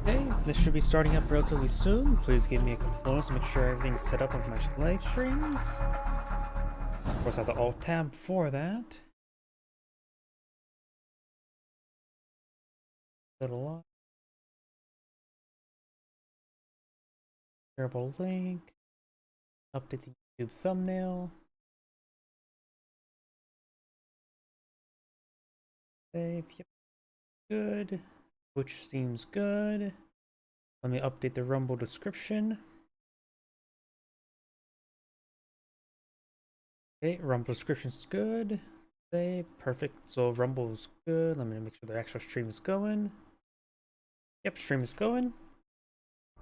Okay, this should be starting up relatively soon. Please give me a couple moments to make sure everything's set up with my live streams. Of course, I have the alt tab for that. Little shareable link. Update the YouTube thumbnail. Save. Yep. Good. Which seems good. Let me update the Rumble description. Okay, Rumble description's good. Save. Perfect. So Rumble's good. Let me make sure the actual stream is going. Yep, stream is going.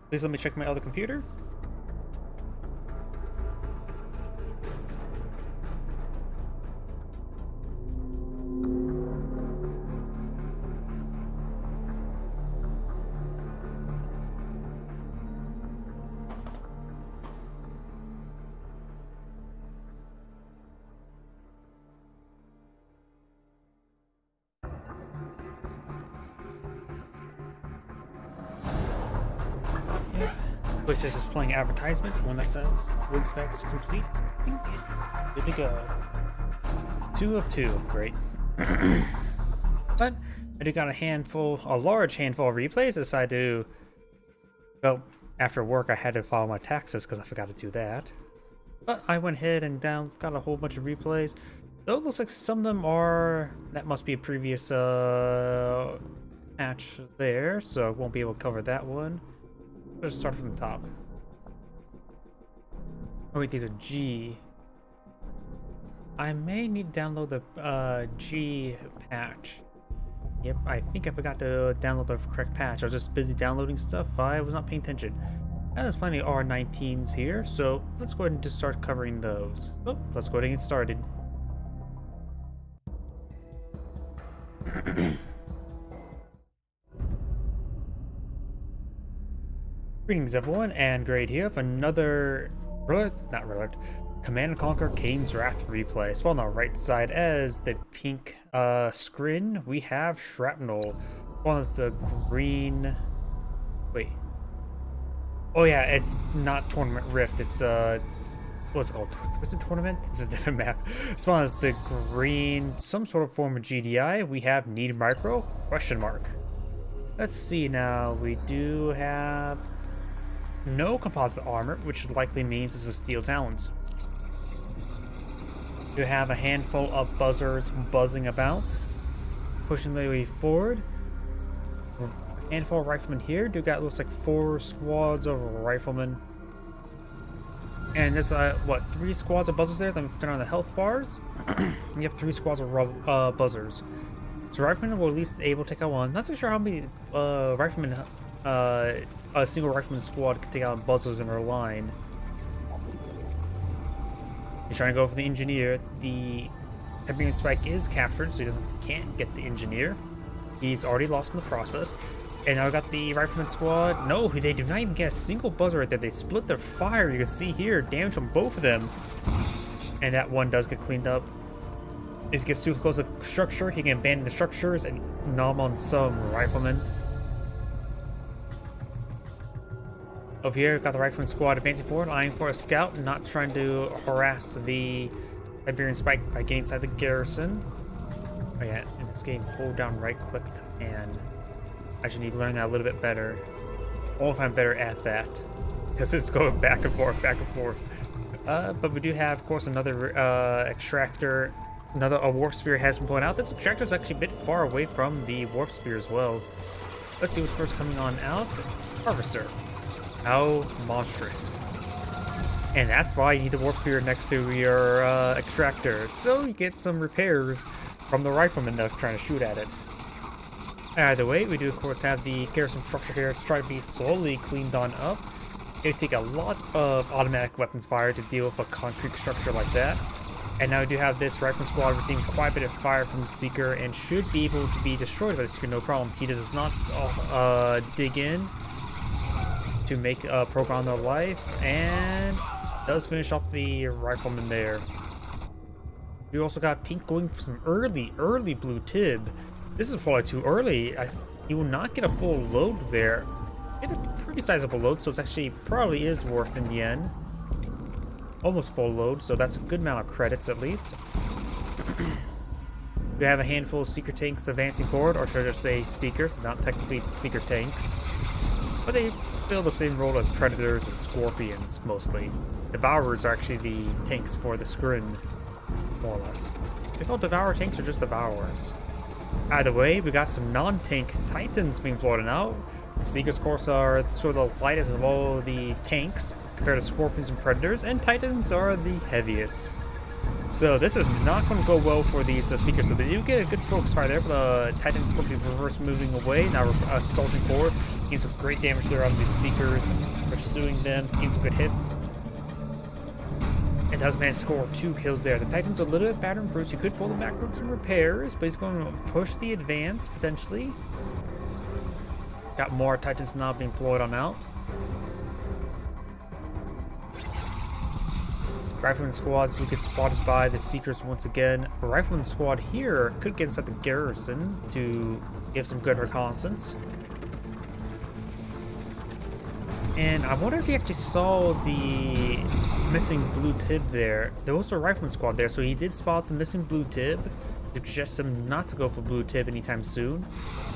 Please let me check my other computer. Which is just playing advertisement. Once that's complete, I think good to go. 2 of 2, great. But I do got a large handful of replays. Decided to, well, after work I had to file my taxes because I forgot to do that. But I went ahead and got a whole bunch of replays. Though it looks like some of them that must be a previous patch there, so I won't be able to cover that one. Let's start from the top. Oh wait, these are G. I may need to download the G patch. Yep, I think I forgot to download the correct patch. I was just busy downloading stuff. I was not paying attention. And there's plenty of R19s here, so let's go ahead and just start covering those. So let's go ahead and get started. Greetings everyone, and Grade here for another Command & Conquer Kane's Wrath replay. So on the right side as the pink screen, we have Shrapnel. Well, it's the green... Wait. Oh yeah, it's not Tournament Rift, it's what's it called? What's it, Tournament? It's a different map. Spawn as the green, some sort of form of GDI. We have Need Micro? Question mark. Let's see now, we do have... no composite armor, which likely means it's a steel talons. You have a handful of buzzers buzzing about, pushing their way forward. A handful of riflemen here. Do got looks like 4 squads of riflemen. And there's 3 squads of buzzers there. Let me turn on the health bars. You have 3 squads of buzzers. So riflemen will at least able to take out one. Not so sure how many riflemen a single rifleman squad can take out buzzers in their line. He's trying to go for the engineer. The Iberian Spike is captured, so he can't get the engineer. He's already lost in the process. And now I got the rifleman squad. No, they do not even get a single buzzer right there. They split their fire. You can see here, damage from both of them. And that one does get cleaned up. If he gets too close to the structure, he can abandon the structures and nom on some riflemen. Over here, got the rifleman squad advancing forward, eyeing for a scout, not trying to harass the Iberian Spike by getting inside the garrison. Oh yeah, in this game, hold down right click and I should need to learn that a little bit better. Or if I'm better at that, because it's going back and forth, back and forth. But we do have, of course, another extractor. A warp spear has been put out. This extractor is actually a bit far away from the warp spear as well. Let's see what's first coming on out. Harvester. How monstrous. And that's why you need the warp spear next to your extractor, so you get some repairs from the riflemen that are trying to shoot at it. Either way, we do of course have the garrison structure here to try to be slowly cleaned on up. It would take a lot of automatic weapons fire to deal with a concrete structure like that. And now we do have this rifleman squad receiving quite a bit of fire from the Seeker and should be able to be destroyed by the Seeker, no problem. He does not dig in to make a program on their life, and does finish off the rifleman there. We also got pink going for some early blue tib. This is probably too early. He will not get a full load there. It's a pretty sizable load, so it's actually probably is worth in the end. Almost full load, so that's a good amount of credits at least. We have a handful of seeker tanks advancing forward, or should I just say seekers, not technically seeker tanks. But they fill the same role as predators and scorpions, mostly. Devourers are actually the tanks for the Skrin, more or less. They call Devourer tanks or just Devourers. Either way, we got some non-tank Titans being floated out. Seekers, of course, are sort of the lightest of all the tanks compared to Scorpions and Predators, and Titans are the heaviest. So this is not going to go well for these Seekers. So they do get a good focus fire there, but the Titans going to be reverse moving away, now assaulting forward. Getting some great damage there on these Seekers, pursuing them, getting some good hits. It does manage to score 2 kills there. The Titans are a little bit better than Bruce. You could pull them back with some repairs, but he's going to push the advance, potentially. Got more Titans now being deployed on out. Rifleman squads will get spotted by the Seekers once again. A Rifleman squad here could get inside the garrison to give some good reconnaissance. And I wonder if he actually saw the missing blue tib there. There was a Rifleman squad there, so he did spot the missing blue tib. Suggests him not to go for blue tib anytime soon.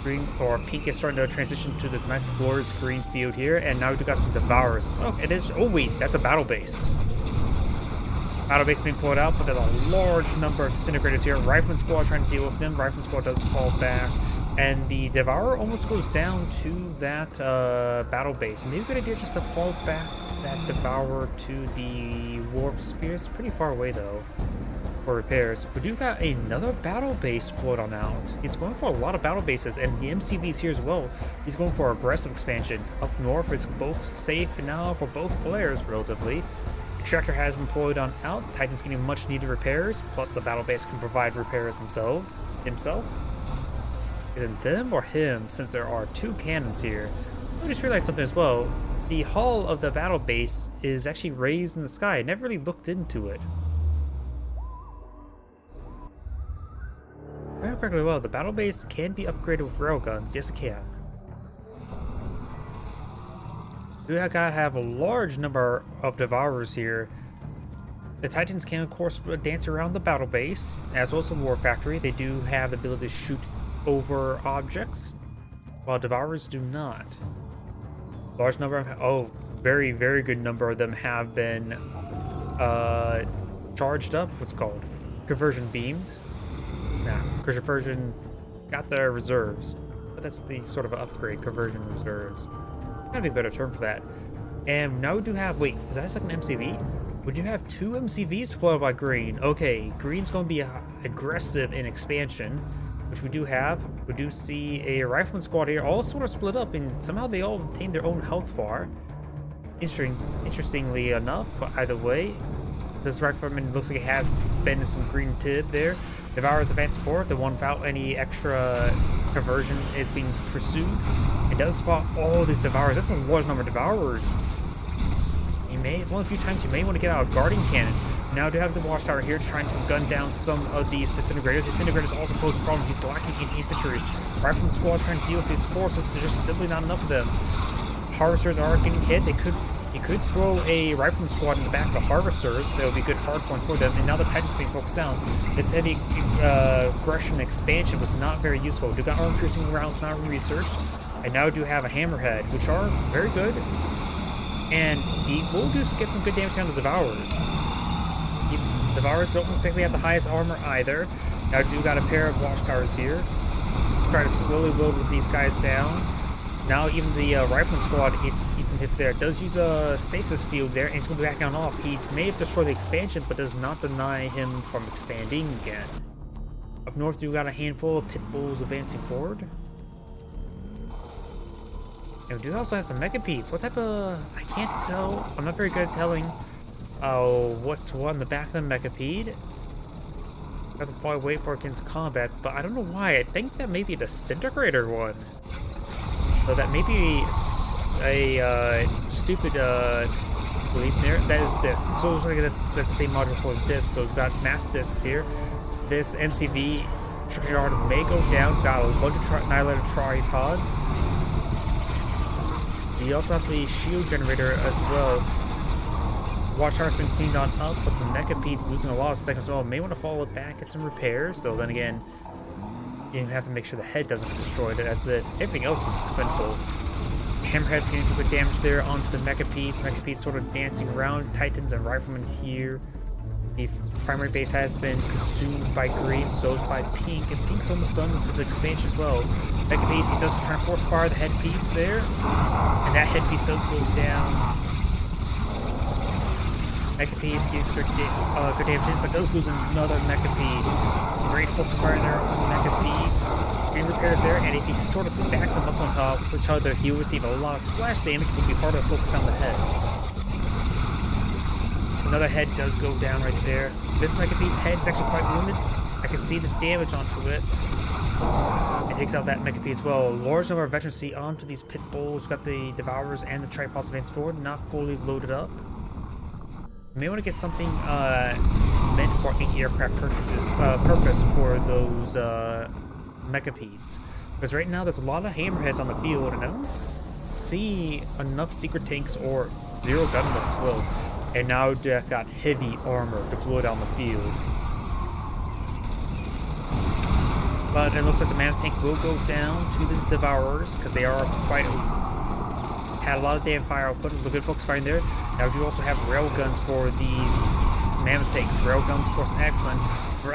Green or pink is starting to transition to this nice glorious green field here, and now we've got some Devourers. Oh, it is. Oh wait, that's a battle base. Battle base being pulled out, but there's a large number of disintegrators here. Rifleman squad trying to deal with them. Rifleman squad does fall back, and the Devourer almost goes down to that battle base. Maybe a good idea just to fall back that Devourer to the warp spear. It's pretty far away though for repairs. We do got another battle base pulled on out. He's going for a lot of battle bases, and the MCVs here as well. He's going for aggressive expansion. Up north is both safe now for both players relatively. Extractor has been deployed on out. Titan's getting much needed repairs, plus the battle base can provide repairs himself. Is it them or him, since there are 2 cannons here? I just realized something as well. The hull of the battle base is actually raised in the sky. I never really looked into it. If I remember correctly well, the battle base can be upgraded with railguns. Yes, it can. We gotta have a large number of Devourers here. The Titans can, of course, dance around the battle base, as well as the War Factory. They do have the ability to shoot over objects, while Devourers do not. Large number of, very, very good number of them have been charged up. What's it called? Conversion beamed. Nah, conversion got their reserves, but that's the sort of upgrade. Conversion reserves. Gotta be a better term for that. And now we do have, wait, is that a second MCV? We do have 2 MCVs deployed by Green. Okay, Green's going to be aggressive in expansion, which we do have. We do see a Rifleman squad here, all sort of split up, and somehow they all obtain their own health bar. Interestingly enough, but either way, this Rifleman looks like it has been some green tib there. Devourers advance forward. The one without any extra conversion is being pursued. It does spot all these Devourers. That's a large number of Devourers. One of the few times you may want to get out a guarding cannon. Now do have the watchtower here trying to gun down some of these disintegrators. Disintegrators also pose a problem. He's lacking in infantry. Rifleman squad trying to deal with these forces. There's just simply not enough of them. Harvesters are getting hit. He could throw a Rifleman squad in the back of the Harvesters, so it would be a good hard point for them. And now the Titans being focused down. This heavy aggression expansion was not very useful. Do got armor-piercing rounds now researched, and now do have a Hammerhead, which are very good. And he will just get some good damage down to the Devourers. The Devourers don't exactly have the highest armor either. Now do got a pair of watchtowers here. Try to slowly load with these guys down. Now even the Rifleman squad eats some hits there. It does use a stasis field there, and it's going to be back on off. He may have destroyed the expansion, but does not deny him from expanding again. Up north, you got a handful of pit bulls advancing forward. And we do also have some Megapedes. What type of... I can't tell. I'm not very good at telling what's what in the back of the Megapede. I have to probably wait for it against combat, but I don't know why. I think that may be the Disintegrator one. So that may be a stupid belief there. That is disc. So it looks like that's the same module for disc. So we've got mass discs here. This MCV yard may go down. Got a bunch of annihilated tripods. You also have the shield generator as well. Watchtower's been cleaned on up, but the Mechapede's losing a lot of seconds as well. May want to follow it back, get some repairs. So then again, you have to make sure the head doesn't get destroyed. That's it. Everything else is expendable. Hammerhead's getting some good damage there onto the Mechapedes. Mechapedes sort of dancing around. Titans and Riflemen here. The primary base has been consumed by green, so is by pink, and pink's almost done with his expansion as well. Mechapedes, he does try to force fire the headpiece there, and that headpiece does go down. Mechapedes gets good damage, but does lose another Mechapede. Great focus fire there on the Mechapedes. Green repairs there, and if he sort of stacks them up on top of each other, he'll receive a lot of splash damage, but it'll be harder to focus on the heads. Another head does go down right there. This Mechapede's head is actually quite wounded. I can see the damage onto it. It takes out that Mechapede as well. Large number of veterans see onto these pit bulls. We've got the Devourers and the Tripods advance forward, not fully loaded up. You may want to get something meant for anti-aircraft purpose for those Mechapedes. Because right now there's a lot of hammerheads on the field, and I don't see enough secret tanks or zero gunmen as well. And now they've got heavy armor deployed on the field. But it looks like the Mammoth tank will go down to the Devourers, because they are quite had a lot of damn fire output. Look at folks firing there. Now we do also have railguns for these Mammoth tanks. Railguns, of course, excellent.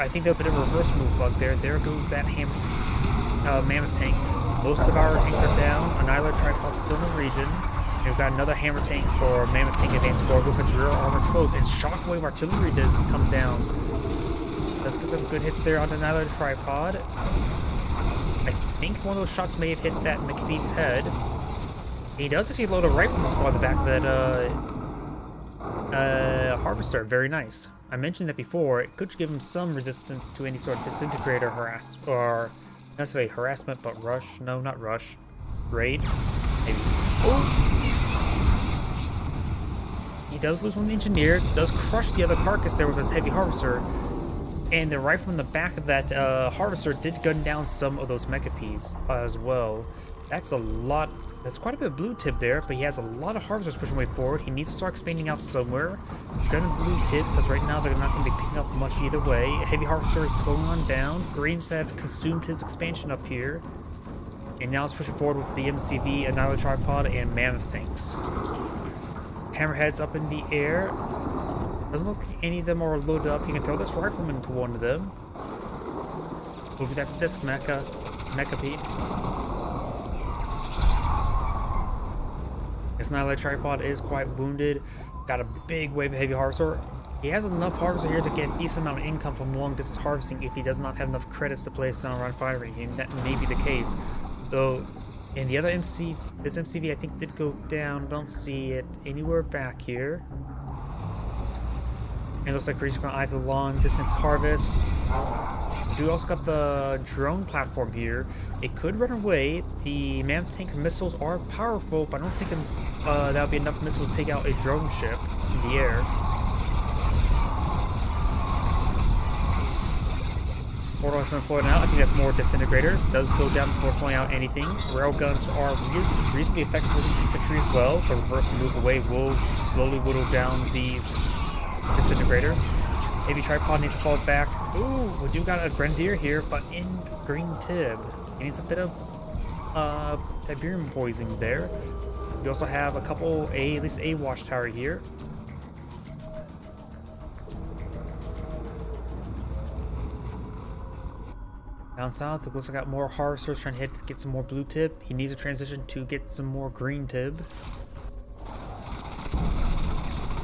I think there's a bit of a reverse move bug there. There goes that Mammoth tank. Most Devourer tanks are down. Annihilator Tripod still in the region. And we've got another Hammer tank or Mammoth tank advanced forward with its rear armor exposed. And Shockwave artillery does come down. Let's get some good hits there on the Annihilator Tripod. I think one of those shots may have hit that Mechapede's head. He does actually load a rifleman squad at the back of that Harvester. Very nice. I mentioned that before. It could give him some resistance to any sort of disintegrator or not necessarily harassment, but rush. No, not rush. Raid. Maybe. Oh! He does lose one of the engineers. Does crush the other carcass there with his heavy Harvester. And the rifle in the back of that Harvester did gun down some of those Mechapedes as well. That's a lot. That's quite a bit of blue tip there, but he has a lot of Harvesters pushing way forward. He needs to start expanding out somewhere. He's going to blue tip, because right now they're not going to be picking up much either way. Heavy Harvester is going on down. Greens have consumed his expansion up here. And now it's pushing forward with the MCV, Annihilator Tripod, and Mammoth tanks. Hammerheads up in the air. Doesn't look like any of them are loaded up. You can throw this rifleman into one of them. Maybe that's this Mechapede. This Annihilator Tripod is quite wounded. Got a big wave of heavy harvester. He has enough harvester here to get a decent amount of income from long distance harvesting if he does not have enough credits to place down around firing, and that may be the case. Though, and the other this MCV I think did go down. Don't see it anywhere back here. And it looks like Reach going to either long distance harvest. We also got the drone platform here. It could run away. The Mammoth tank missiles are powerful, but I don't think that would be enough missiles to take out a drone ship in the air. Portal has been floating out. I think that's more disintegrators. Does go down before pulling out anything. Railguns are reasonably effective with this infantry as well, so reverse move away will slowly whittle down these disintegrators. Maybe Tripod needs to fall back. Ooh, we do got a Grenadier here, but in green tib. He needs a bit of Tiberium poisoning there. We also have a couple, at least a watchtower here. Down south, it looks like I got more harvesters trying to get some more blue tib. He needs a transition to get some more green tib.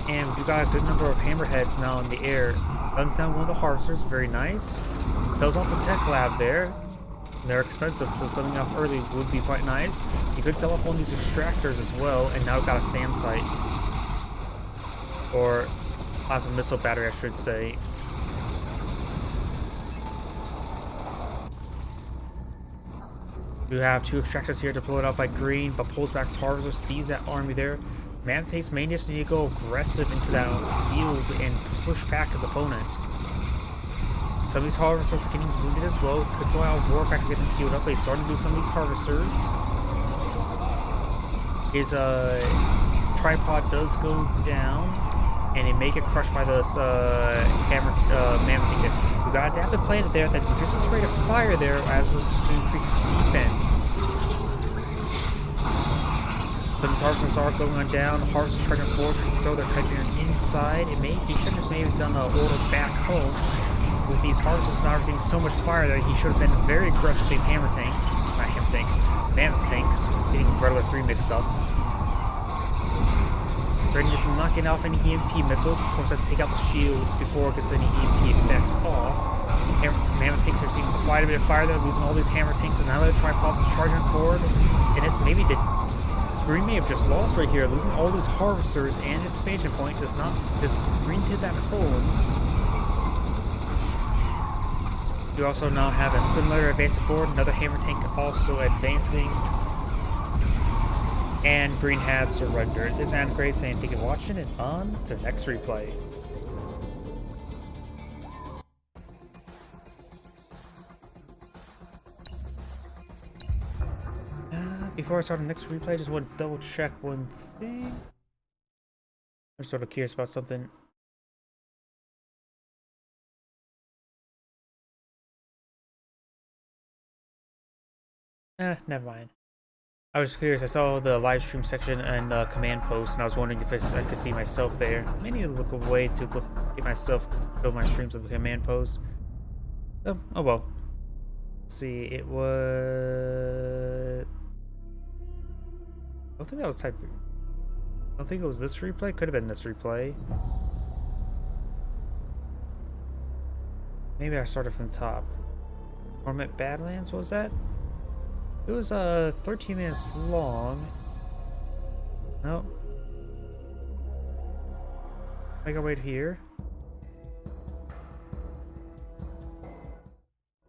And we've got a good number of hammerheads now in the air. Guns down one of the harvesters, very nice. Sells off the tech lab there. They're expensive, so selling off early would be quite nice. You could sell off one of these extractors as well, and now we've got a SAM site. Or plasma missile battery, I should say. We have two extractors here deployed out by green, but pulls back his harvester, sees that army there. Mammoth takes main just need to go aggressive into that field and push back his opponent. Some of these harvesters are getting wounded as well. Could go out Warpack to get them healed up, but he's starting to do some of these harvesters. his tripod does go down, and it may get crushed by this hammer mammoth thing. We got to adaptive plan there that reduces the rate of fire there as well to increase defense. Some of these harvesters are going on down. Harvesters trying to forward to throw their Tiberian inside. He should have maybe done an order back home. With these harvesters not receiving so much fire that he should have been very aggressive with these hammer tanks. Not hammer tanks, mammoth tanks. Getting Red Alert 3 mixed up. Brayden is knocking off any EMP missiles. Of course, I have to take out the shields before it gets any EMP effects off. Mammoth tanks are receiving quite a bit of fire. They're losing all these hammer tanks, and now their tripods are charging forward. And it's maybe the Green may have just lost right here, losing all these harvesters and expansion point does not just Green hit that home. You also now have a similar advancing forward, another hammer tank also advancing. And Green has surrendered. This is Great saying thank you for watching and on to the next replay. Before I start the next replay, I just want to double check one thing. I'm sort of curious about something. Never mind. I was just curious. I saw the live stream section and command post, and I was wondering if I could see myself there. I may need to look away to get myself to my streams of the command post. Oh well. Let's see, it was. I don't think that was type. I don't think it was this replay. Could have been this replay. Maybe I started from the top. Torment Badlands, what was that? It was 13 minutes long. Nope. I gotta wait here.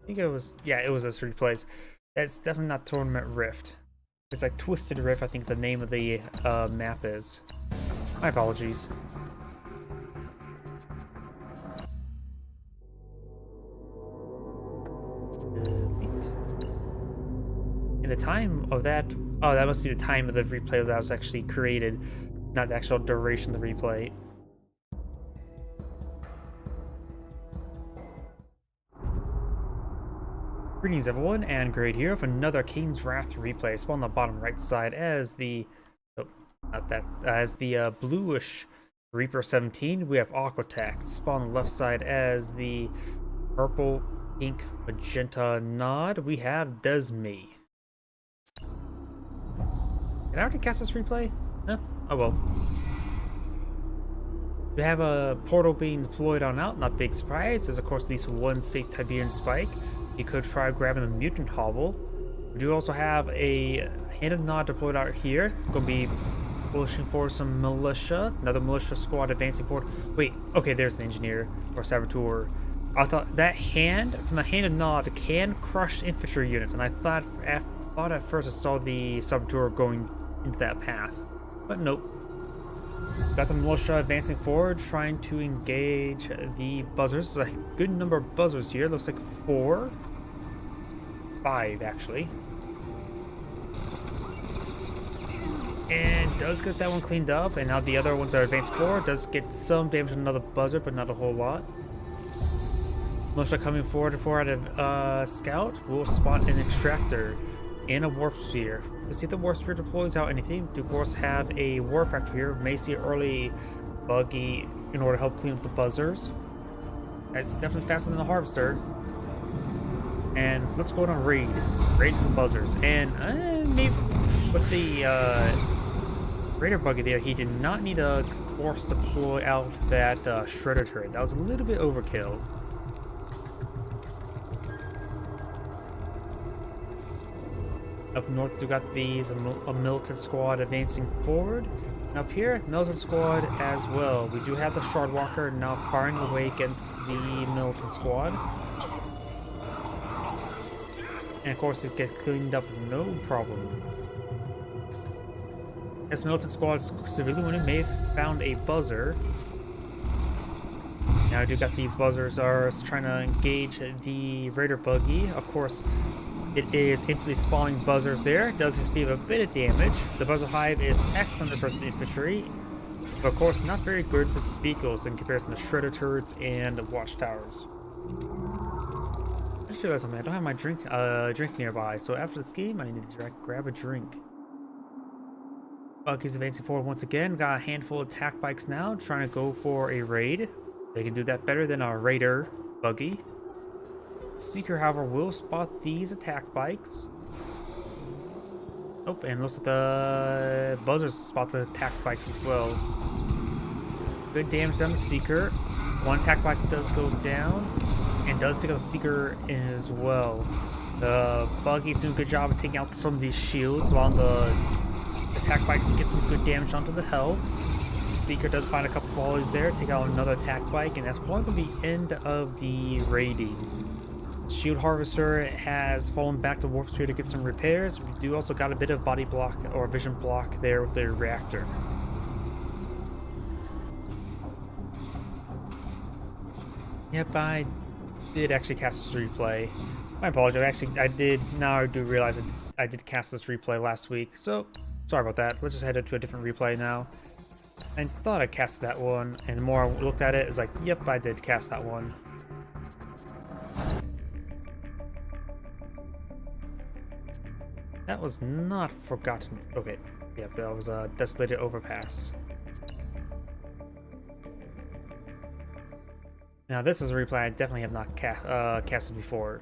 I think it was, yeah, it was this replays. That's definitely not Tournament Rift. It's like Twisted Rift, I think the name of the map is. My apologies. In the time of that, oh, that must be the time of the replay that was actually created, not the actual duration of the replay. Greetings everyone, and Great here for another Kane's Wrath replay. Spawn on the bottom right side as the, bluish Reaper 17. We have Aquatac. Spawn on the left side as the purple, pink, magenta Nod. We have Desme. Did I already cast this replay? No? Oh well. We have a portal being deployed on out, not big surprise. There's of course at least one safe Tiberian spike. You could try grabbing the mutant hovel. We do also have a Hand of Nod deployed out here. Gonna be pushing for some militia. Another militia squad advancing forward. Wait, okay, there's an engineer or saboteur. I thought that hand from the Hand of Nod can crush infantry units, and I thought at first I saw the saboteur going into that path, but nope. Got the militia advancing forward, trying to engage the buzzers. There's a good number of buzzers here. Looks like 4, 5 actually. And does get that one cleaned up, and now the other ones are advancing forward. Does get some damage on another buzzer, but not a whole lot. Militia coming forward out of scout. We'll spot an extractor and a warp sphere. To see if the warp sphere deploys out anything, we of course have a war factor here. May see early buggy in order to help clean up the buzzers. That's definitely faster than the harvester. And let's go on a raid some buzzers. And maybe with the raider buggy there, he did not need to force deploy out that shredder turret. That was a little bit overkill. Up north, we got these a militant squad advancing forward. And up here, militant squad as well. We do have the Shardwalker now firing away against the militant squad. And of course, it gets cleaned up no problem. As militant squad severely wounded, may have found a buzzer. Now I do got these buzzers are trying to engage the raider buggy. Of course, It is instantly spawning buzzers there. It does receive a bit of damage. The buzzer hive is excellent versus infantry, but of course not very good for vehicles in comparison to shredder turrets and watchtowers. I just realized something. I don't have my drink nearby, so after this game, I need to grab a drink. Buggy's advancing forward once again. Got a handful of attack bikes now, trying to go for a raid. They can do that better than our raider buggy. Seeker, however, will spot these attack bikes. Oh, and looks like the buzzers spot the attack bikes as well. Good damage on the Seeker. One attack bike does go down, and does take out the Seeker as well. The buggy's doing a good job of taking out some of these shields, while the attack bikes get some good damage onto the health. Seeker does find a couple volleys there, take out another attack bike, and that's probably going to be the end of the raiding. Shield Harvester has fallen back to Warp Spear to get some repairs. We do also got a bit of body block or vision block there with the reactor. Yep, I did actually cast this replay. My apologies. Now I do realize I did cast this replay last week, so sorry about that. Let's just head into a different replay now. I thought I cast that one, and the more I looked at it, it's like, yep, I did cast that one. That was not forgotten. Okay, yep, that was a desolated overpass. Now this is a replay I definitely have not casted before.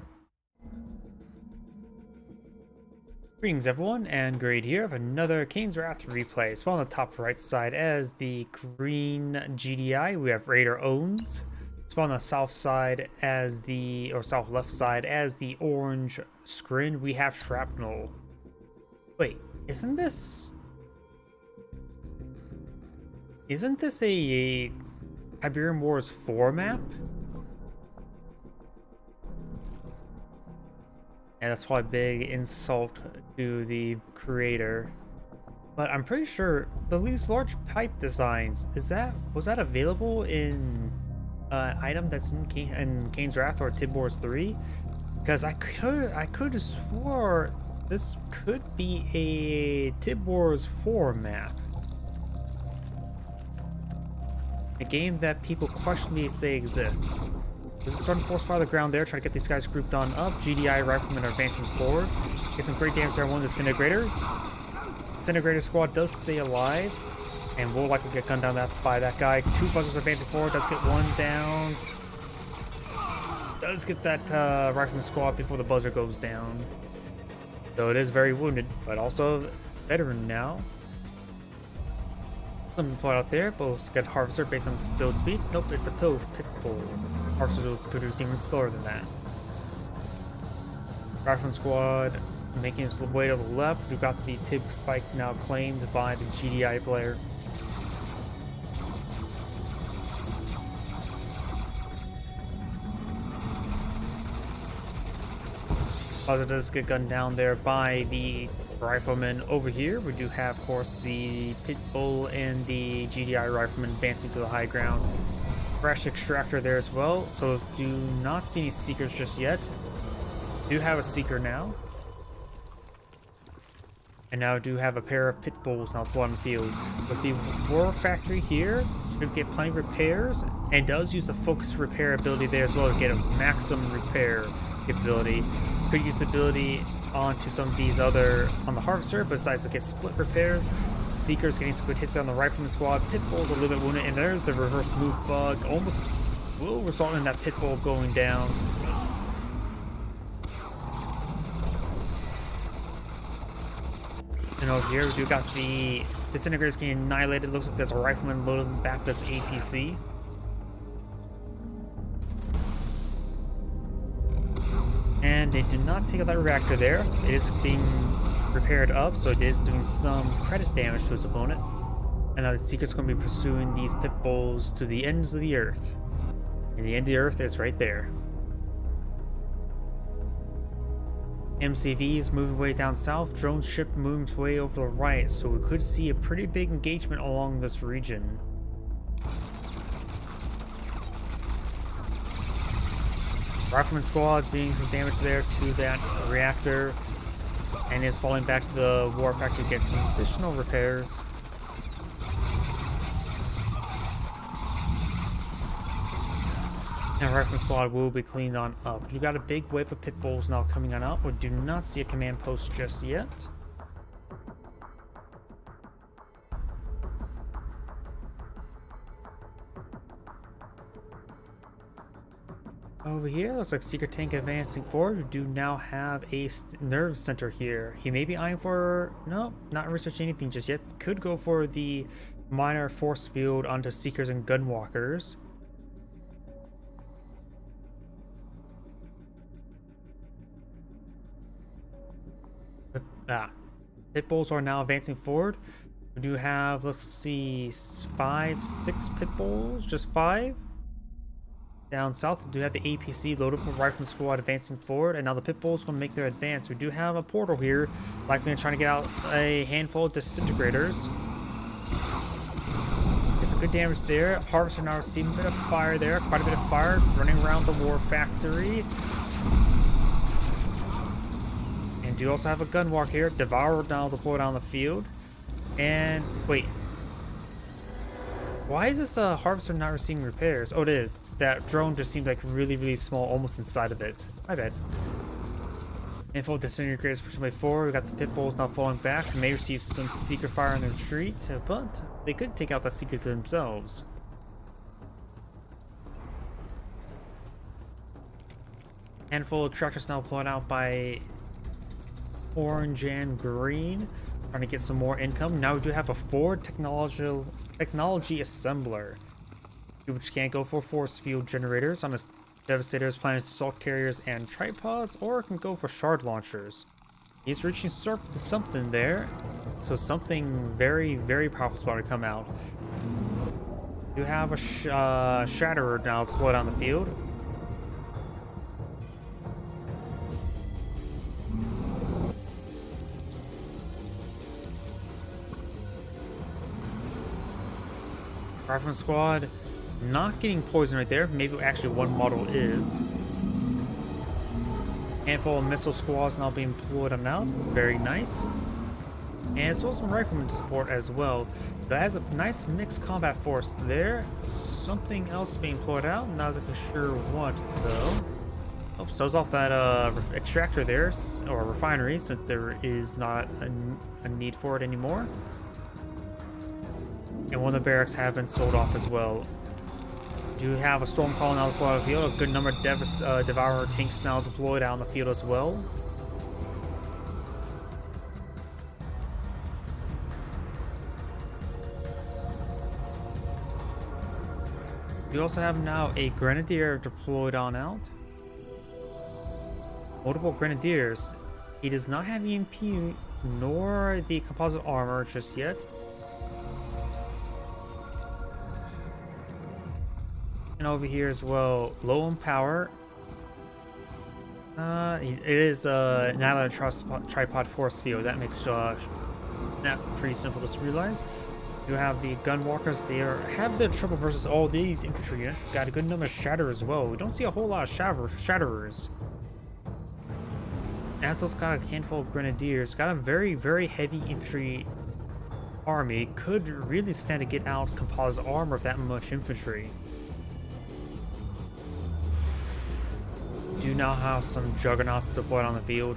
Greetings everyone, and Grade here of another Kane's Wrath replay. Spawn on the top right side as the green GDI, we have Raider Owns. Spawn on the south side as the, or south left side as the orange screen, we have Shrapnel. Wait, isn't this a Iberian Wars 4 map? And that's probably a big insult to the creator. But I'm pretty sure these large pipe designs, was that available in item that's in Kane's Wrath or Tib Wars 3? Because I could have swore this could be a Tib Wars 4 map. A game that people question me say exists. There's a sudden force fire on the ground there, trying to get these guys grouped on up. GDI riflemen are advancing forward. Get some great damage there on one of the disintegrators. Disintegrator squad does stay alive, and will likely get gunned down by that guy. Two buzzers advancing forward, does get one down. Does get that rifleman squad before the buzzer goes down. Though it is very wounded, but also veteran now. Something to point out there, both get Harvester based on build speed. Nope, it's a pit bull. Harvesters will produce even slower than that. Rifleman squad making its way to the left. We've got the Tib spike now claimed by the GDI player. Buzzer does get gunned down there by the rifleman over here. We do have, of course, the pit bull and the GDI rifleman advancing to the high ground. Fresh extractor there as well, so do not see any seekers just yet. Do have a seeker now. And now do have a pair of pit bulls now on the field. With the war factory here, should get plenty of repairs, and does use the focus repair ability there as well to get a maximum repair capability. Could use the ability onto some of these other on the harvester, but decides to get split repairs. Seekers getting some good hits on the rifleman squad. Pit bulls a little bit wounded, and there's the reverse move bug. Almost will result in that pit bull going down. And over here, we do got the disintegrators getting annihilated. Looks like there's a rifleman loading back this APC. And they do not take out that reactor there. It is being repaired up, so it is doing some credit damage to its opponent. And now the Seeker's going to be pursuing these pit bulls to the ends of the earth. And the end of the earth is right there. MCV is moving way down south. Drone ship moving way over to the right, so we could see a pretty big engagement along this region. Rifleman squad seeing some damage there to that reactor, and is falling back to the war factory to get some additional repairs. And Rifleman squad will be cleaned on up. You got a big wave of pit bulls now coming on up. We do not see a command post just yet. Over here, looks like Secret Tank advancing forward. We do now have a nerve center here. He may be eyeing for... No, not researching anything just yet. Could go for the minor force field onto Seekers and Gunwalkers. Pit bulls are now advancing forward. We do have, let's see, 5, 6 pit bulls. Just 5. Down south, we do have the APC loaded up Rifleman squad advancing forward, and now the pit bulls going to make their advance. We do have a portal here, likely trying to get out a handful of disintegrators. Get some good damage there. Harvester now receiving a bit of fire there, quite a bit of fire running around the war factory. And do also have a gunwalk here. Devourer now deployed on the field. And wait. Why is this harvester not receiving repairs? Oh, it is. That drone just seemed like really, really small, almost inside of it. My bad. Info disintegrators pushing way forward. We got the pit bulls now falling back. They may receive some secret fire in the retreat, but they could take out that secret themselves. Handful of tractors now deployed out by orange and green, trying to get some more income. Now we do have a Ford technology assembler, which can't go for force field generators on his devastators, planets, assault carriers, and tripods, or can go for shard launchers. He's reaching something there, so something very, very powerful is about to come out. You have a Shatterer now deployed on the field. Rifleman squad not getting poisoned right there. Maybe actually one model is. Handful of missile squads now being deployed on out. Very nice. And as well as some rifleman support as well. That has a nice mixed combat force there. Something else being deployed out. Not exactly sure what though. Oh, sells off that extractor there, or refinery, since there is not a need for it anymore. And one of the barracks have been sold off as well. Do have a storm calling out on the field. A good number of Devourer tanks now deployed out on the field as well. We also have now a Grenadier deployed on out. Multiple Grenadiers. He does not have EMP nor the composite armor just yet. And over here as well, low on power. It is now a tripod force field. That makes that pretty simple to realize. You have the Gunwalkers. They have the trouble versus all these infantry units. Got a good number of Shatterers as well. We don't see a whole lot of Shatterers. Assault's got a handful of Grenadiers. Got a very, very heavy infantry army. Could really stand to get out composite armor of that much infantry. Do now have some Juggernauts deployed on the field.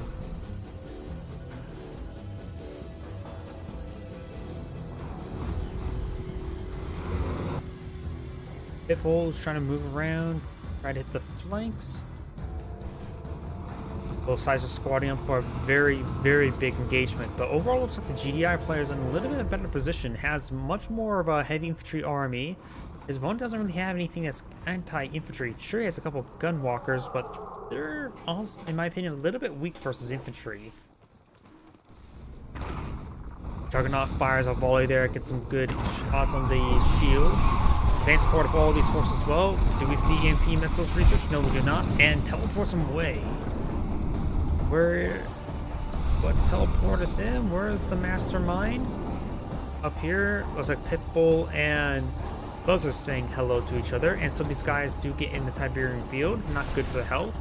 Pitbulls trying to move around, try to hit the flanks. Both sides are squatting up for a very, very big engagement. But overall, it looks like the GDI player is in a little bit of a better position. Has much more of a heavy infantry army. His opponent doesn't really have anything that's anti-infantry. Sure, he has a couple of Gunwalkers, but they're also, in my opinion, a little bit weak versus infantry. Juggernaut fires a volley there, gets some good shots on the shields. Advance forward of all these forces as well. Do we see EMP missiles research? No, we do not. And teleports them away. What teleported them? Where is the mastermind? Up here, looks like Pitbull and Those are saying hello to each other, and some of these guys do get in the Tiberian field. Not good for the health.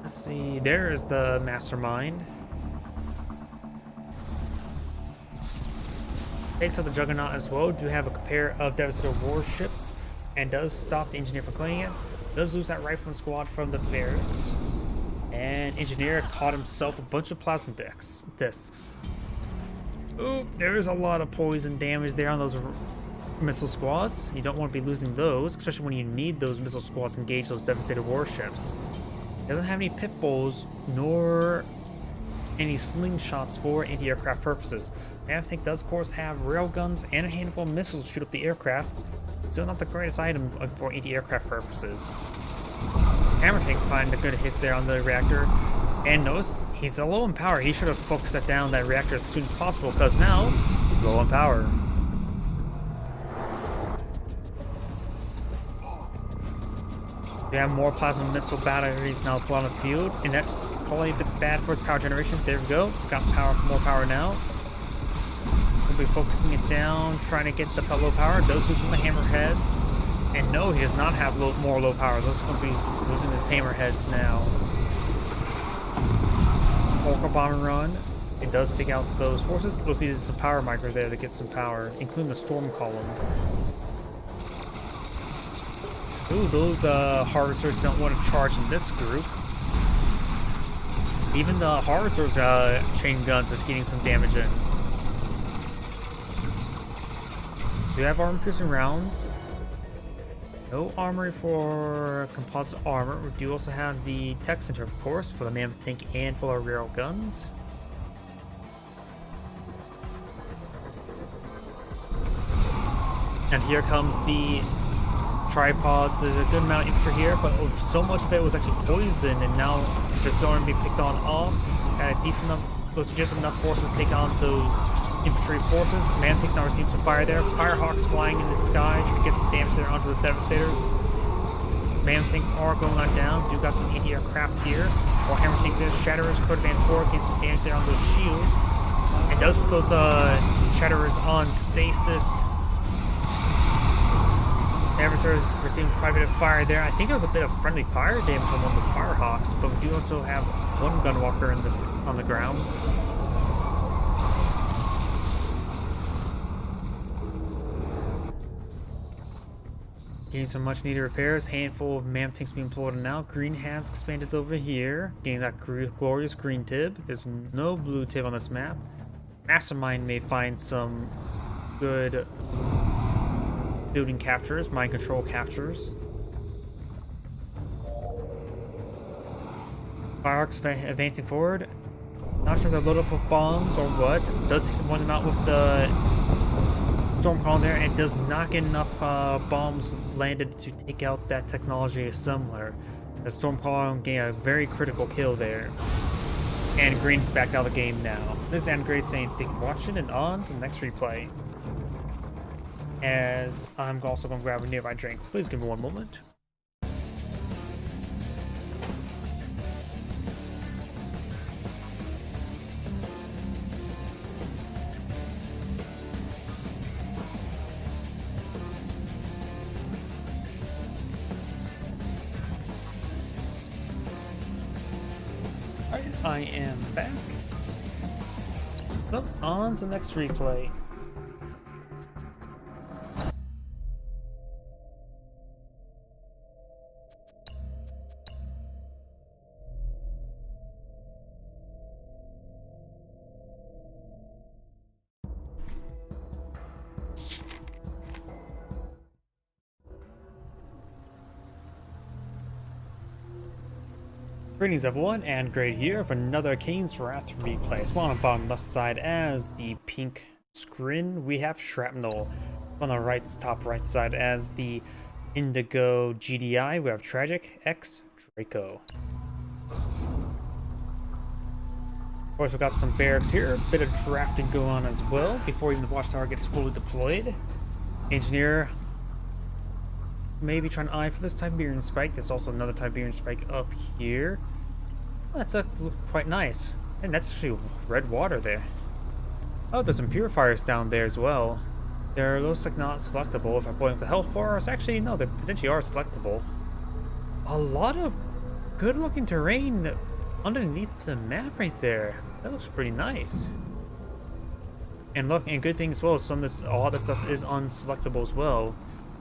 Let's see, there's the mastermind. Takes out the Juggernaut as well. Do have a pair of Devastator warships and does stop the Engineer from claiming it. Does lose that Rifleman squad from the barracks. And Engineer caught himself a bunch of plasma discs. Oop, there's a lot of poison damage there on those missile squads. You don't want to be losing those, especially when you need those missile squads to engage those Devastator warships. Doesn't have any pit bulls nor any slingshots for anti-aircraft purposes. Nav tank does, of course, have railguns and a handful of missiles to shoot up the aircraft. Still not the greatest item for anti-aircraft purposes. Hammer tanks find a good hit there on the reactor. And notice, he's low in power. He should have focused that reactor as soon as possible, because now he's low in power. We have more plasma missile batteries now put on the field, and that's probably a bit bad for his power generation. There we go. Got more power now. We'll be focusing it down, trying to get the low power. Those losing the hammerheads. And no, he does not have more low power. Those are going to be losing his hammerheads now. Orca bomber run. It does take out those forces. Those needed some power micros there to get some power, including the storm column. Ooh, those harvesters don't want to charge in this group. Even the harvesters' chain guns are getting some damage in. Do have armor-piercing rounds. No armory for composite armor. We do also have the tech center, of course, for the mammoth tank and for our rail guns. And here comes the tripods. There's a good amount of infantry here, but so much of it was actually poisoned, and now they're starting to be picked on off. At a decent enough, those just enough forces to take on those infantry forces. Man takes now receives some fire there. Firehawks flying in the sky, trying to get some damage there onto the Devastators. Man tanks are going on down. Do got some anti-aircraft here. While hammer tanks there, Shatterers could advance forward, get some damage there on those shields. And does put those Shatterers on stasis. Adversaries receiving quite a bit of fire there. I think there was a bit of friendly fire damage on one of those Firehawks, but we do also have one Gunwalker in this on the ground. Getting some much needed repairs. Handful of mammoth tanks being pulled in now. Green has expanded over here, getting that glorious green tib. There's no blue tib on this map. Mastermind may find some good building captures, mind control captures. Firehawks advancing forward. Not sure if they're loaded up with bombs or what. Does one them out with the storm column there, and does not get enough bombs landed to take out that technology assembler. The storm column gained a very critical kill there. And Green's back out of the game now. This is Andgrade saying thank you for watching, and on to the next replay. As I'm also going to grab a nearby drink. Please give me one moment. Alright, I am back. So, on to the next replay. Greetings everyone, and Grade here for another Kane's Wrath replay. Spawn on the bottom left side as the pink screen, we have Shrapnel. On the top right side as the Indigo GDI, we have Tragic X Draco. Of course, we've got some barracks here, a bit of drafting going on as well before even the watchtower gets fully deployed. Engineer maybe trying to eye for this Tiberian Spike. There's also another Tiberian Spike up here. That's quite nice. And that's actually red water there. Oh, there's some purifiers down there as well. They're looks like not selectable if I point up the health bars. Actually, no, they potentially are selectable. A lot of good looking terrain underneath the map right there. That looks pretty nice. And look, and good thing as well, some of this, all this stuff is unselectable as well.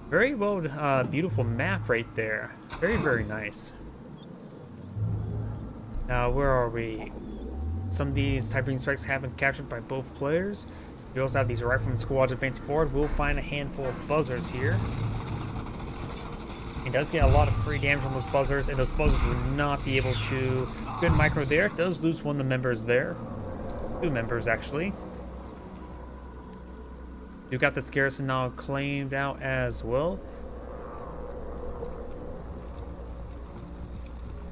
Very well, beautiful map right there. Very, very nice. Now, where are we? Some of these Tiberian spikes have been captured by both players. We also have these rifleman squads advancing forward. We'll find a handful of buzzers here. It does get a lot of free damage from those buzzers, and those buzzers would not be able to... Good micro there. It does lose one of the members there. 2 members, actually. We've got this garrison now claimed out as well.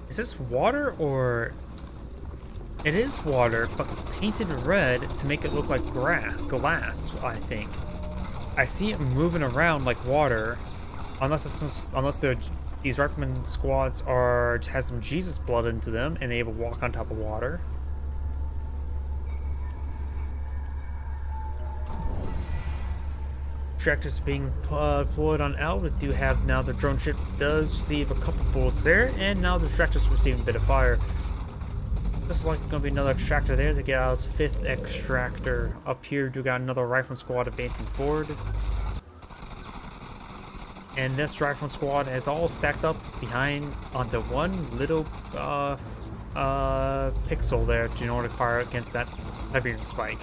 Is this water or... It is water, but painted red to make it look like glass, I think. I see it moving around like water, unless these rifleman squads has some Jesus blood into them and able to walk on top of water. Tractors being deployed on L. We do have now the drone ship does receive a couple bullets there, and now the tractors receiving a bit of fire. This is like going to be another extractor there to get out his 5th extractor. Up here, we got another rifleman squad advancing forward. And this rifleman squad is all stacked up behind onto one little pixel there in order to fire against that Tiberian spike.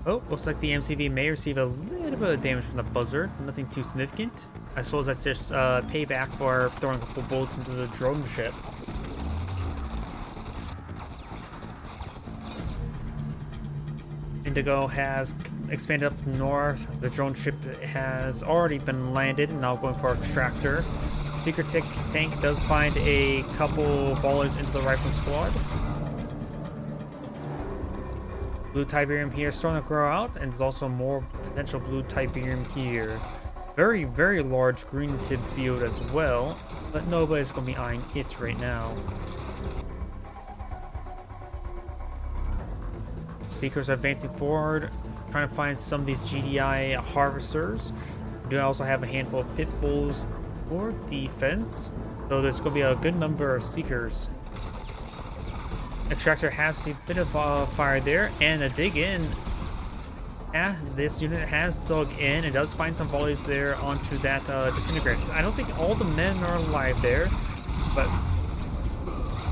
Oh, looks like the MCV may receive a little bit of damage from the buzzer. Nothing too significant. I suppose that's just payback for throwing a couple bullets into the drone ship. Indigo has expanded up north. The drone ship has already been landed and now going for extractor. Secret tank does find a couple volleys into the rifle squad. Blue Tiberium here is starting to grow out, and there's also more potential blue Tiberium here. Very, very large green tip field as well, but nobody's going to be eyeing it right now. Seekers are advancing forward, trying to find some of these GDI harvesters. We do also have a handful of pit bulls for defense, so there's going to be a good number of Seekers. Extractor has a bit of fire there, and a dig in. Yeah, this unit has dug in and does find some volleys there onto that disintegrator. I don't think all the men are alive there, but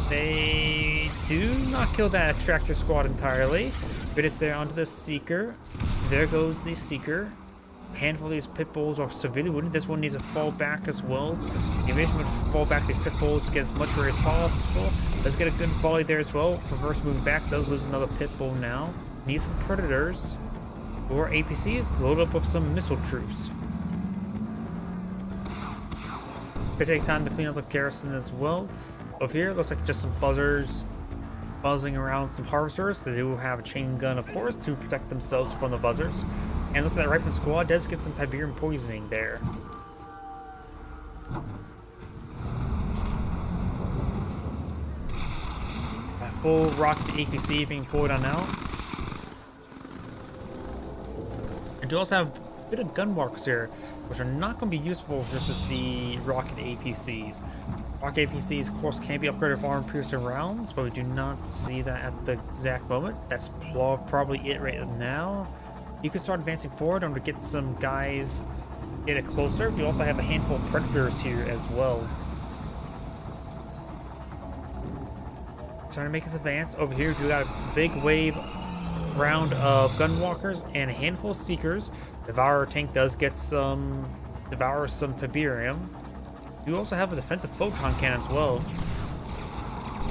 they do not kill that extractor squad entirely. But it's there onto the Seeker. There goes the Seeker. A handful of these pit bulls are severely wounded. This one needs to fall back as well. The invasion must fall back these pit bulls to get as much area as possible. Let's get a good volley there as well. Reverse moving back does lose another pit bull now. Needs some predators or APCs. Load up with some missile troops. Could take time to clean up the garrison as well. Over here, looks like just some buzzers buzzing around some harvesters. They do have a chain gun, of course, to protect themselves from the buzzers. And looks like that rifleman squad does get some Tiberium poisoning there. A full rocket APC being poured on out. And you also have a bit of gun markers here, which are not going to be useful versus the rocket APCs. Rocket APCs, of course, can be upgraded with armor-piercing rounds, but we do not see that at the exact moment. That's probably it right now. You can start advancing forward and to get some guys get it closer. We also have a handful of predators here as well. Trying to make this advance. Over here, we got a big wave round of gunwalkers and a handful of seekers. Devourer tank does get devour some Tiberium. You also have a defensive photon cannon as well.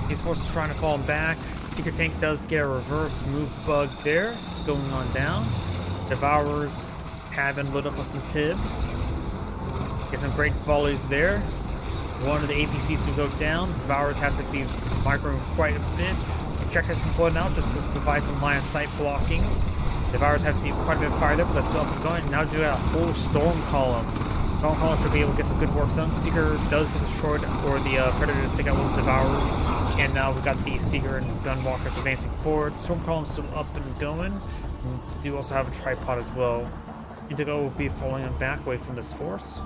These forces trying to fall back. Seeker tank does get a reverse move bug there, going on down. Devourers have been lit up with some Tib. Get some great volleys there. One of the APCs to go down. Devourers have to be microing quite a bit. The check has been put out just to provide some line of sight blocking. Devourers have seen quite a bit of fire there, but they're still up and going. Now do a full storm column. Hall should be able to get some good work done. Seeker does get destroyed, or the Predators take out one of the Devourers. And now we've got the Seeker and Gunwalkers advancing forward. Storm Column's still up and going. We do also have a tripod as well. Indigo will be falling back away from this force.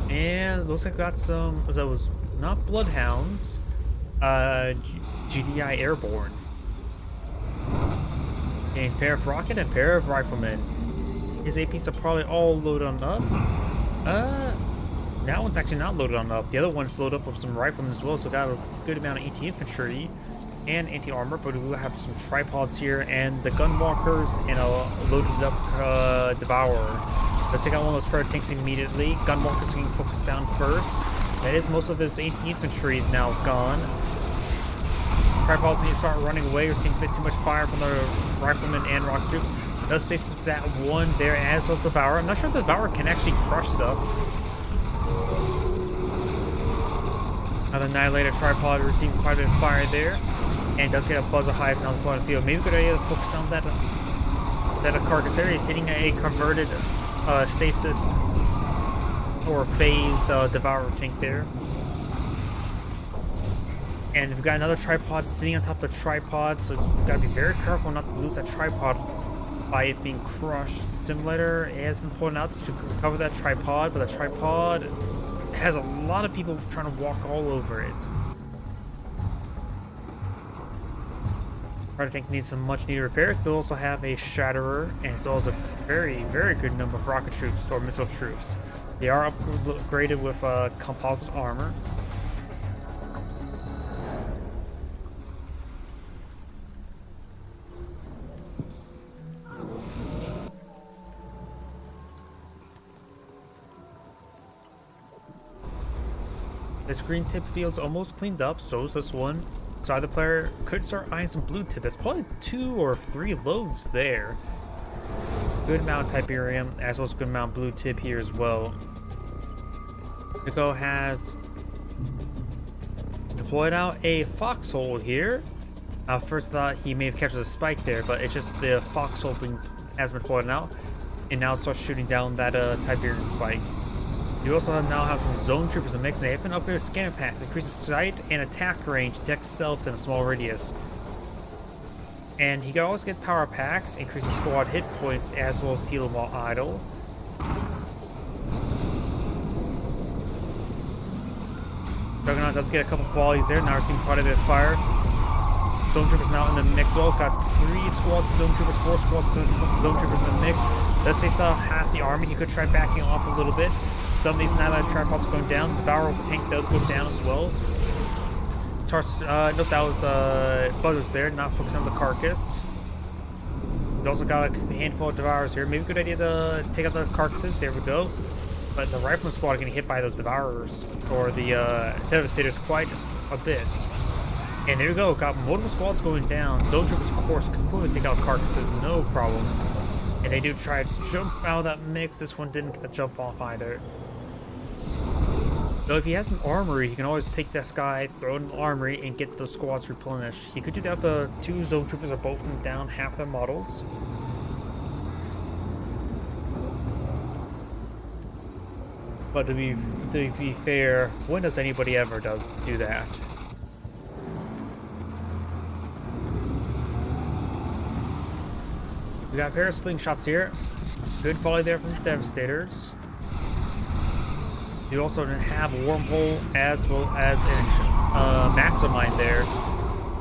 And looks like we got some, as that was not Bloodhounds, GDI Airborne. And pair of rocket and pair of riflemen. His APs are probably all loaded on up. That one's actually not loaded on up. The other one's loaded up with some riflemen as well, so got a good amount of anti-infantry and anti-armor, but we will have some tripods here and the gunwalkers and a loaded up Devourer. Let's take out one of those Predator tanks immediately. Gunwalkers being focused down first. That is most of his anti-infantry now gone. Tripods need to start running away. We're seeing a bit too much fire from the riflemen and rocket troops. Does stasis that one there, as well as the Devourer. I'm not sure if the Devourer can actually crush stuff. Now the Annihilator tripod receiving quite a bit of fire there. And does get a buzzer hive down the point of the field. Maybe a good idea to focus on that carcass area. He's hitting a converted stasis or phased Devourer tank there. And we've got another tripod sitting on top of the tripod, so we've got to be very careful not to lose that tripod by it being crushed. Simulator has been pulling out to cover that tripod, but the tripod has a lot of people trying to walk all over it. I think needs some much needed repairs. They'll also have a Shatterer, and as well as a very, very good number of rocket troops or missile troops. They are upgraded with composite armor. This green tip field's almost cleaned up, so is this one. So either player could start eyeing some blue tip. There's probably 2 or 3 loads there. Good amount of Tiberium, as well as a good amount of blue tip here as well. Nico has deployed out a foxhole here. First thought he may have captured a spike there, but it's just the foxhole has been deployed out, and now it starts shooting down that Tiberian spike. You also now have some zone troopers in the mix, and they have been upgraded with scanner packs. Increases sight and attack range, detects stealth in a small radius. And he can always get power packs, increases squad hit points, as well as heal while idle. Juggernaut does get a couple qualities there. Now we're seeing quite a bit of fire. Zone troopers now in the mix. Well, got 3 squads of zone troopers, 4 squads of zone troopers in the mix. Let's say saw half the army. You could try backing off a little bit. Some of these Annihilator tripods going down. The Devourer tank does go down as well. Nope, that was Buzzers there, not focusing on the carcass. We also got a handful of Devourers here. Maybe a good idea to take out the carcasses. There we go. But the Rifleman squad are getting hit by those Devourers, or the Devastators, quite a bit. And there we go, got multiple squads going down. Zone Troopers, of course, completely take out carcasses, no problem. And they do try to jump out of that mix. This one didn't get the jump off either. So if he has an armory, he can always take this guy, throw it in the armory, and get those squads replenished. He could do that if the 2 Zone Troopers are both down half their models. But to be fair, when does anybody ever do that? We got a pair of slingshots here. Good volley there from the Devastators. You also have a wormhole as well as a mastermind there.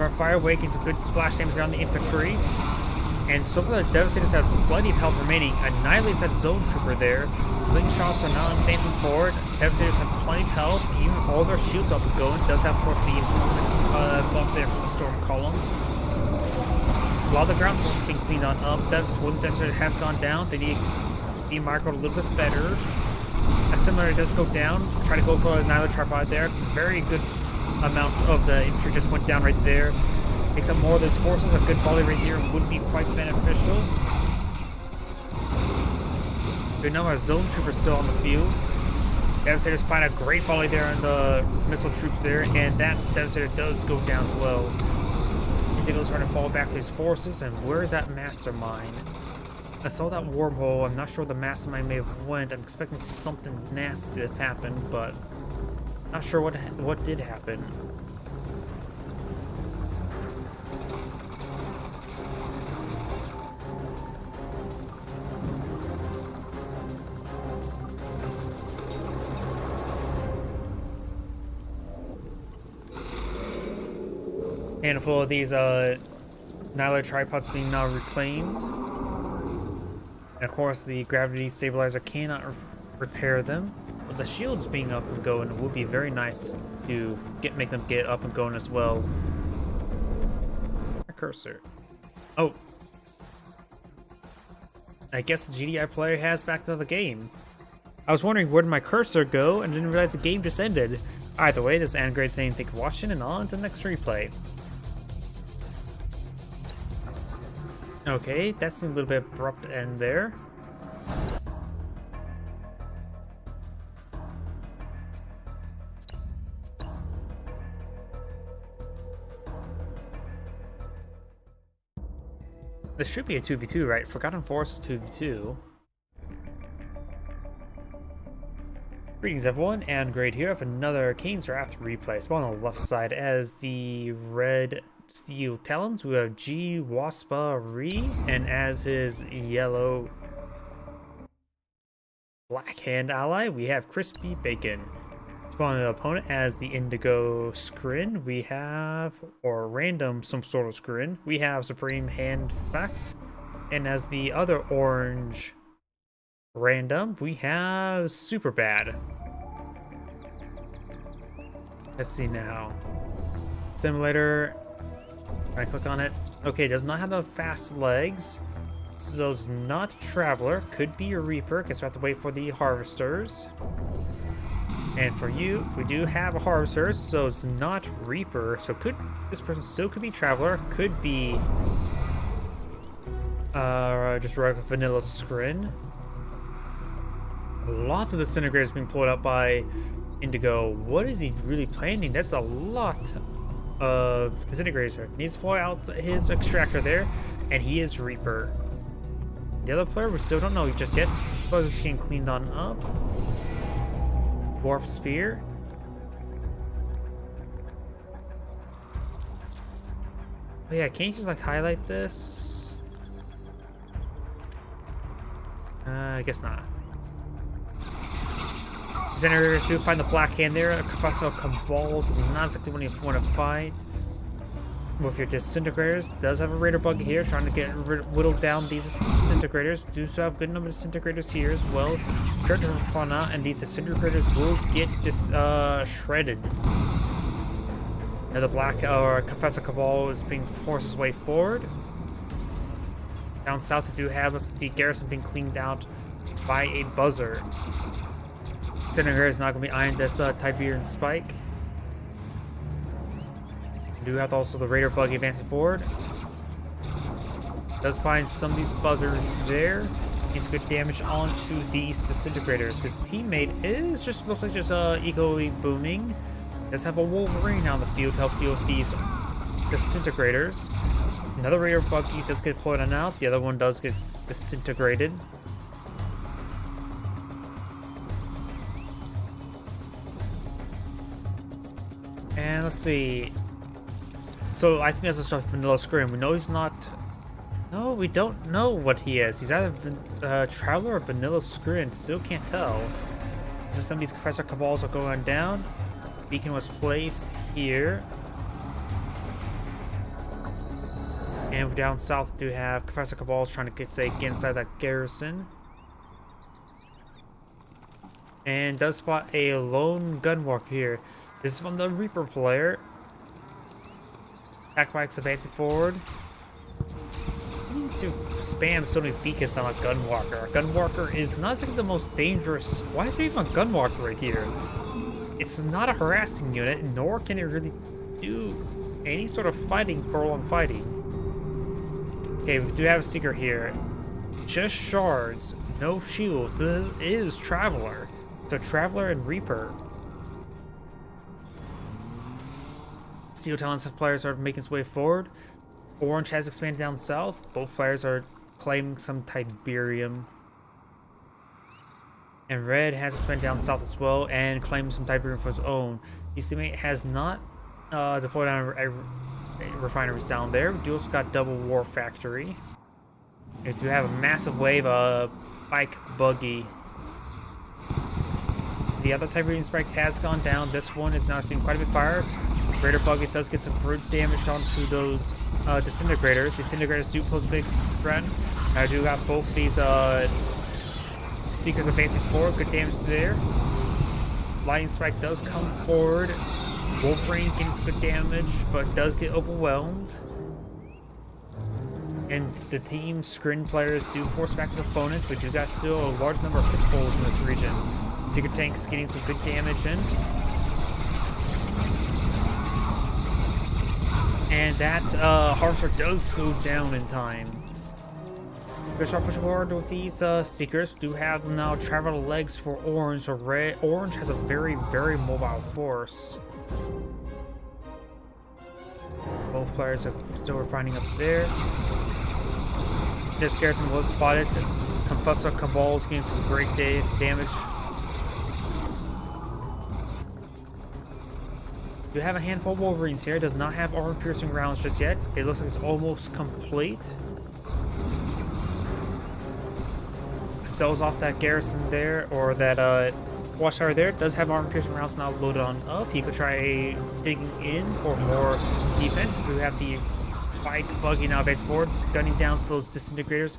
Our fire waking some good splash damage around the infantry. And so far the Devastators have plenty of health remaining. Annihilates that Zone Trooper there. Slingshots are now advancing forward. Devastators have plenty of health. Even all their shields up and going. Does have, of course, the buff there from the Storm Column. A lot of the ground forces being cleaned on up. One Devastator have gone down. They need to be microed a little bit better. A similar does go down. Try to go for another tripod there. Very good amount of the infantry just went down right there. Takes up more of those forces. A good volley right here would be quite beneficial. Good number of Zone Troopers still on the field. Devastators find a great volley there on the missile troops there, and that Devastator does go down as well. Indigo's trying to fall back to his forces, and where is that Mastermind? I saw that wormhole. I'm not sure the Mastermind may have went. I'm expecting something nasty to happen, but not sure what did happen. Handful of these Nylar tripods being now reclaimed. And of course the gravity stabilizer cannot repair them. But the shields being up and going would be very nice to make them get up and going as well. My cursor. Oh. I guess the GDI player has back to the game. I was wondering where did my cursor go and didn't realize the game just ended. Either way, this is Angrade saying thank you for watching and on to the next replay. Okay, that's a little bit abrupt end there. This should be a 2v2, right? Forgotten Forest 2v2. Greetings everyone, and Great here of another Kane's Wrath replay. Spawn on the left side as the red steel talons, we have G Waspa Re, and as his yellow black hand ally, we have Crispy Bacon. Spawning the opponent as the indigo Scrin, we have, or random some sort of Scrin, we have Supreme Hand Fax, and as the other orange random, we have Super Bad. Let's see now. Simulator. I click on it. Okay, does not have the fast legs. So it's not a Traveler. Could be a Reaper. Guess we have to wait for the Harvesters. And for you, we do have a Harvester, so it's not Reaper. So this person still could be Traveler. Could be just regular vanilla Scrin. Lots of disintegrators being pulled out by Indigo. What is he really planning? That's a lot of disintegrators. Needs to pull out his extractor there, and he is Reaper. The other player, we still don't know just yet. But it's getting cleaned on up. Warp Spear. Oh yeah, can't you just like highlight this? I guess not. Disintegrators do find the black hand there. Professor Cabal's not exactly what you want to fight. With your disintegrators, does have a raider bug here, trying to get whittle down these disintegrators. Do so have a good number of disintegrators here as well. Trying to spawn out, and these disintegrators will get this shredded. Now the black or Professor Cabal is being forced his way forward. Down south, we do have the garrison being cleaned out by a buzzer. Disintegrator is not going to be eyeing this Tiberian spike. We do have also the Raider bug advancing forward. Does find some of these buzzers there. Needs good damage onto these disintegrators. His teammate is just looks like just equally booming. Does have a Wolverine on the field to help deal with these disintegrators. Another Raider buggy does get deployed on out. The other one does get disintegrated. And let's see. So I think that's just a vanilla Scrim. We know he's not. No, we don't know what he is. He's either Traveler or vanilla Scrim. Still can't tell. So some of these Professor Cabals are going down. Beacon was placed here. And down south, we do have Professor Cabals trying to get inside that garrison. And does spot a lone gunwalker here. This is from the Reaper player. Attack bikes advancing forward. You need to spam so many beacons on a Gunwalker. A Gunwalker is not exactly the most dangerous. Why is there even a Gunwalker right here? It's not a harassing unit, nor can it really do any sort of fighting, prolonged fighting. Okay, we do have a secret here. Just shards, no shields. This is Traveler. So Traveler and Reaper. Steel Talons players are making its way forward. Orange has expanded down south. Both players are claiming some Tiberium. And Red has expanded down south as well and claimed some Tiberium for his own. His teammate has not deployed on a refineries down there. We also got Double War Factory. We do have a massive wave of bike buggy. The other Tiberium spike has gone down. This one is now seeing quite a bit of fire. Greater Buggies does get some brute damage onto those disintegrators. Disintegrators do pose a big threat. I do got both these Seekers advancing forward. Good damage there. Lightning Spike does come forward. Wolverine getting some good damage, but does get overwhelmed. And the team screen players do force back his opponents, but do got still a large number of pitfalls in this region. Secret Tank's getting some good damage in. And that Harvester does go down in time. We're going to start pushing forward with these Seekers. Do have now travel legs for Orange, so Red. Orange has a very, very mobile force. Both players are still refining up there. This garrison was spotted. Confessor Cabal is getting some great damage. We have a handful of Wolverines here. It does not have armor-piercing rounds just yet. It looks like it's almost complete. Sells off that garrison there, or that watchtower there. It does have armor-piercing rounds now loaded on up. He could try digging in for more defense. We have the bike buggy now advancing forward, gunning down those disintegrators.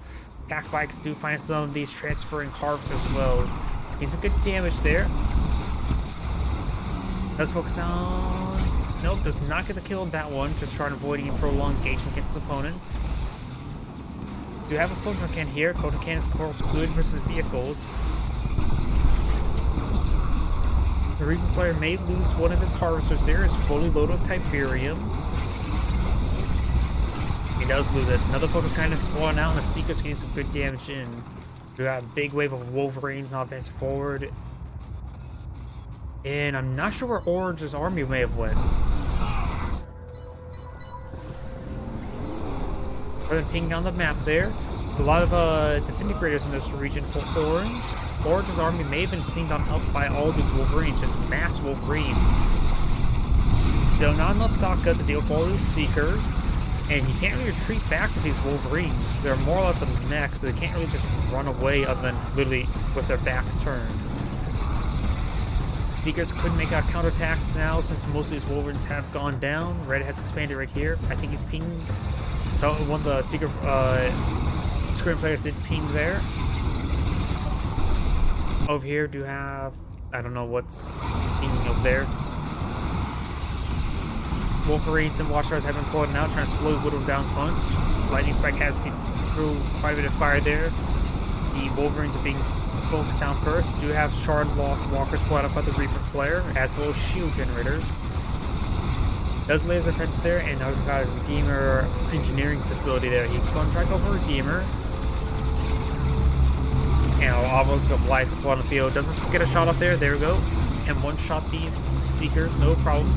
Pack bikes do find some of these transferring harvesters as well. Getting some good damage there. Does focus on... Nope, does not get the kill on that one. Just trying to avoid any prolonged engagement against his opponent. We have a photon can here. Photon can is of course good versus vehicles. The Reaper player may lose one of his harvesters there. It's fully loaded with Tiberium. He does lose it. Another photon can is blowing out, and the Seeker's getting some good damage in. We got a big wave of Wolverines now advancing forward. And I'm not sure where Orange's army may have went. Rather than pinging on the map there, a lot of disintegrators in this region for Orange. Orange's army may have been pinged on up by all these Wolverines, just mass Wolverines. Still not enough DACA to deal with all these Seekers, and you can't really retreat back with these Wolverines. They're more or less a mech, so they can't really just run away other than literally with their backs turned. Seekers could make a counterattack now since most of these Wolverines have gone down. Red has expanded right here. I think he's pinged. So one of the Seeker screen players did ping there. Over here do have... I don't know what's pinging over there. Wolverines and Watchtowers have been pulling out, trying to slowly whittle down opponents. Lightning Spike has seen through quite a bit of fire there. The Wolverines are being focused down first. Do have Shard Walkers pulled up by the Reaper player, as well as shield generators. Does laser fence there, and now we've got a Redeemer engineering facility there. He's going to try to go for Redeemer. And Almost go light on the field. Doesn't get a shot up there. There we go. And one shot these Seekers, no problem.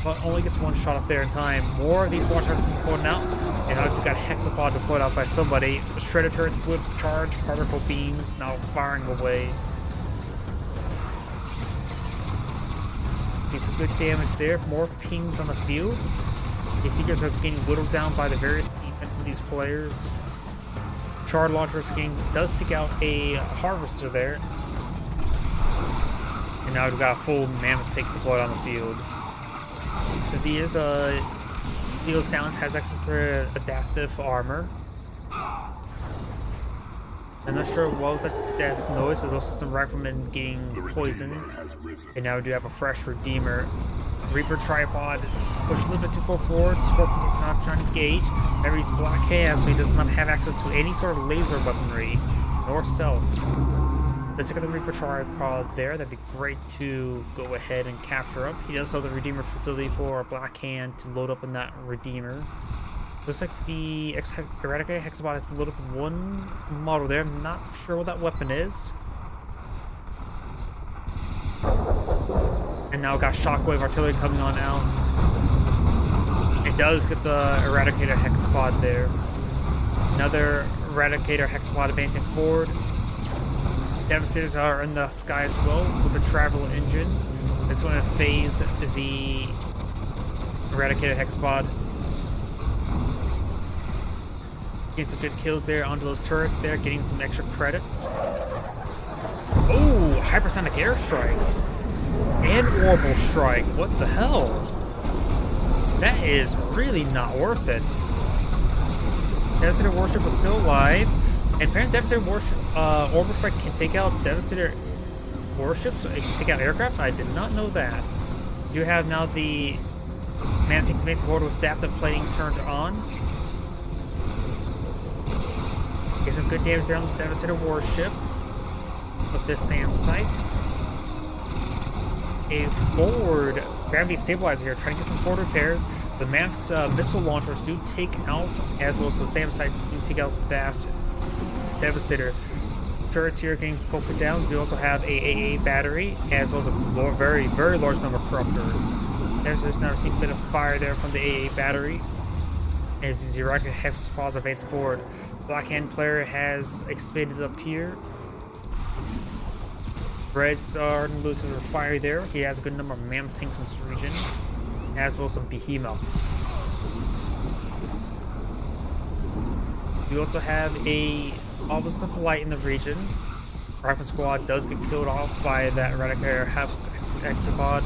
But only gets one shot up there in time. More of these Watchtowers are pulling out. And now we've got Hexapod deployed out by somebody. The Shredder turrets would charge particle beams, now firing away. See some good damage there. More pings on the field. The Seekers are getting whittled down by the various defenses of these players. Char Launcher's game does take out a Harvester there. And now we've got a full Mammoth Tank deployed on the field. Since he is a Seal's Talents, has access to adaptive armor. I'm not sure what was that noise. There's also some riflemen getting poisoned. And now we do have a fresh Redeemer. Reaper Tripod pushed a little bit too far forward. Scorpion is not trying to engage. Remember, he's black hands, so he does not have access to any sort of laser weaponry, nor stealth. Let's look at the Reaper Tripod there. That'd be great to go ahead and capture up. He does have the Redeemer facility for a Black Hand to load up in that Redeemer. Looks like the Eradicated Hexabot has been loaded up with one model there. I'm not sure what that weapon is. And now got Shockwave Artillery coming on now. It does get the Eradicator Hexapod there. Another Eradicator Hexapod advancing forward. Devastators are in the sky as well with the travel engines. It's going to phase the Eradicator Hexapod. Getting some good kills there onto those turrets there, getting some extra credits. Oh, Hypersonic Airstrike. And Orbital Strike. What the hell? That is really not worth it. Devastator Warship is still alive. And apparently Devastator Warship, Orbital Strike can take out Devastator Warships. It can take out aircraft. I did not know that. You have now the Man-Tanks advancing forward with adaptive plating turned on. Get some good damage there on the Devastator Warship with this SAM site. A forward gravity stabilizer here, trying to get some forward repairs. The Mammoth's missile launchers do take out, as well as the SAM site do take out that Devastator. Turrets here getting focused down. We also have a AA battery, as well as a very, very large number of corruptors. There's now receiving a bit of fire there from the AA battery. As you see, rocket Hexapods advancing forward. Black Hand player has expanded up here. Red Star loses a fire there. He has a good number of Mammoth tanks in this region, as well as some behemoths. We also have a Obelisk of Light in the region. Rifle Squad does get killed off by that Eradicator Hexapod.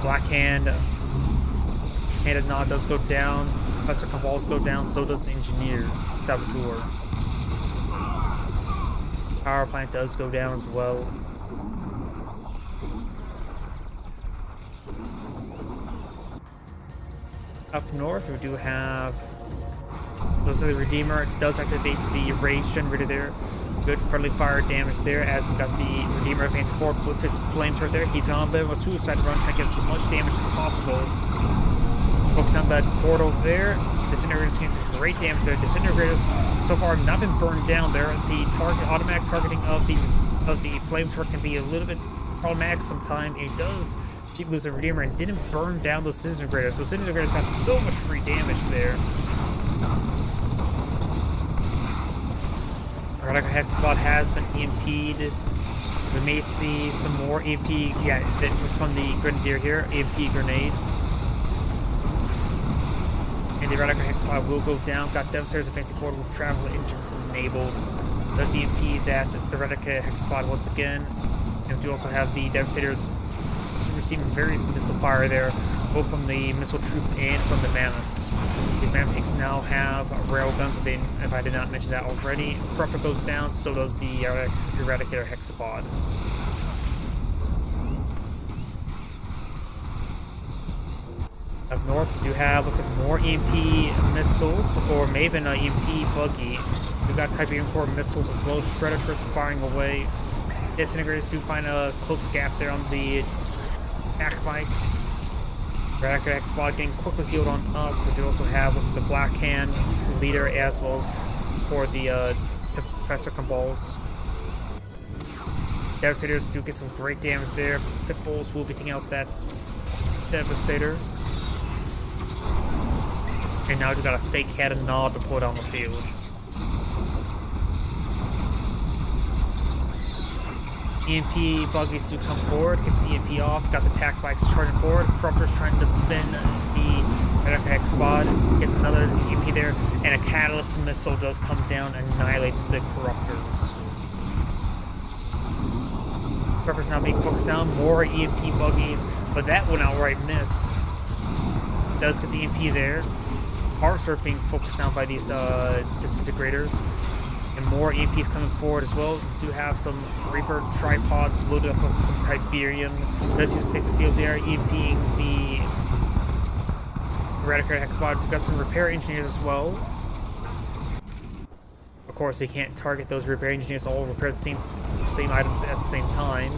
Black Hand Handed Nod does go down. Professor Cabals go down, so does the Engineer Saboteur. Power plant does go down as well. Up north, we do have those are the Redeemer. It does activate the rage generator there. Good friendly fire damage there, as we got the Redeemer advancing forward with his flames right there. He's on a bit of a suicide run, trying to get as much damage as possible. Focus on that portal there. Disintegrators getting some great damage there. Disintegrators so far have not been burned down there. The automatic targeting of the flamethrower can be a little bit problematic sometimes. It does lose a Redeemer and didn't burn down those disintegrators. Those disintegrators got so much free damage there. Our Hexapod has been EMP'd. We may see some more EMP. Yeah, that was from the Grenadier here. EMP grenades. And the Radical Hexapod will go down. Got Devastators advancing forward with travel engines enabled. Does EMP that the Radical Hexapod once again. And we do also have the Devastators receiving various missile fire there, both from the missile troops and from the Mammoths. The Mammoth tanks now have railguns, if I did not mention that already. Corruptor goes down, so does the Eradicator Hexapod. Up north, we do have, looks like more EMP missiles, or maybe an EMP buggy. We've got Tiberium Core missiles as well as Shredders firing away. Disintegrators do find a close gap there on the attack bikes. Radical Hexapod getting quickly healed on up. We do also have the Black Hand leader, as well as for the Professor Cabals. Devastators do get some great damage there. Pitbulls will be taking out that Devastator. And now we've got a fake head and nod to put on the field. EMP buggies do come forward, gets the EMP off, got the attack bikes charging forward, Corruptor's trying to defend the Radical Hexapod, gets another EMP there, and a Catalyst missile does come down and annihilates the Corruptors. Corruptor's now being focused down, more EMP buggies, but that one outright missed. Does get the EMP there. Harvester being focused down by these disintegrators. And more EMPs coming forward as well. We do have some Reaper tripods loaded up with some Tiberium. Does use Stasis Field there, EMPing the Radical Hexapod. We've got some repair engineers as well. Of course, they can't target those repair engineers all repair the same items at the same time.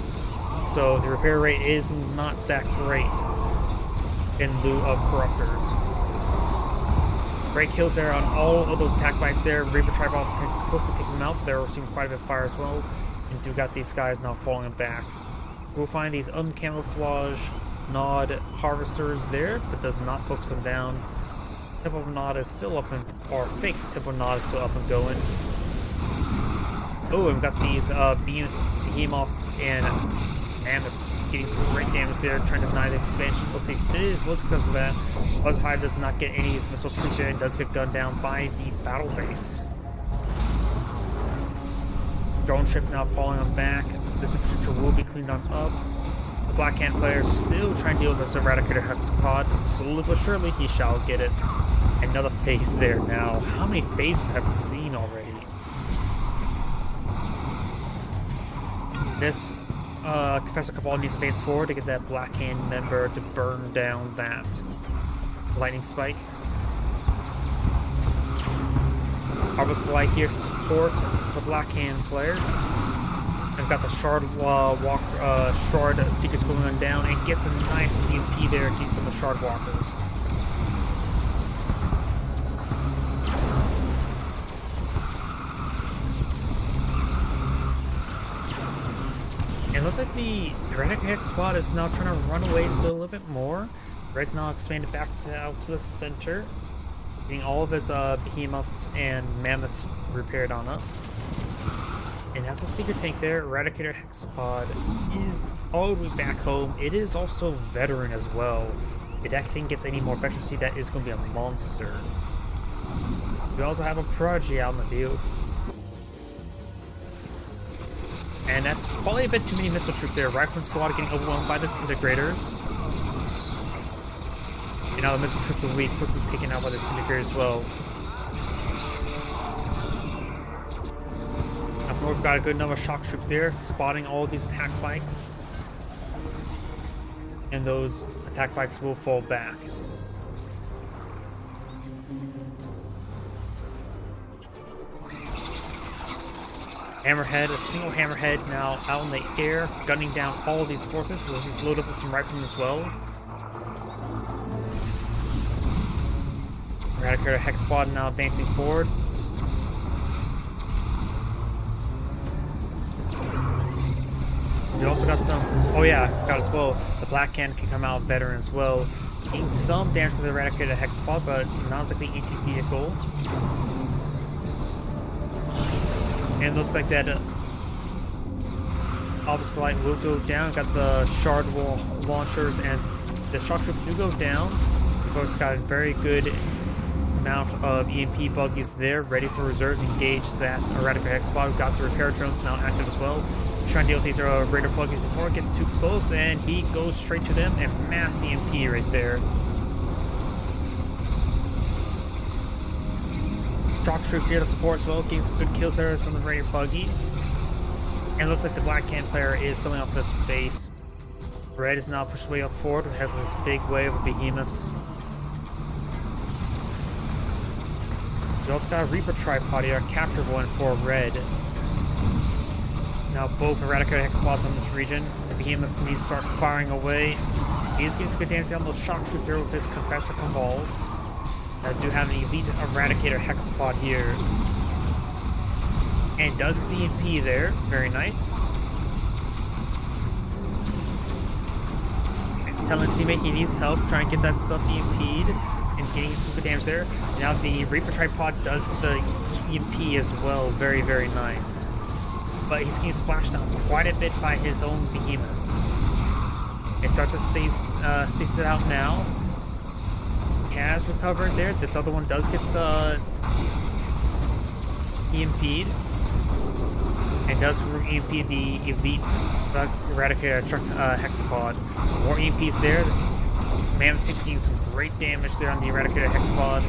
So the repair rate is not that great in lieu of Corruptors. Great kills there on all of those attack bikes there. Reaper tripods can quickly take them out. They're receiving quite a bit of fire as well. And do got these guys now falling back. We'll find these uncamouflaged Nod harvesters there, but does not focus them down. Temple of Nod is still up and, or fake Temple of Nod is still up and going. Oh, and we've got these behemoths and mammoths getting some great damage there, trying to deny the expansion. Looks like it was successful with that. Buzzer Hive does not get any of his missile troops there and does get gunned down by the battle base. Drone ship now falling on back. This infrastructure will be cleaned on up. The Black Hand player is still trying to deal with this Eradicator Hexapod. Slowly but surely he shall get it. Another phase there now. How many phases have we seen already? This Professor Cabal needs to advance forward to get that Black Hand member to burn down that lightning spike. Harvest Light here to support the Black Hand player. I've got the Shard Shard Seekers going on down and gets a nice EMP there against some of the Shard Walkers. It looks like the Eradicator Hex squad is now trying to run away still a little bit more. Red's now expanded back out to the center, getting all of his behemoths and mammoths repaired on up. And as a secret tank there, Eradicator Hexapod is all the way back home. It is also veteran as well. If that thing gets any more veterancy, that is going to be a monster. We also have a Prodigy out in the view. And that's probably a bit too many missile troops there. Rifleman squad getting overwhelmed by the disintegrators. And now the missile troops will be quickly taken out by the disintegrators as well. Up north, we've got a good number of shock troops there, spotting all of these attack bikes. And those attack bikes will fall back. Hammerhead, a single Hammerhead now out in the air, gunning down all of these forces. We'll just load up with some riflemen as well. Eradicator Hexapod now advancing forward. We also got some, oh yeah, I forgot as well, the Black Hand can come out veteran as well. Taking some damage to the Eradicator Hexapod, but not exactly anti-vehicle. And looks like that Obelisk Light will go down. Got the Shard Wall launchers and the shock troops do go down. Of course, got a very good amount of EMP buggies there, ready for reserve to engage that Eradicator Hexapod. We've got the repair drones now active as well. He's trying to deal with these Raider buggies before it gets too close, and he goes straight to them and mass EMP right there. Shock troops here to support as well, getting some good kills there, some of the Raider buggies. And it looks like the Black Hand player is selling off this base. Red is now pushed way up forward. We have this big wave of behemoths. We also got a Reaper tripod here, a captured one for Red. Now both Eradicator Hexapods in this region. The behemoths need to start firing away. He's getting some good damage down those shock troops there with his Confessor Cabals. I do have an elite Eradicator Hexapod here. And does get the EMP there. Very nice. Telling his teammate he needs help. Trying to get that stuff EMP'd. And getting some good damage there. Now the Reaper Tripod does get the EMP as well. Very, very nice. But he's getting splashed out quite a bit by his own behemoths. It starts to stasis it out now. Has recovered there. This other one does get EMP'd. And does EMP the elite Eradicator Hexapod. More EMPs there. Mammoth is getting some great damage there on the Eradicator Hexapod.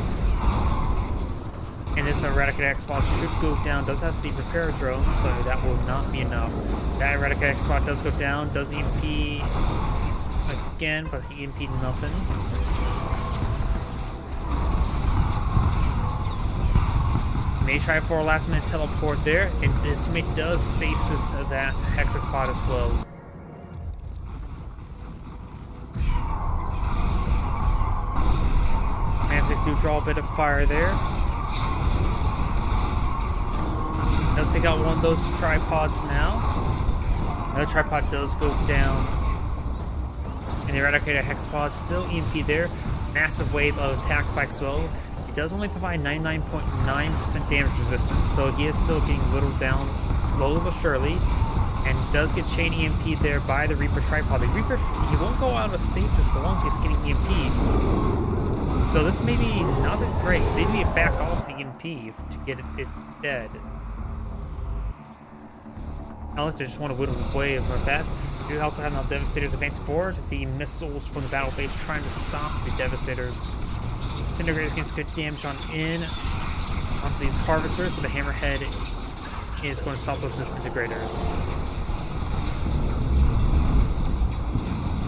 And this Eradicator Hexapod should go down. Does have the repair drones, but that will not be enough. That Eradicator Hexapod does go down. Does EMP again, but he EMP'd nothing. May try for a last minute teleport there, and this mate does stasis that Hexapod as well. Mantis do draw a bit of fire there. Does take out one of those tripods now. Another tripod does go down. And the Eradicator Hexapod still EMP there. Massive wave of attack by Swell. He does only provide 99.9% damage resistance, so he is still getting whittled down slowly but surely. And does get chain EMP there by the Reaper Tripod. The Reaper, he won't go out of stasis so long as he's getting EMP. So this maybe not great. They need to back off the EMP to get it dead. Unless they just want to whittle away from that. You also have now Devastators advancing forward. The missiles from the battle base trying to stop the Devastators. Disintegrators getting some good damage onto these Harvesters, but the Hammerhead is going to stop those Disintegrators.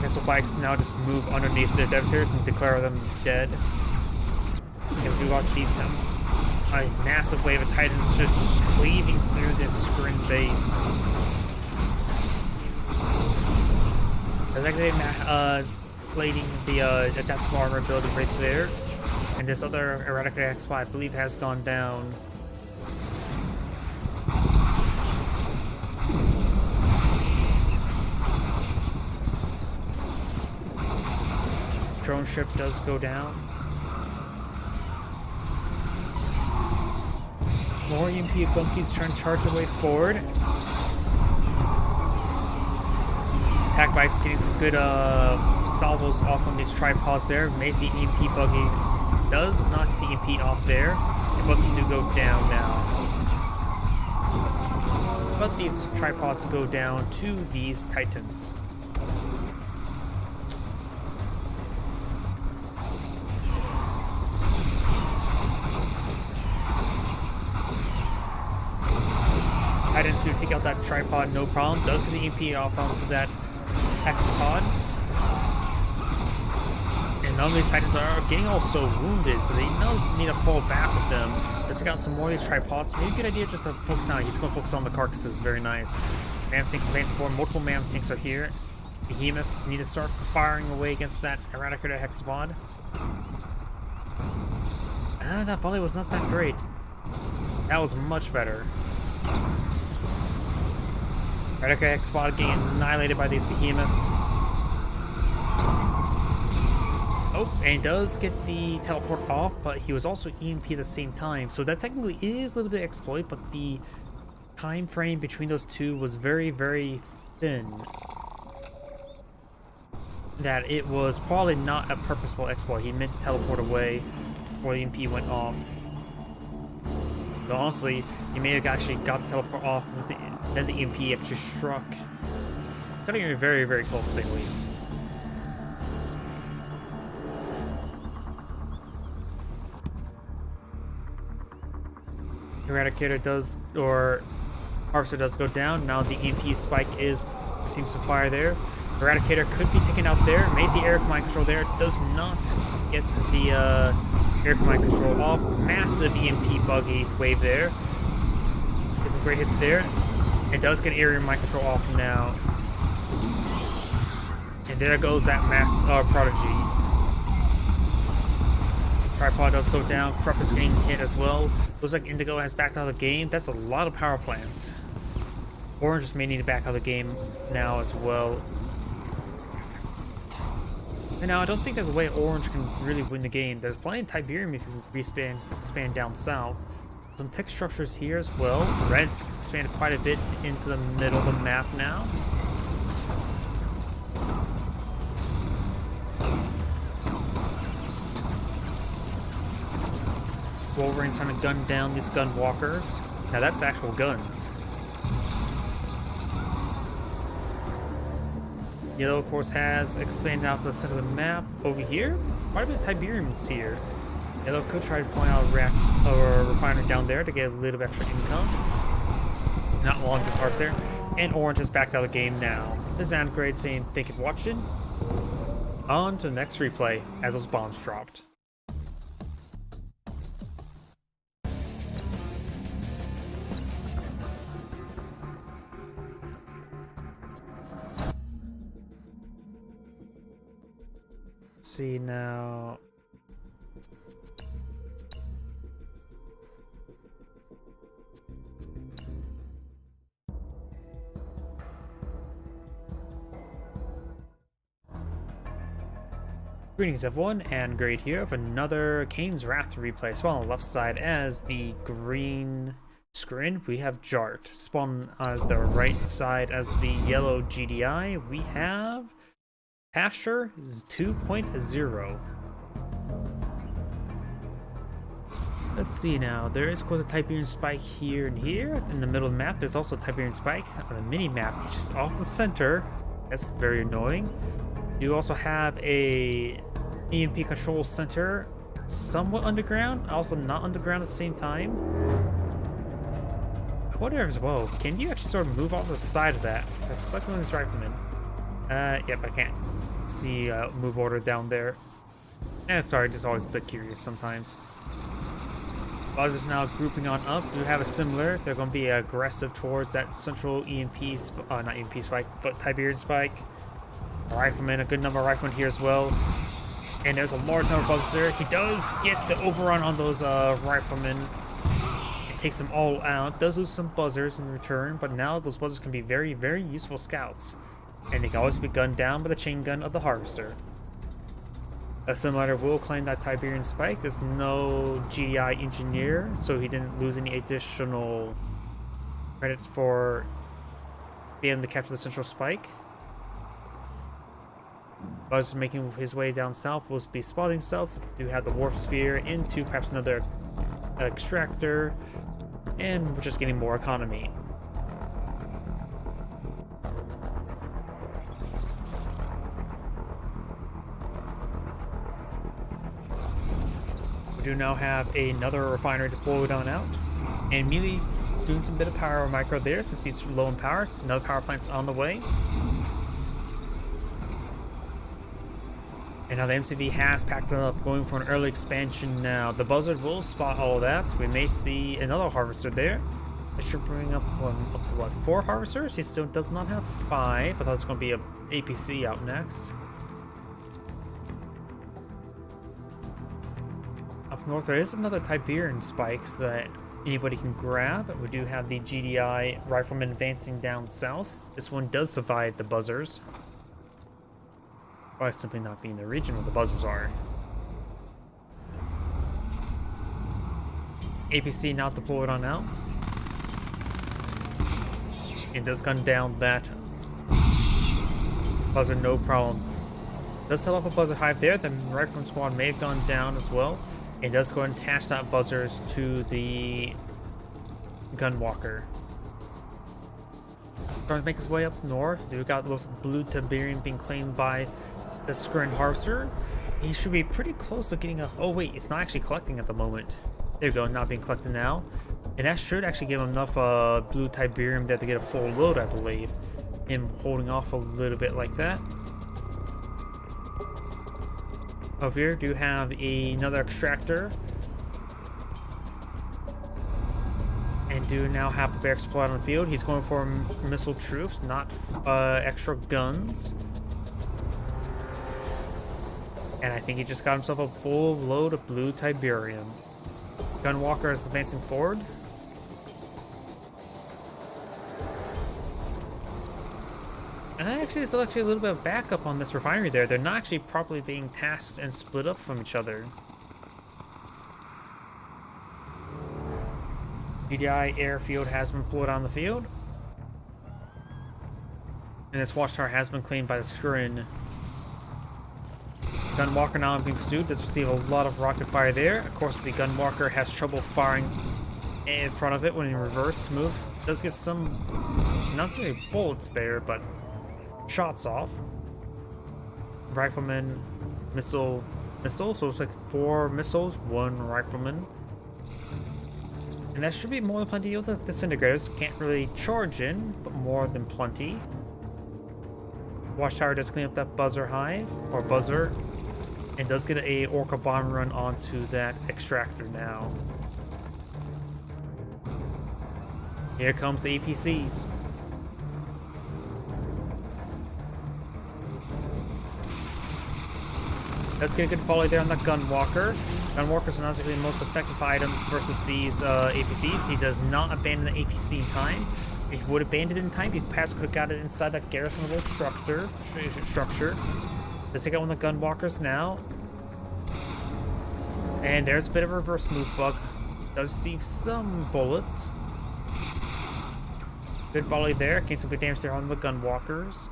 Missile bikes now just move underneath the Devastators and declare them dead. And we watch these a massive wave of Titans just cleaving through this screen base. It's like they're plating the adaptive armor building right there. And this other Eradicator X5, I believe, has gone down. Drone ship does go down. More EMP bunkies trying to charge their way forward. Attack bikes getting some good salvos off on these tripods there. Macy EMP buggy does knock the EMP off there. And buggy do go down now. But these tripods go down to these Titans. Titans do take out that tripod, no problem. Does get the EMP off onto that Hexapod. And none of these Titans are getting also wounded, so they does need to fall back with them. Let's take out some more of these tripods. Maybe a good idea just to focus on. He's going to focus on the carcasses. Very nice. Mammoth tanks advancing forward. Multiple Mammoth tanks are here. Behemoths need to start firing away against that Eradicator Hexapod. That volley was not that great. That was much better. Eradicator Hexapod getting annihilated by these Behemoths. Oh, and he does get the teleport off, but he was also EMP at the same time. So that technically is a little bit exploit, but the time frame between those two was very, very thin. That it was probably not a purposeful exploit. He meant to teleport away before the EMP went off. But honestly, he may have actually got the teleport off, then the EMP actually struck. Cutting it very, very close to say the least. Eradicator does, or Harvester does go down. Now the EMP spike is receiving some fire there. Eradicator could be taken out there. Macy air command control there. Does not get the air command control off. Massive EMP buggy wave there. Get some great hits there. It does get area command control off now. And there goes that Prodigy. Tripod does go down. Krupp is getting hit as well. Looks like Indigo has backed out of the game. That's a lot of power plants. Orange just may need to back out of the game now as well. And now I don't think there's a way Orange can really win the game. There's plenty of Tiberium if you expand down south. Some tech structures here as well. Red's expanded quite a bit into the middle of the map now. Wolverine's trying to gun down these gun walkers. Now that's actual guns. Yellow, of course, has expanded out to the center of the map. Over here, quite a bit of Tiberium's here. Yellow could try to point out a refinery down there to get a little bit extra income. Not long this harvest there. And Orange is backed out of the game now. This is Angrade saying thank you for watching. On to the next replay as those bombs dropped. See now. Greetings everyone, and great here of another Kane's Wrath replay. Spawn on the left side as the green screen, we have Jart. Spawn as the right side as the yellow GDI, we have Pasture 2.0. Let's see now, there is quite a Tiberian Spike here and here. In the middle of the map, there's also a Tiberian Spike on the mini-map. It's just off the center. That's very annoying. You also have a EMP control center, somewhat underground, also not underground at the same time. I wonder as well, can you actually sort of move off the side of that? Like, select one of these riflemen. Yep, I can't see move order down there. Sorry, just always a bit curious sometimes. Buzzers now grouping on up. Do have a similar. They're going to be aggressive towards that central EMP, not EMP spike, but Tiberian spike. Rifleman, a good number of riflemen here as well. And there's a large number of buzzers there. He does get the overrun on those riflemen. It takes them all out. Does lose some buzzers in return, but now those buzzers can be very, very useful scouts. And they can always be gunned down by the chain gun of the harvester. A simulator will claim that Tiberian spike. There's no GDI engineer, so he didn't lose any additional credits for being able to capture the central spike. Buzz making his way down south will be spotting south. Do have the warp spear into perhaps another extractor, and we're just getting more economy. We do now have another refinery deployed on out, and immediately doing some bit of power micro there since he's low in power. Another power plant's on the way. And now the MCV has packed it up, going for an early expansion now. The buzzard will spot all that. We may see another harvester there. It should bring up, up to what, 4 harvesters? He still does not have 5. I thought it was going to be a APC out next. Up north, there is another Tiberian spike that anybody can grab. We do have the GDI rifleman advancing down south. This one does survive the buzzers, by simply not being the region where the buzzers are. APC now deployed on out. It does gun down that buzzer, no problem. Does set off a buzzer hive there. The rifleman squad may have gone down as well. It does go and attach that buzzers to the gunwalker. Trying to make his way up north. We've got those blue Tiberian being claimed by the Skirn Harvester. He should be pretty close to getting a... Oh wait, it's not actually collecting at the moment. There you go, not being collected now. And that should actually give him enough blue Tiberium there to get a full load, I believe. Him holding off a little bit like that. Over here, do have another extractor. And do now have the barracks plot on the field. He's going for missile troops, not extra guns. And I think he just got himself a full load of blue Tiberium. Gunwalker is advancing forward. And actually, there's actually a little bit of backup on this refinery there. They're not actually properly being tasked and split up from each other. GDI airfield has been pulled on the field. And this watchtower has been claimed by the Skurin. Gunwalker now being pursued, does receive a lot of rocket fire there. Of course, the Gunwalker has trouble firing in front of it when in reverse move. Does get some, not necessarily bullets there, but shots off. Rifleman, missile, so it's like 4 missiles, 1 rifleman. And that should be more than plenty of the disintegrators. Can't really charge in, but more than plenty. Watchtower does clean up that buzzer hive, or buzzer. And does get a Orca bomb run onto that extractor now. Here comes the APCs. Let's get a good volley there on the Gunwalker. Gunwalkers are not exactly the most effective items versus these APCs. He does not abandon the APC in time. If he would have abandoned it in time, he perhaps could have got it inside that garrisonable structure. Let's take out one of the gunwalkers now. And there's a bit of a reverse move bug. Does receive some bullets. Good volley there. Gain some good damage there on the gunwalkers.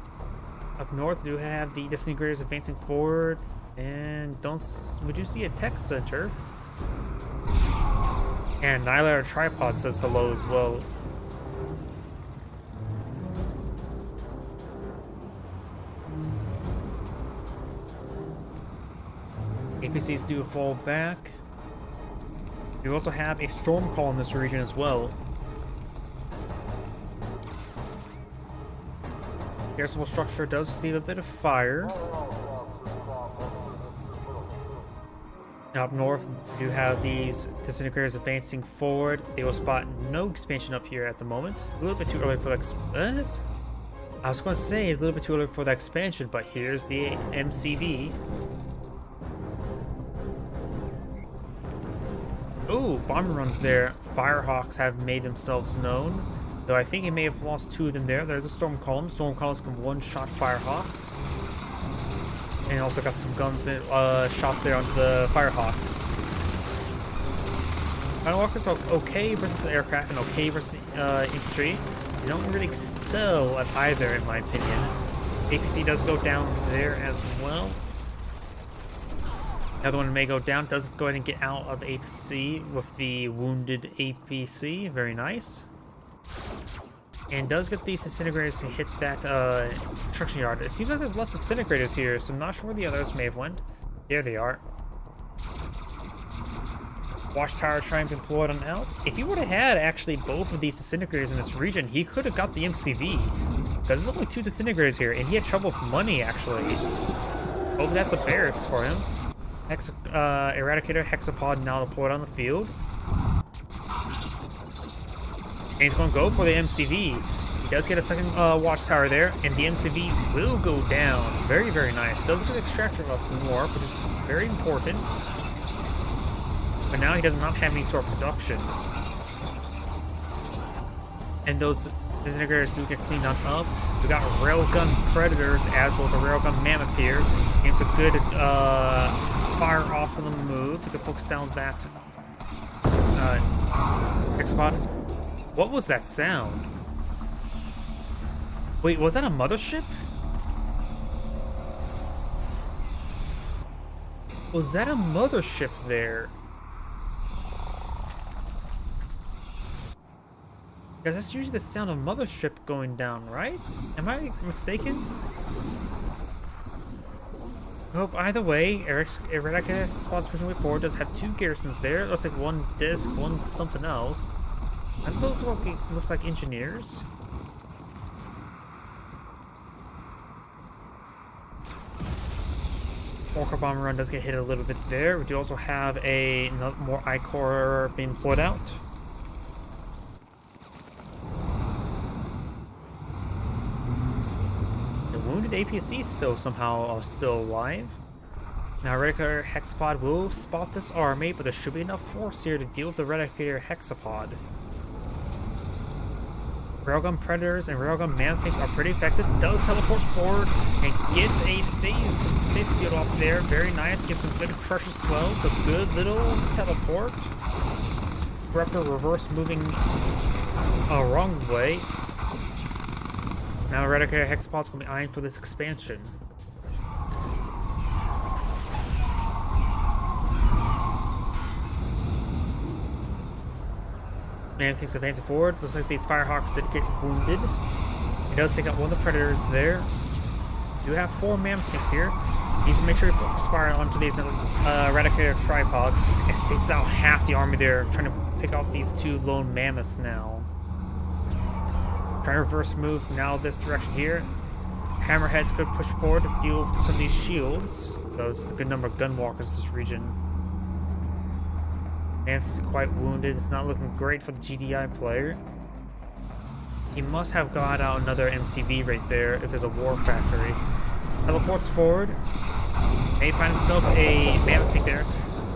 Up north, we do have the disintegrators advancing forward. And we do see a tech center. And Annihilator Tripod says hello as well. APCs do fall back. We also have a storm call in this region as well. Garrisonable structure does receive a bit of fire. Now up north, we do have these disintegrators advancing forward. They will spot no expansion up here at the moment. A little bit too early for the I was going to say it's a little bit too early for the expansion, but here's the MCV. Ooh, bomber runs there. Firehawks have made themselves known. Though I think he may have lost 2 of them there. There's a storm column. Storm columns can one-shot Firehawks. And also got some guns and shots there onto the Firehawks. Firewalkers are okay versus aircraft and okay versus infantry. They don't really excel at either, in my opinion. APC does go down there as well. Another one may go down. Does go ahead and get out of the APC with the wounded APC. Very nice. And does get these disintegrators to hit that construction yard. It seems like there's less disintegrators here, so I'm not sure where the others may have went. There they are. Watchtower trying to pull it on out. If he would have had actually both of these disintegrators in this region, he could have got the MCV. Because there's only 2 disintegrators here, and he had trouble with money actually. Oh, that's a barracks for him. Eradicator Hexapod now deployed on the field. And he's going to go for the MCV. He does get a second watchtower there, and the MCV will go down. Very, very nice. Does get extractor up more, which is very important. But now he does not have any sort of production. And those disintegrators do get cleaned on up. We got railgun predators as well as a railgun mammoth here. Gains a good fire off of the move. We can focus down that Hexapod. What was that sound? Wait, was that a mothership? Was that a mothership there? Because that's usually the sound of mothership going down, right? Am I mistaken? Oh, either way, Eradicator Spots pushing way forward does have 2 garrisons there. It looks like 1 disc, 1 something else. And those looks like engineers. Orca Bomber Run does get hit a little bit there. We do also have more I-Core being put out. The wounded APC somehow still alive. Now Eradicator Hexapod will spot this army, but there should be enough force here to deal with the Eradicator Hexapod. Railgun Predators and Railgun Mammoths are pretty effective. Does teleport forward and get a stasis field off there. Very nice. Get some good crush as well. So good little teleport. Raptor reverse moving wrong way. Now Eradicator Hexapod's going to be eyeing for this expansion. Mammoths advancing forward. Looks like these Firehawks did get wounded. He does take out one of the Predators there. We do have 4 Mammoths here. Needs to make sure he focus fire onto these Eradicator tripods. And takes out half the army there, trying to pick off these 2 lone Mammoths now. Trying to reverse move now this direction here. Hammerheads could push forward to deal with some of these shields. So it's a good number of gunwalkers in this region. Mammoth is quite wounded. It's not looking great for the GDI player. He must have got out another MCV right there if there's a war factory. Teleports forward. May find himself a Mammoth tank there.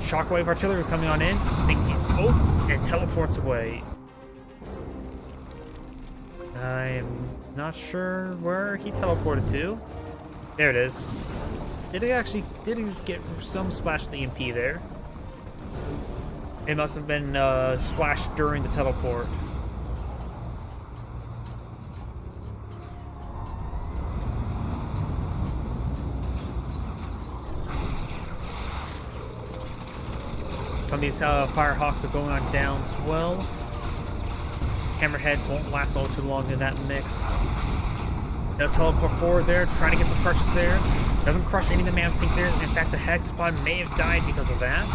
Shockwave artillery coming on in. Sinking. Oh, and teleports away. I'm not sure where he teleported to. There it is. did get some splash with the EMP there. It must have been splashed during the teleport. Some of these Firehawks are going on down as well. Hammerheads won't last all too long in that mix. Does teleport forward there, trying to get some crushes there. Doesn't crush any of the Man-Things there. In fact, the Hex Pod may have died because of that.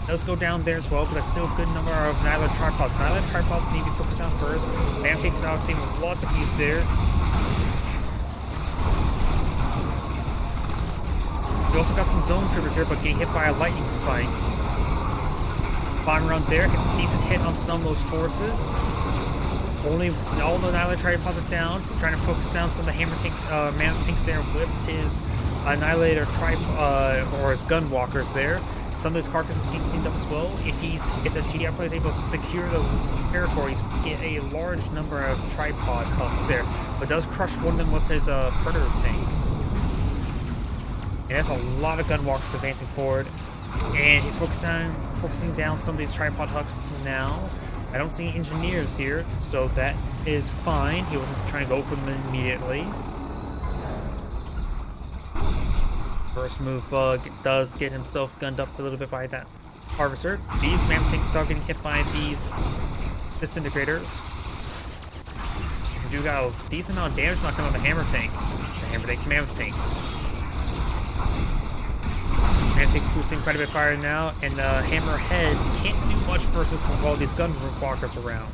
Does go down there as well, but that's still a good number of Nyla Tripods. Nyla Tripods need to be focused on first. Man-Things are now seeing lots of use there. We also got some Zone Troopers here, but getting hit by a Lightning Spike. Bomb around there, gets a decent hit on some of those forces. Only all the Nyla Tripods are down, trying to focus down some of the Man-Things there with his Annihilator or his Gunwalkers there. Some of his carcasses being cleaned up as well. If the GDI player is able to secure the territories, get a large number of tripod husks there, but does crush one of them with his Predator tank. And that's a lot of Gunwalkers advancing forward. And he's focusing down some of these tripod husks now. I don't see engineers here, so that is fine. He wasn't trying to go for them immediately. First move bug does get himself gunned up a little bit by that harvester. These Man-Things start getting hit by these disintegrators. We do got a decent amount of damage knocking on the Hammer Tank. The Hammer Tank, Man-Thing. Man-Thing boosting quite a bit of fire now, and the Hammerhead can't do much versus all these Gunwalkers around.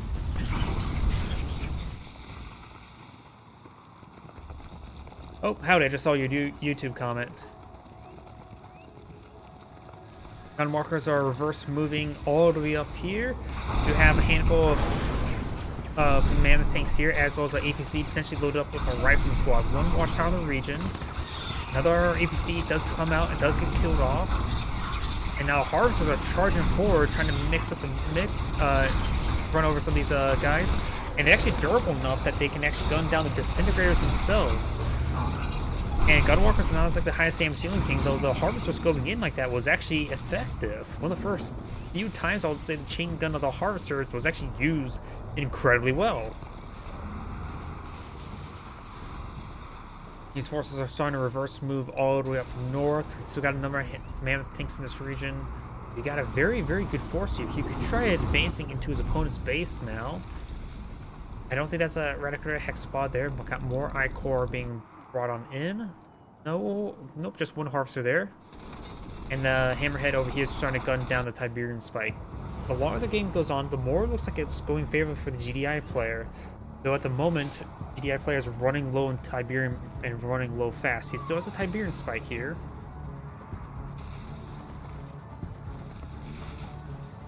Oh, howdy, I just saw your YouTube comment. Gunwalkers are reverse moving all the way up here. You have a handful of Mammoth Tanks here, as well as an APC potentially loaded up with a Rifling Squad. One Watchtower in the region. Another APC does come out and does get killed off. And now Harvesters are charging forward, trying to mix up the mix, run over some of these guys. And they're actually durable enough that they can actually gun down the Disintegrators themselves. And Gunwalkers are not like the highest damage dealing king, though the Harvesters going in like that was actually effective. One of the first few times I would say the chain gun of the Harvesters was actually used incredibly well. These forces are starting to reverse move all the way up north. Still got a number of Mammoth Tanks in this region. You got a very, very good force here. You could try advancing into his opponent's base now. I don't think that's a Radicator Hexapod there, but got more I-Core being brought on in. No, nope, just one Harvester there. And the Hammerhead over here is starting to gun down the Tiberian Spike. The longer the game goes on, the more it looks like it's going favorable for the GDI player. Though at the moment, GDI player is running low in Tiberian and running low fast. He still has a Tiberian Spike here.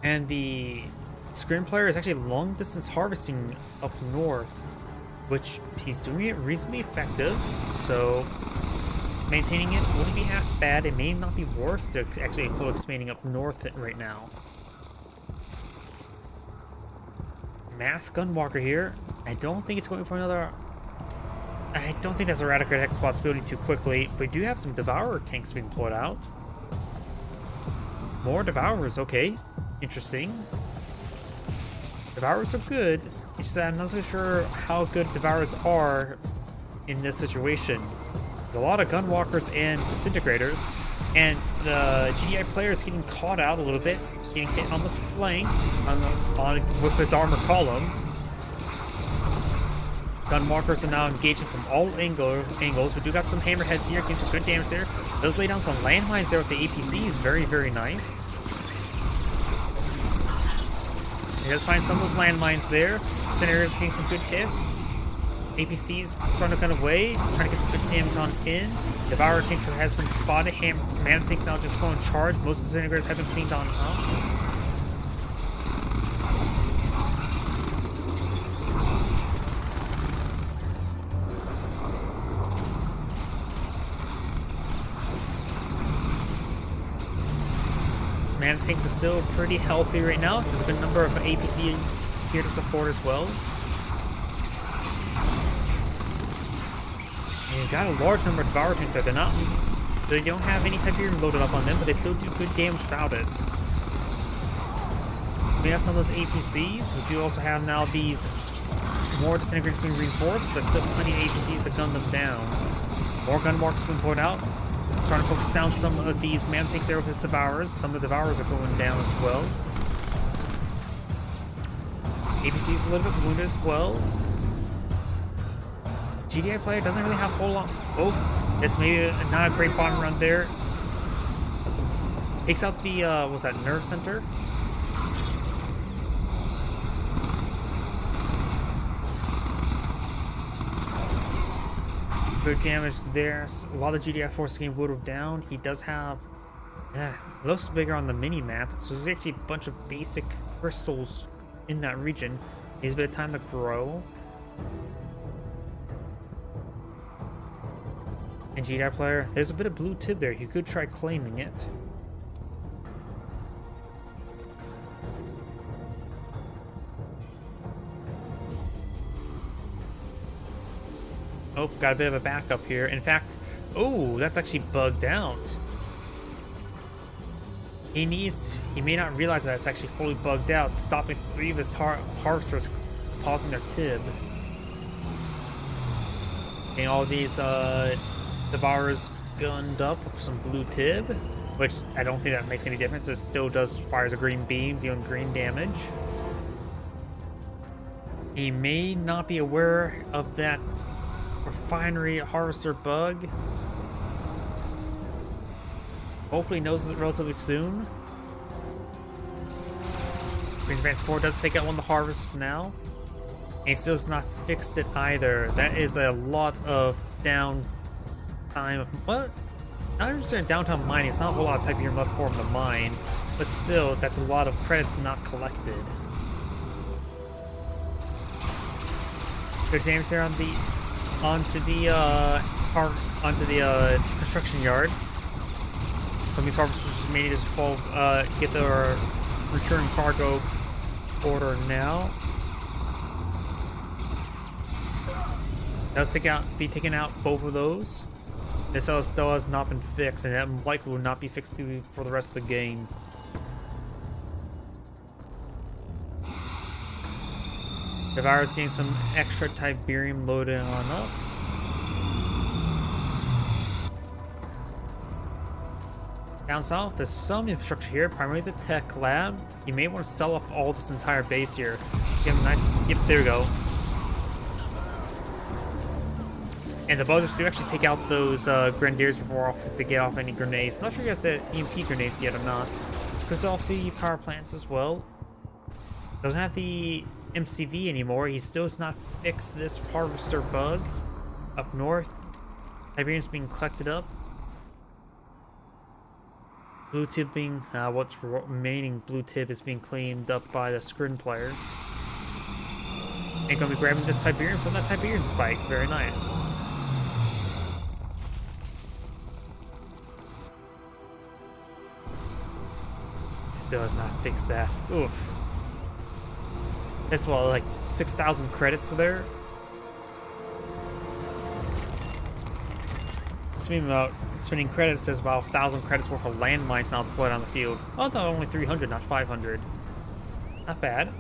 And the Scrim player is actually long distance harvesting up north, which he's doing it reasonably effective, so maintaining it wouldn't be half bad. It may not be worth to actually full expanding up north right now. Mass Gunwalker here. I don't think he's going for another. I don't think that's a Radicator Hexapod's building too quickly, but we do have some Devourer tanks being pulled out. More Devourers, okay. Interesting. Devourers are good. It's just that I'm not so sure how good Devourers are in this situation. There's a lot of Gunwalkers and Disintegrators, and the GDI player is getting caught out a little bit, getting hit on the flank with his armor column. Gunwalkers are now engaging from all angles. We do got some Hammerheads here, getting some good damage there. Does lay down some landmines there with the APCs. Very, very nice. He does find some of those landmines there. Senators getting some good hits. APCs trying to gun away, trying to get some good damage on in. Devourer tanks has been spotted. Man tanks now just going charge. Most of the disintegrators have been cleaned on up. Man tanks are still pretty healthy right now. There's a good number of APCs here to support as well. They've got a large number of Devour tanks there. They don't have any Tiberium loaded up on them, but they still do good damage without it. We have some of those APCs. We do also have now these more disintegrators being reinforced, but there's still plenty of APCs to gun them down. More gun marks have been put out. Starting to focus down some of these man tanks there with his Devourers. Some of the Devourers are going down as well. APC's a little bit wounded as well. GDI player doesn't really have a whole lot. Oh, this may be not a great bottom run there. Takes out the, what's that, nerve center? Good damage there. A lot of GDI forces getting whittled down. He does have, it looks bigger on the mini map. So there's actually a bunch of basic crystals in that region. Needs a bit of time to grow. And GDI player, there's a bit of blue tib there. You could try claiming it. Oh, got a bit of a backup here. In fact, oh, that's actually bugged out. He may not realize that it's actually fully bugged out, stopping 3 of his harvesters, pausing their tib. Getting all these Devourers gunned up with some blue tib, which I don't think that makes any difference. It still fires a green beam, dealing green damage. He may not be aware of that refinery harvester bug. Hopefully he knows it relatively soon. Queen's Advance 4 does take out one of the harvests now. And he still has not fixed it either. That is a lot of downtime. What? Not necessarily downtime mining. It's not a whole lot of Tiberium left for him to mine. But still, that's a lot of credits not collected. There's damage there onto the construction yard. Some of these harvesters may need to get their return cargo order now. Does be taking out both of those. This still has not been fixed, and that likely will not be fixed for the rest of the game. Devourer's getting some extra Tiberium loaded on up. Down south, there's some infrastructure here, primarily the tech lab. You may want to sell off all this entire base here. Give them a nice, yep, there we go. And the buzzers do actually take out those grenadiers before they get off any grenades. Not sure you guys said EMP grenades yet or not. Goes off the power plants as well. Doesn't have the MCV anymore. He still has not fixed this harvester bug up north. Tiberium's being collected up. Blue tib being, what's remaining blue tib is being cleaned up by the screen player. And gonna be grabbing this Tiberium from that Tiberium spike. Very nice. Still has not fixed that. Oof. That's what, like 6,000 credits there. Spending credits, there's about 1,000 credits worth of landmines now deployed on the field. Oh, I thought only 300, not 500. Not bad.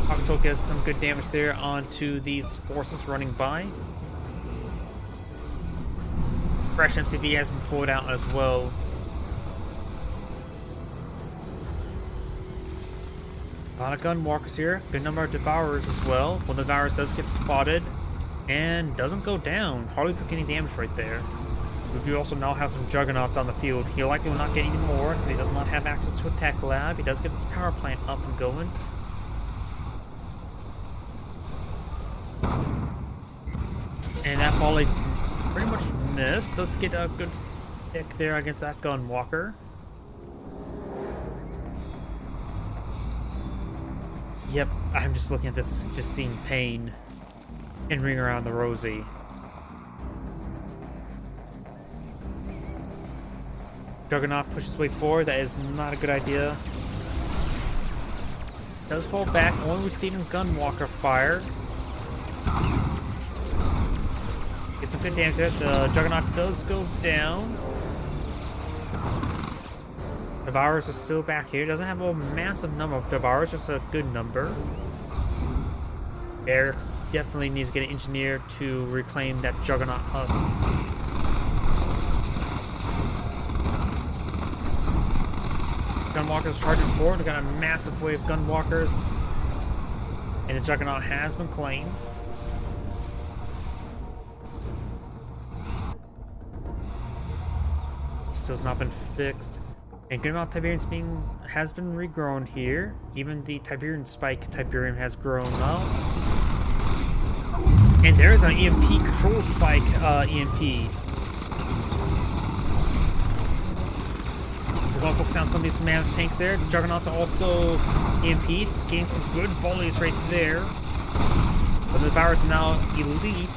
Hawkswell gets some good damage there onto these forces running by. Fresh MCV has been pulled out as well. A lot of gun walkers here. Good number of Devourers as well. One of the Devourers does get spotted and doesn't go down. Hardly took any damage right there. We do also now have some Juggernauts on the field. He likely will not get any more since he does not have access to a tech lab. He does get this power plant up and going. And that volley pretty much missed. Does get a good pick there against that gun walker. Yep, I'm just looking at this, just seeing pain and ring around the rosy. Juggernaut pushes his way forward. That is not a good idea. does fall back, only receiving Gunwalker fire. Get some good damage there. The Juggernaut does go down. Devourers are still back here. Doesn't have a massive number of Devourers, just a good number. Eric's definitely needs to get an engineer to reclaim that Juggernaut husk. Gunwalkers charging forward. We've got a massive wave of Gunwalkers. And the Juggernaut has been claimed. Still has not been fixed. And good amount of Tiberium has been regrown here. Even the Tiberium Spike Tiberium has grown up. And there's an EMP control spike EMP. So going to focus on some of these mammoth tanks there. The Juggernauts are also EMP'd, getting some good volleys right there. But the Devourers are now elite.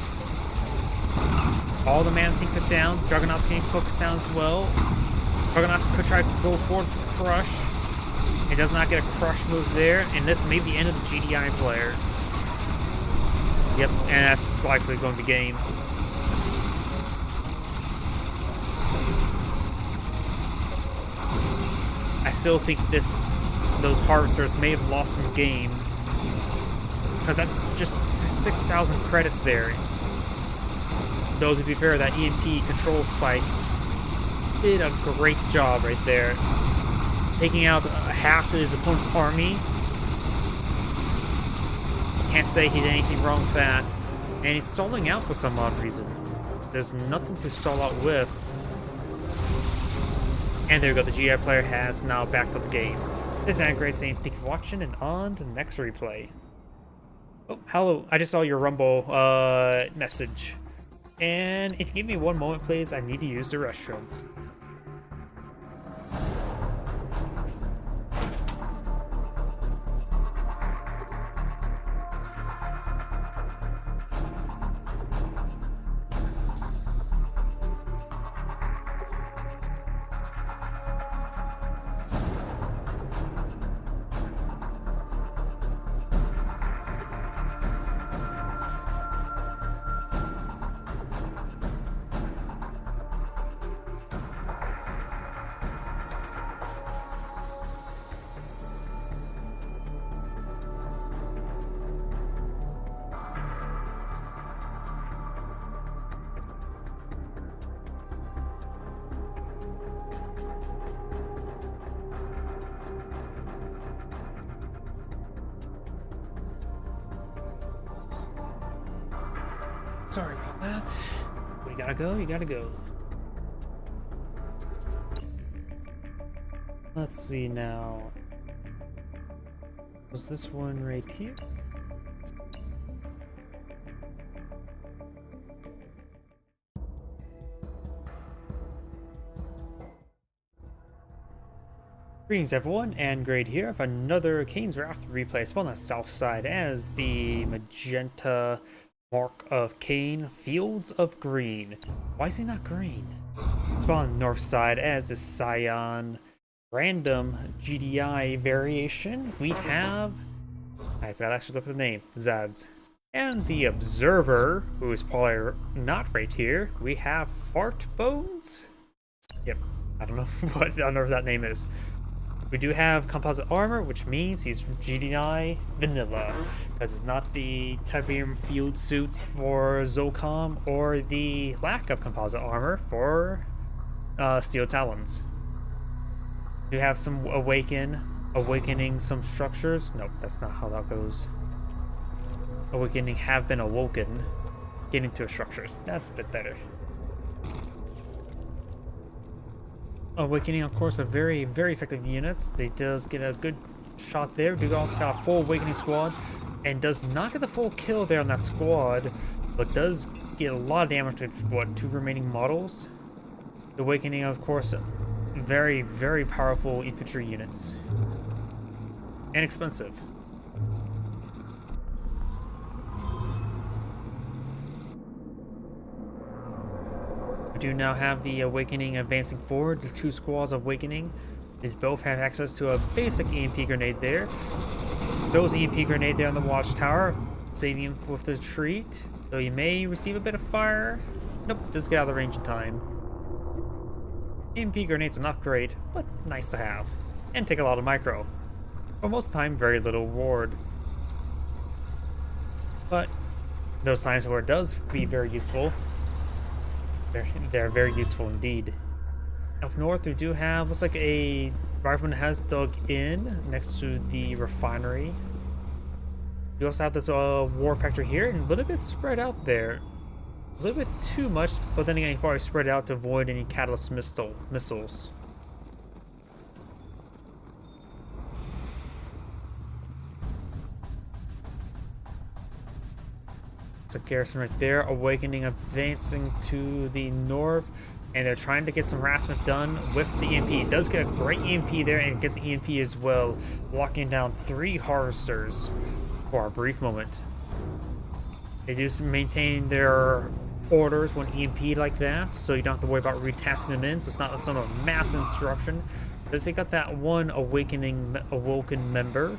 All the mammoth tanks are down. Juggernauts getting focused down as well. Juggernauts could try to go forward for Crush. It does not get a Crush move there, and this may be the end of the GDI player. Yep, and that's likely going to be game. I still think those Harvesters may have lost the game, because that's just 6,000 credits there. Though, to be fair, that EMP control spike did a great job right there, taking out half of his opponent's army. Can't say he did anything wrong with that. And he's stalling out for some odd reason. There's nothing to stall out with. And there we go, the GI player has now backed up the game. This is Great saying thank you for watching, and on to the next replay. Oh, hello, I just saw your Rumble message. And if you give me one moment, please, I need to use the restroom. Sorry about that. You gotta go, you gotta go. Let's see now. Was this one right here? Greetings everyone, and Grade here of another Kane's Wrath replay. Spawn on the south side as the magenta mark of Kane, Fields of Green. Why is he not green? Spawn on the north side as the Scion random GDI variation. We have, I forgot to actually look at the name, Zads. And the Observer, who is probably not right here, we have Fart Bones? Yep, I don't know what, I don't know what that name is. We do have composite armor, which means he's GDI vanilla, because it's not the Tiberium field suits for Zocom or the lack of composite armor for Steel Talons. Do have some awakening some structures. Nope, that's not how that goes. Awakening have been awoken, getting to structures. That's a bit better. Awakening, of course, are very, very effective units. They does get a good shot there. We also got a full Awakening squad, and does not get the full kill there on that squad, but does get a lot of damage to, what, 2 remaining models. The Awakening, of course, very, very powerful infantry units. And expensive. We do now have the Awakening advancing forward, the 2 squads of Awakening. They both have access to a basic EMP grenade there. throws an EMP grenade there on the watchtower, saving him with the retreat. So you may receive a bit of fire. Nope, just get out of the range in time. EMP grenades are not great, but nice to have. And take a lot of micro. For most of the time, very little reward. But those times where it does be very useful, they're very useful indeed. Up north, we do have, looks like a rifleman has dug in next to the refinery. We also have this war factory here, and a little bit spread out there. A little bit too much, but then again, you probably spread out to avoid any catalyst missiles. It's a garrison right there. Awakening advancing to the north, and they're trying to get some harassment done with the EMP. It does get a great EMP there, and it gets the EMP as well, locking down 3 harvesters for a brief moment. They do maintain their orders when EMP like that, so you don't have to worry about retasking them in, so it's not some mass disruption. Because they got that one awoken member.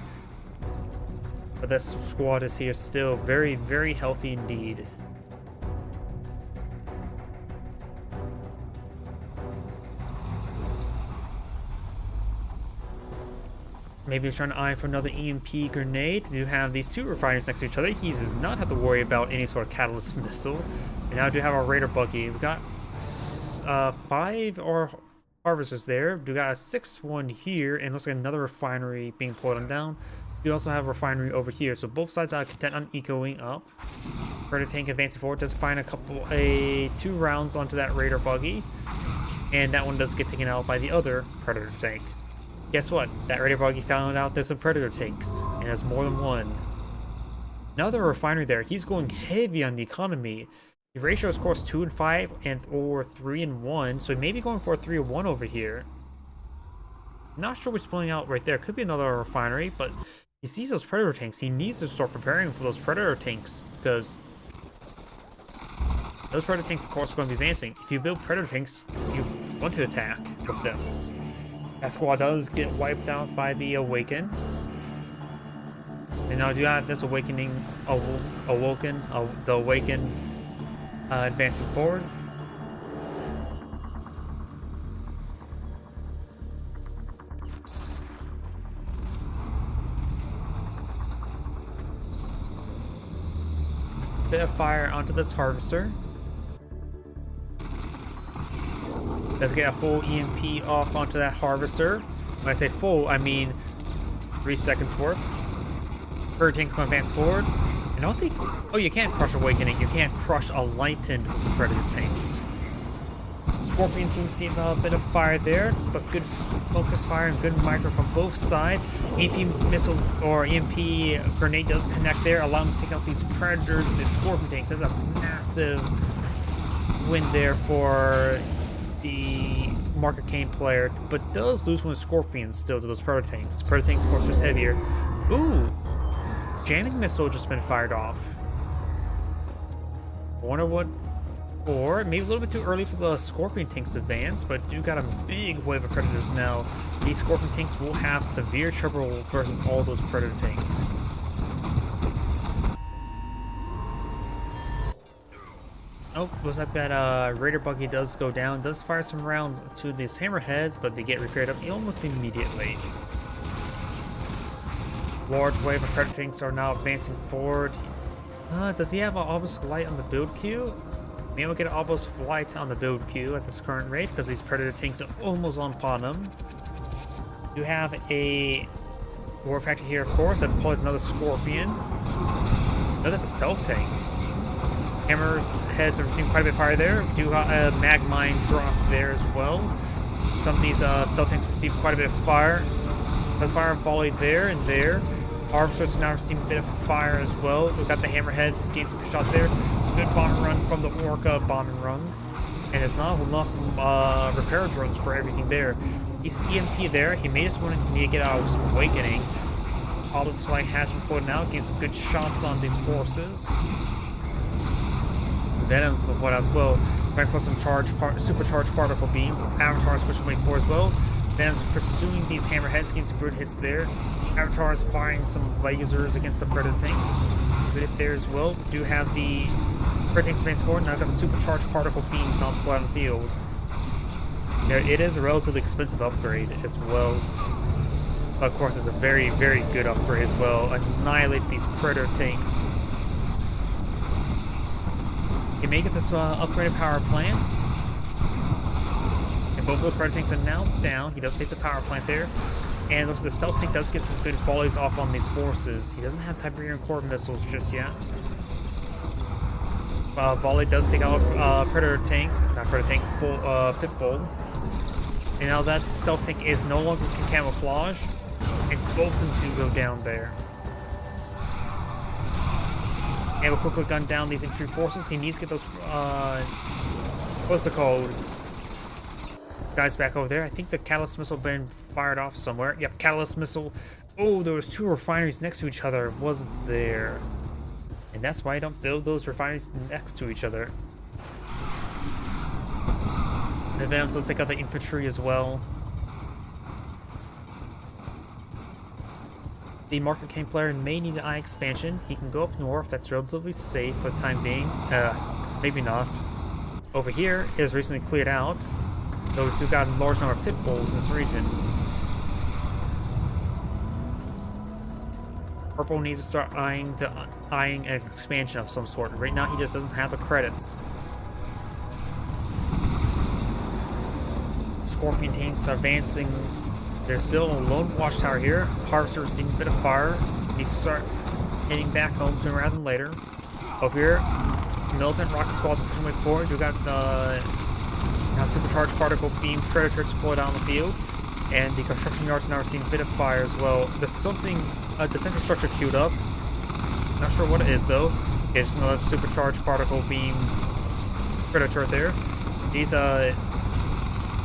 But this squad is here still very, very healthy indeed. Maybe he's trying to eye for another EMP grenade. You have these 2 refineries next to each other. He does not have to worry about any sort of catalyst missile. And now we do have our Raider buggy. We've got 5 or harvesters there. We got a 6th one here, and looks like another refinery being pulled on down. We also have a refinery over here, so both sides are content on ecoing up. Predator tank advancing forward does find 2 rounds onto that Raider buggy, and that one does get taken out by the other Predator tank. Guess what? That Raider buggy found out there's some Predator tanks, and there's more than one. Another refinery there. He's going heavy on the economy. The ratio is, of course, 2 and 5 or 3 and 1, so he may be going for a 3 and 1 over here. Not sure what's pulling out right there. Could be another refinery, but he sees those Predator tanks. He needs to start preparing for those Predator tanks, because those Predator tanks, of course, are going to be advancing. If you build Predator tanks, you want to attack with them. That squad does get wiped out by the Awaken. And now do you have this Awakening, the Awaken advancing forward. Bit of fire onto this harvester. Let's get a full EMP off onto that harvester. When I say full, I mean 3 seconds worth. Bird tank's going to advance forward. I don't think... Oh, you can't crush Awakening. You can't crush a Lightened with the Predator tanks. Scorpions do see a bit of fire there, but good focus fire and good micro from both sides. EMP missile or EMP grenade does connect there, allowing them to take out these Predators with the Scorpion tanks. That's a massive win there for the Marker Kane player, but does lose one of Scorpions still to those Predator tanks. Predator tanks, of course, just heavier. Ooh! Jamming missile just been fired off. I wonder what... Or maybe a little bit too early for the Scorpion tanks to advance, but do got a big wave of Predators now. These Scorpion tanks will have severe trouble versus all those Predator tanks. Oh, looks like that Raider buggy does go down. Does fire some rounds to these hammerheads, but they get repaired up almost immediately. Large wave of Predator tanks are now advancing forward. Does he have an Obelisk Light on the build queue? Maybe we'll get an Obelisk Light on the build queue at this current rate, because these Predator tanks are almost on upon him. You have a War Factory here, of course, that deploys another Scorpion. No, that's a stealth tank. Hammers heads are receiving quite a bit of fire there. Do got a mag mine drop there as well. Some of these stealth tanks receive quite a bit of fire. Does fire and volley there and there. Harvesters are now receiving a bit of fire as well. We've got the hammerheads gain some shots there. Good bombing run from the Orca bombing run. And it's not enough repair drones for everything there. He's EMP there. He may just want to get out of some awakening. Obelisk Light has been put out, getting some good shots on these forces. Venom's been put out as well. Trying for some supercharged particle beams. Avatar's pushing way forward as well. Venom's pursuing these hammerheads, getting some good hits there. Avatar is firing some lasers against the Predator tanks. Good hit there as well. Do have the Predator tanks advancing forward. Now got the supercharged particle beams on the field. There, it is a relatively expensive upgrade as well. But of course, it's a very, very good upgrade as well. Annihilates these Predator tanks. You make it this upgraded power plant. And both of those Predator tanks are now down. He does save the power plant there. And looks like the stealth tank does get some good volleys off on these forces. He doesn't have Tiberium core missiles just yet. Volley does take out Predator tank. Not Predator tank, Pitbull. And now that stealth tank is no longer can camouflage. And both of them do go down there. And we'll quickly gun down these infantry forces. He needs to get those, what's it called? Guys back over there. I think the catalyst missile been fired off somewhere. Yep, catalyst missile. Oh, there was 2 refineries next to each other, wasn't there? And that's why I don't build those refineries next to each other. And then let's take out the infantry as well. The Market Kane player may need an eye expansion. He can go up north. That's relatively safe for the time being. Maybe not. Over here is recently cleared out. Though we still got a large number of pit bulls in this region. Purple needs to start eyeing an expansion of some sort. Right now he just doesn't have the credits. Scorpion tanks are advancing. There's still a lone watchtower here. Harvester's seen a bit of fire. Needs to start heading back home sooner rather than later. Over here, militant rocket squads are pushing way forward. We got the now supercharged particle beam predators deployed out on the field. And the construction yards now are seeing a bit of fire as well. There's something, a defensive structure queued up. Not sure what it is though. It's another supercharged particle beam predator there. These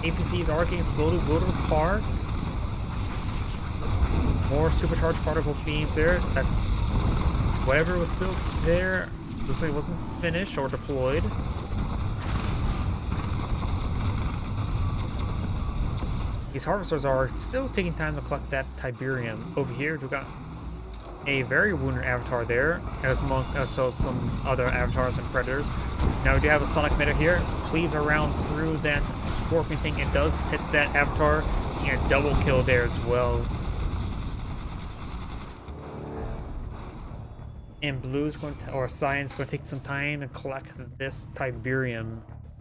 APCs are getting slowly whittled apart. More supercharged particle beams there. That's whatever was built there. Looks like it wasn't finished or deployed. These harvesters are still taking time to collect that Tiberium. Over here, we've got a very wounded avatar there, as well as some other avatars and predators. Now we do have a sonic emitter here. Cleaves around through that scorpion thing and does hit that avatar. And a double kill there as well. And blue's going to, or cyan's going to take some time to collect this Tiberium.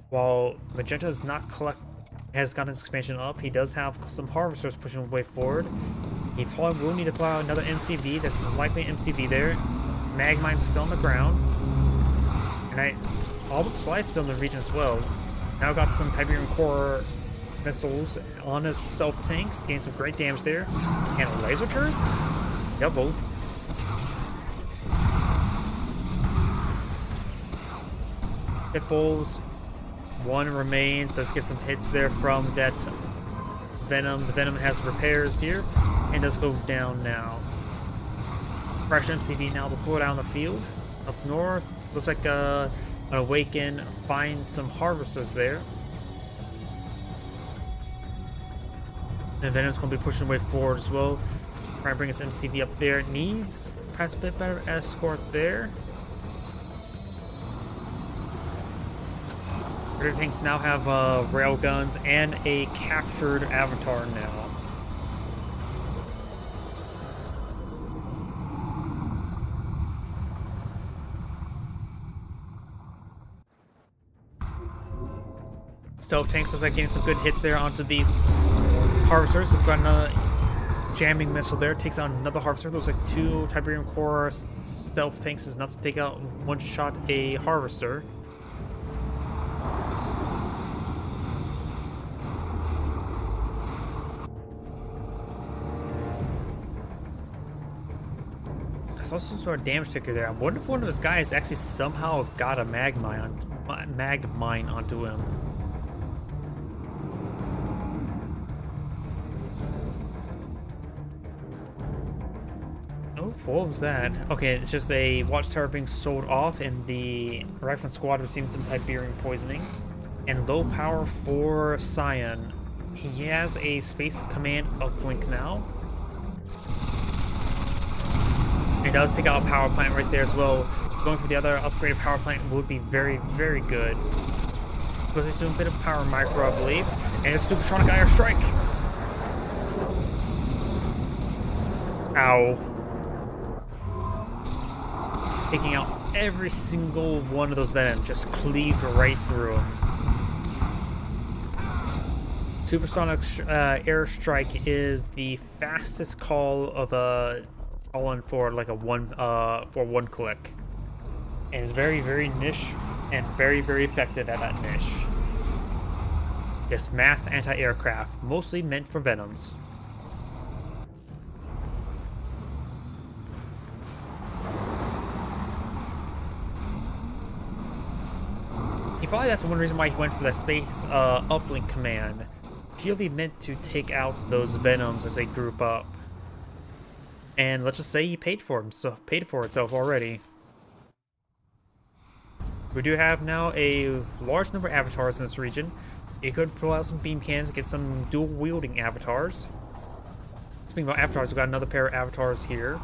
While magenta is not has gotten his expansion up, he does have some harvesters pushing the way forward. He probably will need to pull out another MCV. This is likely an MCV there. Mag mines are still on the ground. And all the supplies still in the region as well. Now got some Tiberium core missiles on his stealth tanks, getting some great damage there. And a laser turret? Double. Pit bulls. One remains. Let's get some hits there from that Venom. The Venom has repairs here and does go down now. Fresh MCV now deployed out on the field. Up north, looks like an Awaken finds some harvesters there. And Venom's going to be pushing the way forward as well. Trying to bring his MCV up there. Needs perhaps a bit better escort there. Predator tanks now have rail guns and a captured avatar now. Stealth tanks looks like getting some good hits there onto these harvesters. We've got a jamming missile there. Takes out another harvester. Looks like 2 Tiberium core stealth tanks is enough to take out one shot a harvester. I saw some sort of damage ticker there. I wonder if one of his guys actually somehow got a mag mine onto him. Oh, what was that? Okay, it's just a watchtower being sold off, and the rifleman squad receiving some Tiberium poisoning. And low power for Cyan. He has a Space Command uplink now. It does take out a power plant right there as well. Going for the other upgraded power plant would be very, very good. Goes into a bit of power micro, I believe. And a Supersonic Air Strike. Ow. Taking out every single one of those Venoms. Just cleaved right through them. Supersonic Air Strike is the fastest call of a call-in for like a one click. And it's very, very niche and very, very effective at that niche. This mass anti-aircraft, mostly meant for Venoms. Probably that's one reason why he went for that space uplink command. Purely meant to take out those Venoms as they group up. And let's just say he paid for itself already. We do have now a large number of avatars in this region. You could pull out some beam cannons and get some dual wielding avatars. Speaking about avatars, we've got another pair of avatars here.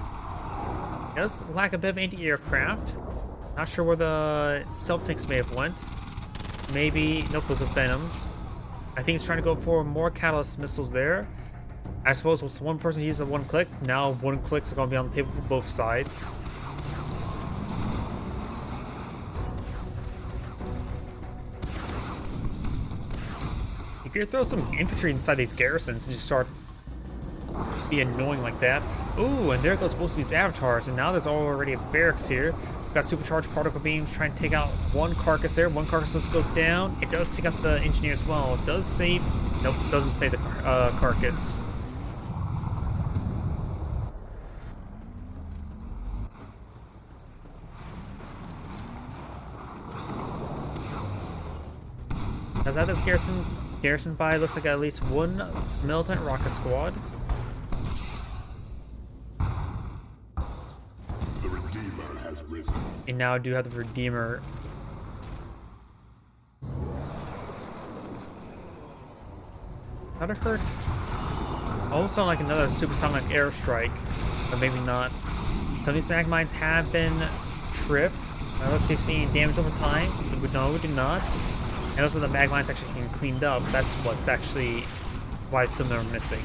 It does lack a bit of anti-aircraft. Not sure where the self-tanks may have went. Maybe, nope, those are Venoms. I think he's trying to go for more catalyst missiles there. I suppose with one person uses a one click, now one clicks are going to be on the table for both sides. You could throw some infantry inside these garrisons and just start be annoying like that. Ooh, and there goes both of these avatars, and now there's already a barracks here. Got supercharged particle beams trying to take out one carcass there. One carcass does go down. It does take out the engineer as well. It does save. Nope, doesn't save the carcass. As that this garrison by, looks like at least one militant rocket squad. And now I do have the Redeemer. Not a hurt. Almost sound like another supersonic airstrike, but maybe not. Some of these mag mines have been tripped. Let's see if we've seen damage over time. No, we did not. And also the mag mines actually getting cleaned up. That's what's actually why some of them are missing.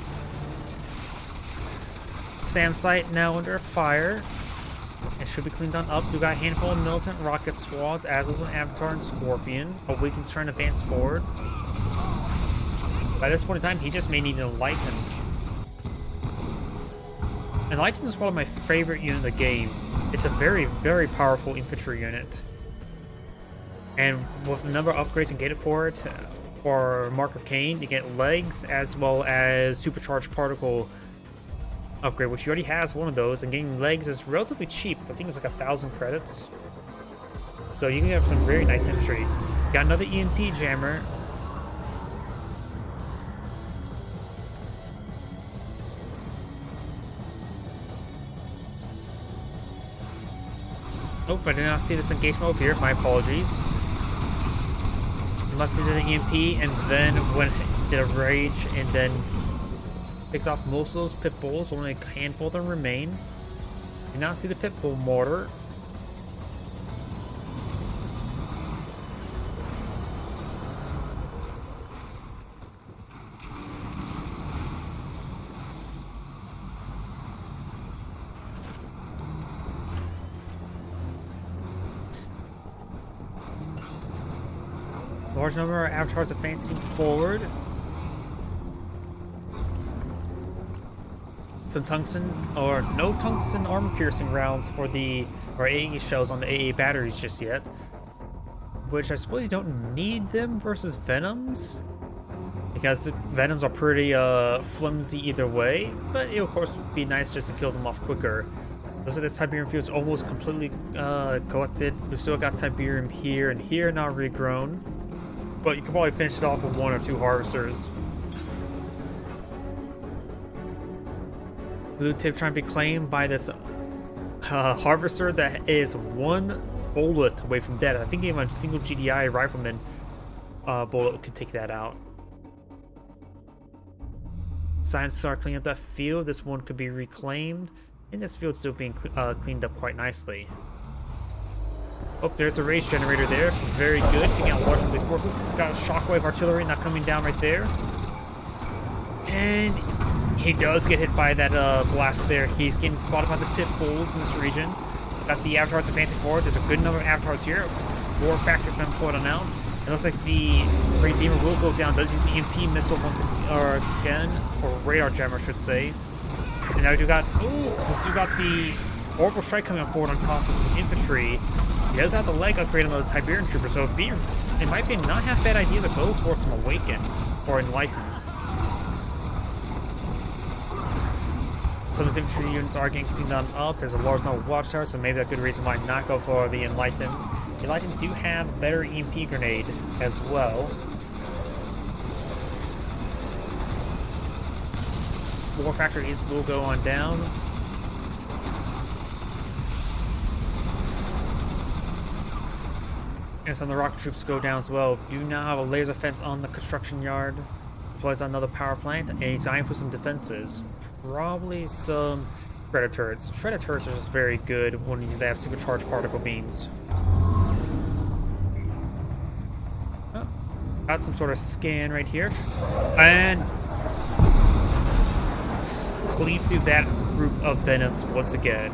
SAM site now under fire. It should be cleaned on up. We got a handful of militant rocket squads, as well as an Avatar and Scorpion. Awaken's trying to advance forward. By this point in time, he just may need an Enlighten. Enlighten is one of my favorite units in the game. It's a very, very powerful infantry unit. And with the number of upgrades you can get it for it, for Mark of Kane, you get legs as well as supercharged particle upgrade, which he already has one of those, and getting legs is relatively cheap. I think it's like 1,000 credits. So you can have some very nice infantry. Got another EMP jammer. Nope, I did not see this engagement over here. My apologies. Must have did an EMP and then did a rage and then picked off most of those pit bulls. Only a handful of them remain. Did not see the pit bull mortar. Large number of avatars advancing forward. Some tungsten or no tungsten armor piercing rounds for the AE shells on the AA batteries just yet, which I suppose you don't need them versus Venoms, because Venoms are pretty flimsy either way, but it of course would be nice just to kill them off quicker. Looks like this Tiberium field is almost completely collected. We still got Tiberium here and here now regrown, but you can probably finish it off with 1 or 2 harvesters. Blue tip trying to be claimed by this harvester that is 1 bullet away from death. I think even a single GDI rifleman bullet could take that out. Science are cleaning up that field. This one could be reclaimed. And this field's still being cleaned up quite nicely. Oh, there's a race generator there. Very good. Taking out large of these forces. Got a shockwave artillery not coming down right there. And he does get hit by that blast there. He's getting spotted by the pit bulls in this region. Got the avatars advancing forward. There's a good number of avatars here. War factor been pulled on out. It looks like the Redeemer will go down. Does use the EMP missile once again, or radar jammer, I should say. And now we do got the orbital strike coming on forward on top of some infantry. He does have the leg upgrade on the Tiberian trooper, so it might be not half bad idea to go for some Awaken or Enlighten. Some of his infantry units are getting cleaned on up. There's a large number of watchtowers, so maybe that's a good reason why not go for the Enlighten. The Enlighten do have better EMP grenade as well. War factor will go on down. And some of the rocket troops go down as well. Do now have a laser fence on the construction yard. Deploys on another power plant, and he's eyeing for some defenses. Probably some shredder turrets. Shredder turrets are just very good when they have supercharged particle beams. Oh, got some sort of scan right here. And cleave through that group of Venoms once again.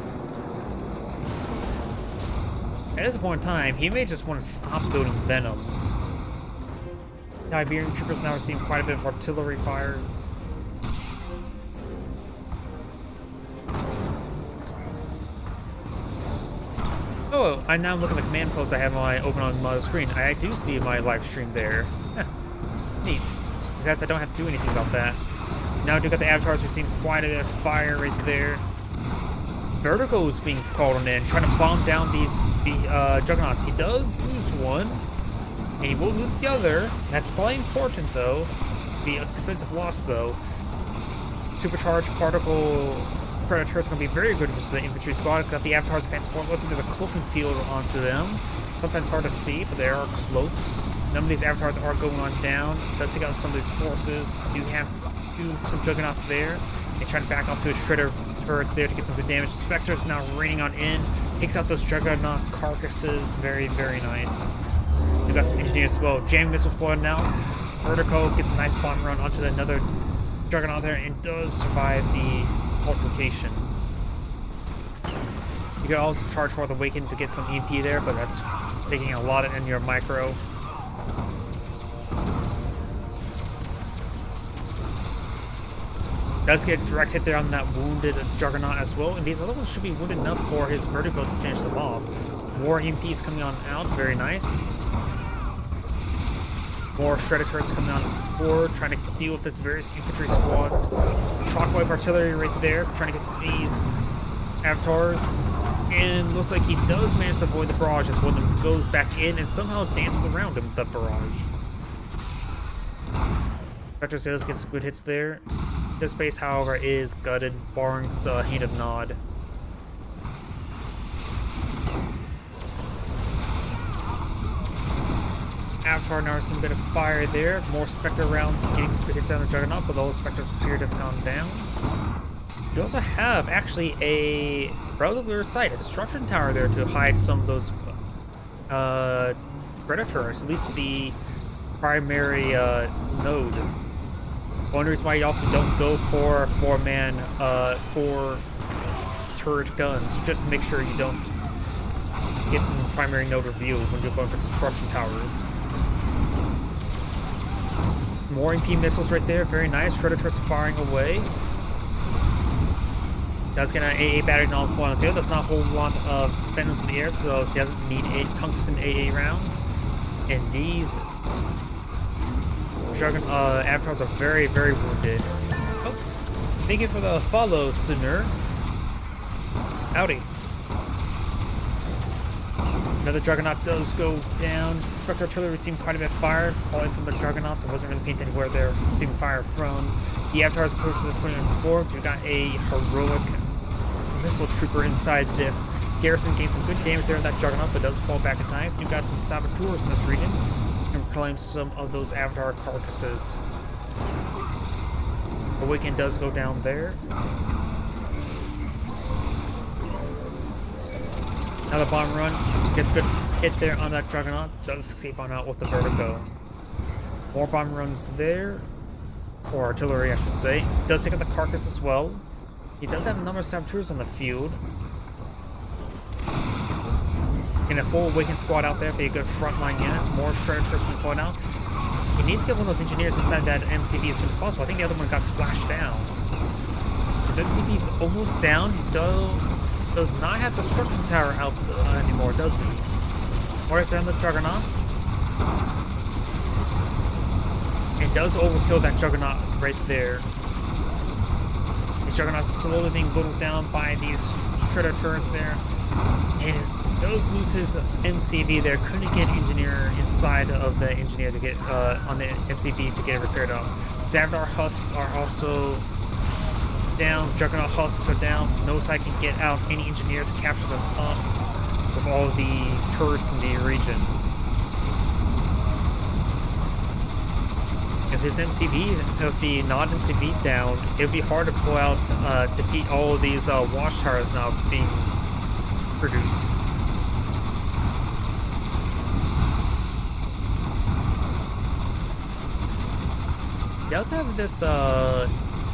At this point in time, he may just want to stop building Venoms. Tiberian troopers now are seeing quite a bit of artillery fire. Oh, I'm now looking at the command post I have open on my screen. I do see my live stream there. Neat. I guess I don't have to do anything about that. Now I do got the avatars, we're seeing quite a bit of fire right there. Vertigo is being called on in, trying to bomb down the Juggernauts. He does lose one, and he will lose the other. That's probably important, though. The expensive loss, though. Supercharged particle predators are going to be very good versus the infantry squad. Got the avatars advanced forward. Looks like there's a cloaking field onto them. Sometimes hard to see, but they are cloaked. None of these avatars are going on down. Does take out some of these forces. Do have some Juggernauts there. They try to back off to the shredder turrets there to get some good damage. Spectres now raining on in. Takes out those Juggernaut carcasses. Very, very nice. We got some engineers as well. Jamming missile deployed now. Vertigo gets a nice bomb run onto another Juggernaut there and does survive the multiplication. You can also charge for the Awaken to get some EMP there, but that's taking a lot in your micro. Does get a direct hit there on that wounded Juggernaut as well, and these other ones should be wounded enough for his Vertigo to finish them off. More EMPs coming on out, very nice. More shredder turrets coming on forward, trying to deal with this various infantry squads. Shockwave artillery right there, trying to get these avatars. And looks like he does manage to avoid the barrage as one of them goes back in and somehow dances around him, the barrage. Vector Sales gets some good hits there. This base, however, is gutted, barring a hint of nod. Avatar now some bit of fire there. More Spectre rounds getting some good hits down the Juggernaut, but those Spectres appear to have gone down. You also have actually a relatively site, a destruction tower there to hide some of those predators, at least the primary node. One reason why you also don't go for four-man, four turret guns, just to make sure you don't get the primary node revealed when you're going for destruction towers. More EMP missiles right there, very nice. Shredder turrets firing away. Does get an AA battery on the field. That's not a whole lot of Venoms in the air, so it doesn't need tungsten AA rounds. And these avatars are very, very wounded. Oh, thank you for the follow, Sinner. Howdy. Another Juggernaut does go down. Spectre artillery receiving quite a bit of fire, probably from the Juggernauts. I wasn't really paying attention where they're receiving fire from. The avatars approach to the point on the floor. We've got a heroic missile trooper inside this garrison. Gains some good damage there in that Juggernaut, but does fall back in time. We've got some saboteurs in this region and claim some of those avatar carcasses. Awaken does go down there. Another bomb run. Gets a good hit there on that Juggernaut. Does escape on out with the Vertigo. More bomb runs there. Or artillery, I should say. Does take out the Carcass as well. He does have a number of Saboteurs on the field. In a full Awakened squad out there, be a good frontline unit. More Shredder Turrets being put out. He needs to get one of those engineers inside that MCV as soon as possible. I think the other one got splashed down. His MCV's almost down. He still does not have the structure tower out anymore, does he? Or is there on the Juggernauts? It does overkill that Juggernaut right there. These Juggernauts are slowly being whittled down by these Shredder turrets there. And does lose his MCV there. Couldn't get Engineer inside of the Engineer to get on the MCV to get it repaired up. Zavdar Husks are also down. Juggernaut Husks are down. No side can get out any Engineer to capture the pump with all the turrets in the region. If his MCV, if the non-MCV down, it would be hard to pull out, defeat all of these watchtowers now being produced. He does have this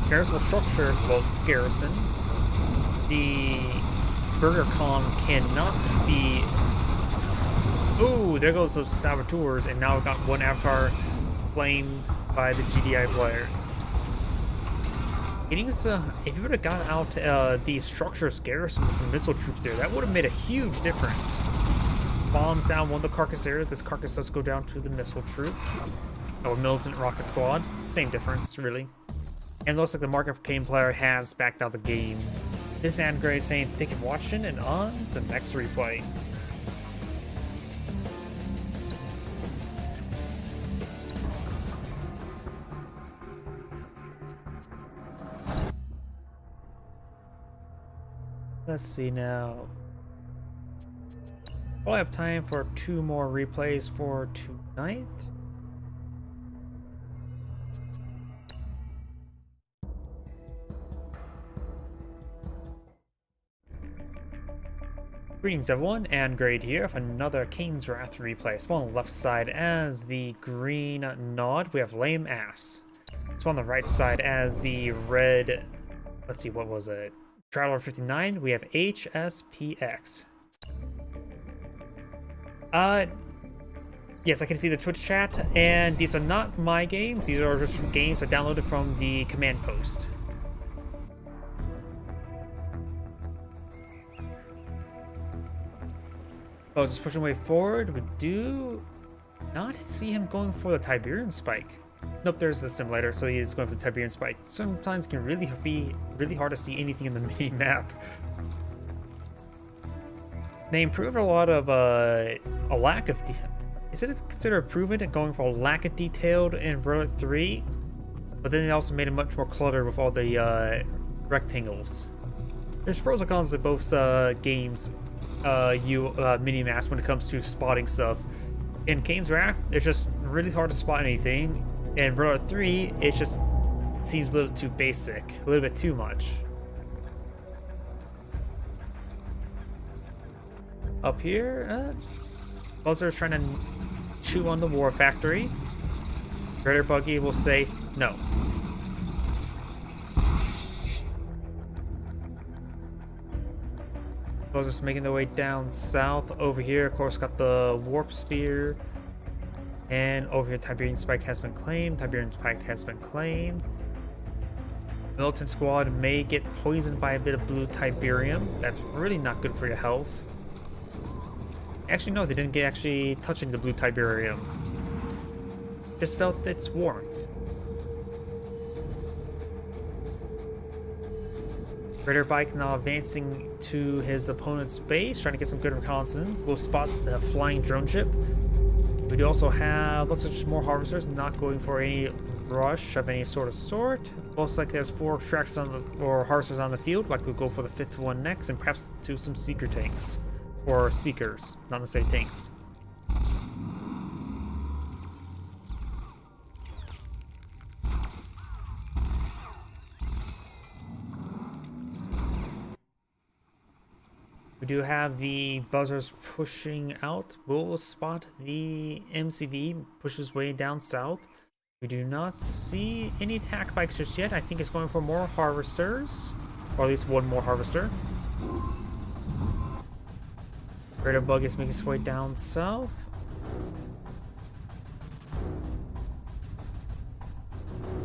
garrison structure, well, garrison. The Burger Kong cannot be. Ooh, there goes those saboteurs, and now we've got one avatar flamed by the GDI player. If you would have gotten out the structures garrison with some missile troops there, that would have made a huge difference. Bombs down one of the carcass area. This carcass does go down to the missile troop. Or militant rocket squad. Same difference, really. And it looks like the Mark of Kane player has backed out the game. This is Grade saying thank you for watching, and on the next replay. Let's see now. We'll have time for 2 more replays for tonight. Greetings everyone, and Grade here with another Kane's Wrath replay. Spawn on the left side as the green Nod, we have Lame Ass. Spawn on the right side as the red, let's see, what was it? Traveler 59, we have HSPX. Yes, I can see the Twitch chat, and these are not my games, these are just games I downloaded from the command post. Oh, just pushing way forward. We do not see him going for the Tiberian Spike. Nope, there's the simulator, so he is going for the Tiberian Spike. Sometimes it can really be really hard to see anything in the mini map. They improved a lot of a lack of. Is it considered improvement going for a lack of detailed in Verdict 3? But then they also made it much more cluttered with all the rectangles. There's pros and cons to both games. Mini maps when it comes to spotting stuff. In Kane's Wrath, it's just really hard to spot anything. In Verdict 3, it just seems a little too basic, a little bit too much. Up here, Buzzer's trying to chew on the War Factory. Raider Buggy will say no. Buzzers making their way down south. Over here, of course, got the Warp Spear. And over here, Tiberian Spike has been claimed. Tiberian Spike has been claimed. Militant Squad may get poisoned by a bit of blue Tiberium. That's really not good for your health. Actually, no, they didn't get actually touching the blue Tiberium. Just felt its warmth. Raider Bike now advancing to his opponent's base, trying to get some good reconnaissance. We'll spot the flying drone ship. We do also have, looks like just more harvesters, not going for any rush of any sort. Looks like there's 4 tracks on the, or harvesters on the field. Like we'll go for the 5th one next, and perhaps do some seeker tanks. Or seekers, not necessarily tanks. We do have the buzzers pushing out. We'll spot the MCV pushes way down south. We do not see any attack bikes just yet. I think it's going for more harvesters, or at least one more harvester. Raider bug is making its way down south.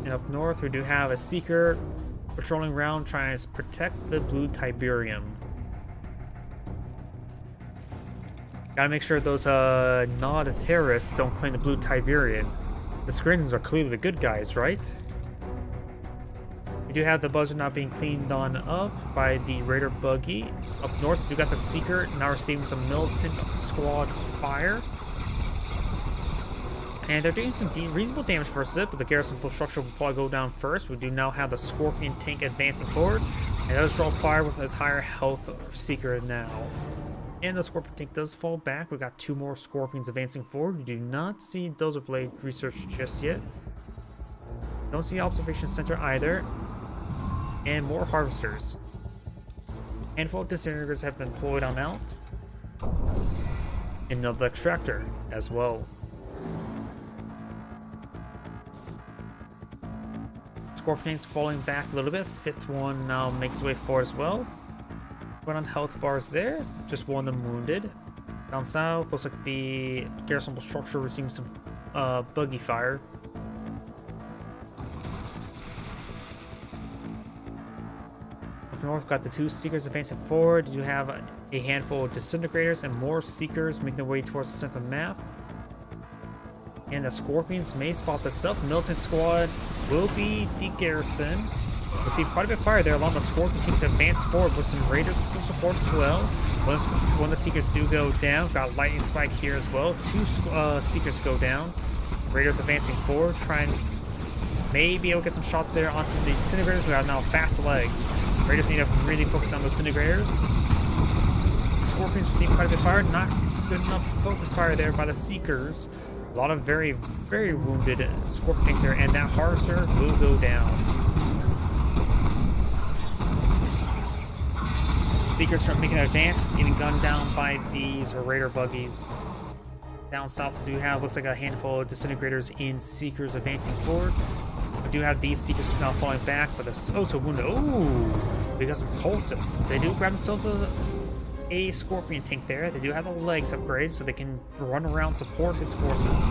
And up north, we do have a Seeker patrolling around trying to protect the blue Tiberium. Gotta make sure those Nod terrorists don't claim the blue Tiberian. The Skrins are clearly the good guys, right? We do have the buzzer not being cleaned on up by the Raider buggy. Up north, we got the Seeker now receiving some militant squad fire. And they're doing some reasonable damage for a sip, but the garrison structure will probably go down first. We do now have the Scorpion tank advancing forward, and does draw fire with his higher health Seeker now. And the Scorpion tank does fall back. We got 2 more Scorpions advancing forward. We do not see Dozer Blade research just yet. Don't see Observation Center either. And more Harvesters. Handful of Disintegrators have been deployed on out. And another Extractor as well. Scorpion's falling back a little bit. 5th one now makes his way forward as well. Went on health bars there. Just one of them wounded. Down south, looks like the garrison structure receiving some buggy fire. Up north, got the 2 Seekers advancing forward. You have a handful of Disintegrators and more Seekers making their way towards the center of the map. And the Scorpions may spot this up. Militant squad will be the garrison. We'll see quite a bit of fire there along the Scorpion tanks advance forward with some Raiders to support as well. One of the Seekers do go down. Got Lightning Spike here as well. 2 Seekers go down. Raiders advancing forward, trying maybe able to get some shots there onto the Disintegrators. We have now fast legs. Raiders need to really focus on those Disintegrators. Scorpions receive quite a bit of fire. Not good enough focus fire there by the Seekers. A lot of very, very wounded Scorpion tanks there, and that Harvester will go down. Seekers start making an advance, getting gunned down by these Raider buggies. Down south, we do have, looks like a handful of Disintegrators in Seekers advancing forward. We do have these Seekers now falling back, but they're also wounded. Oh, we got some cultists. They do grab themselves a Scorpion tank there. They do have the legs upgrade, so they can run around, support his forces.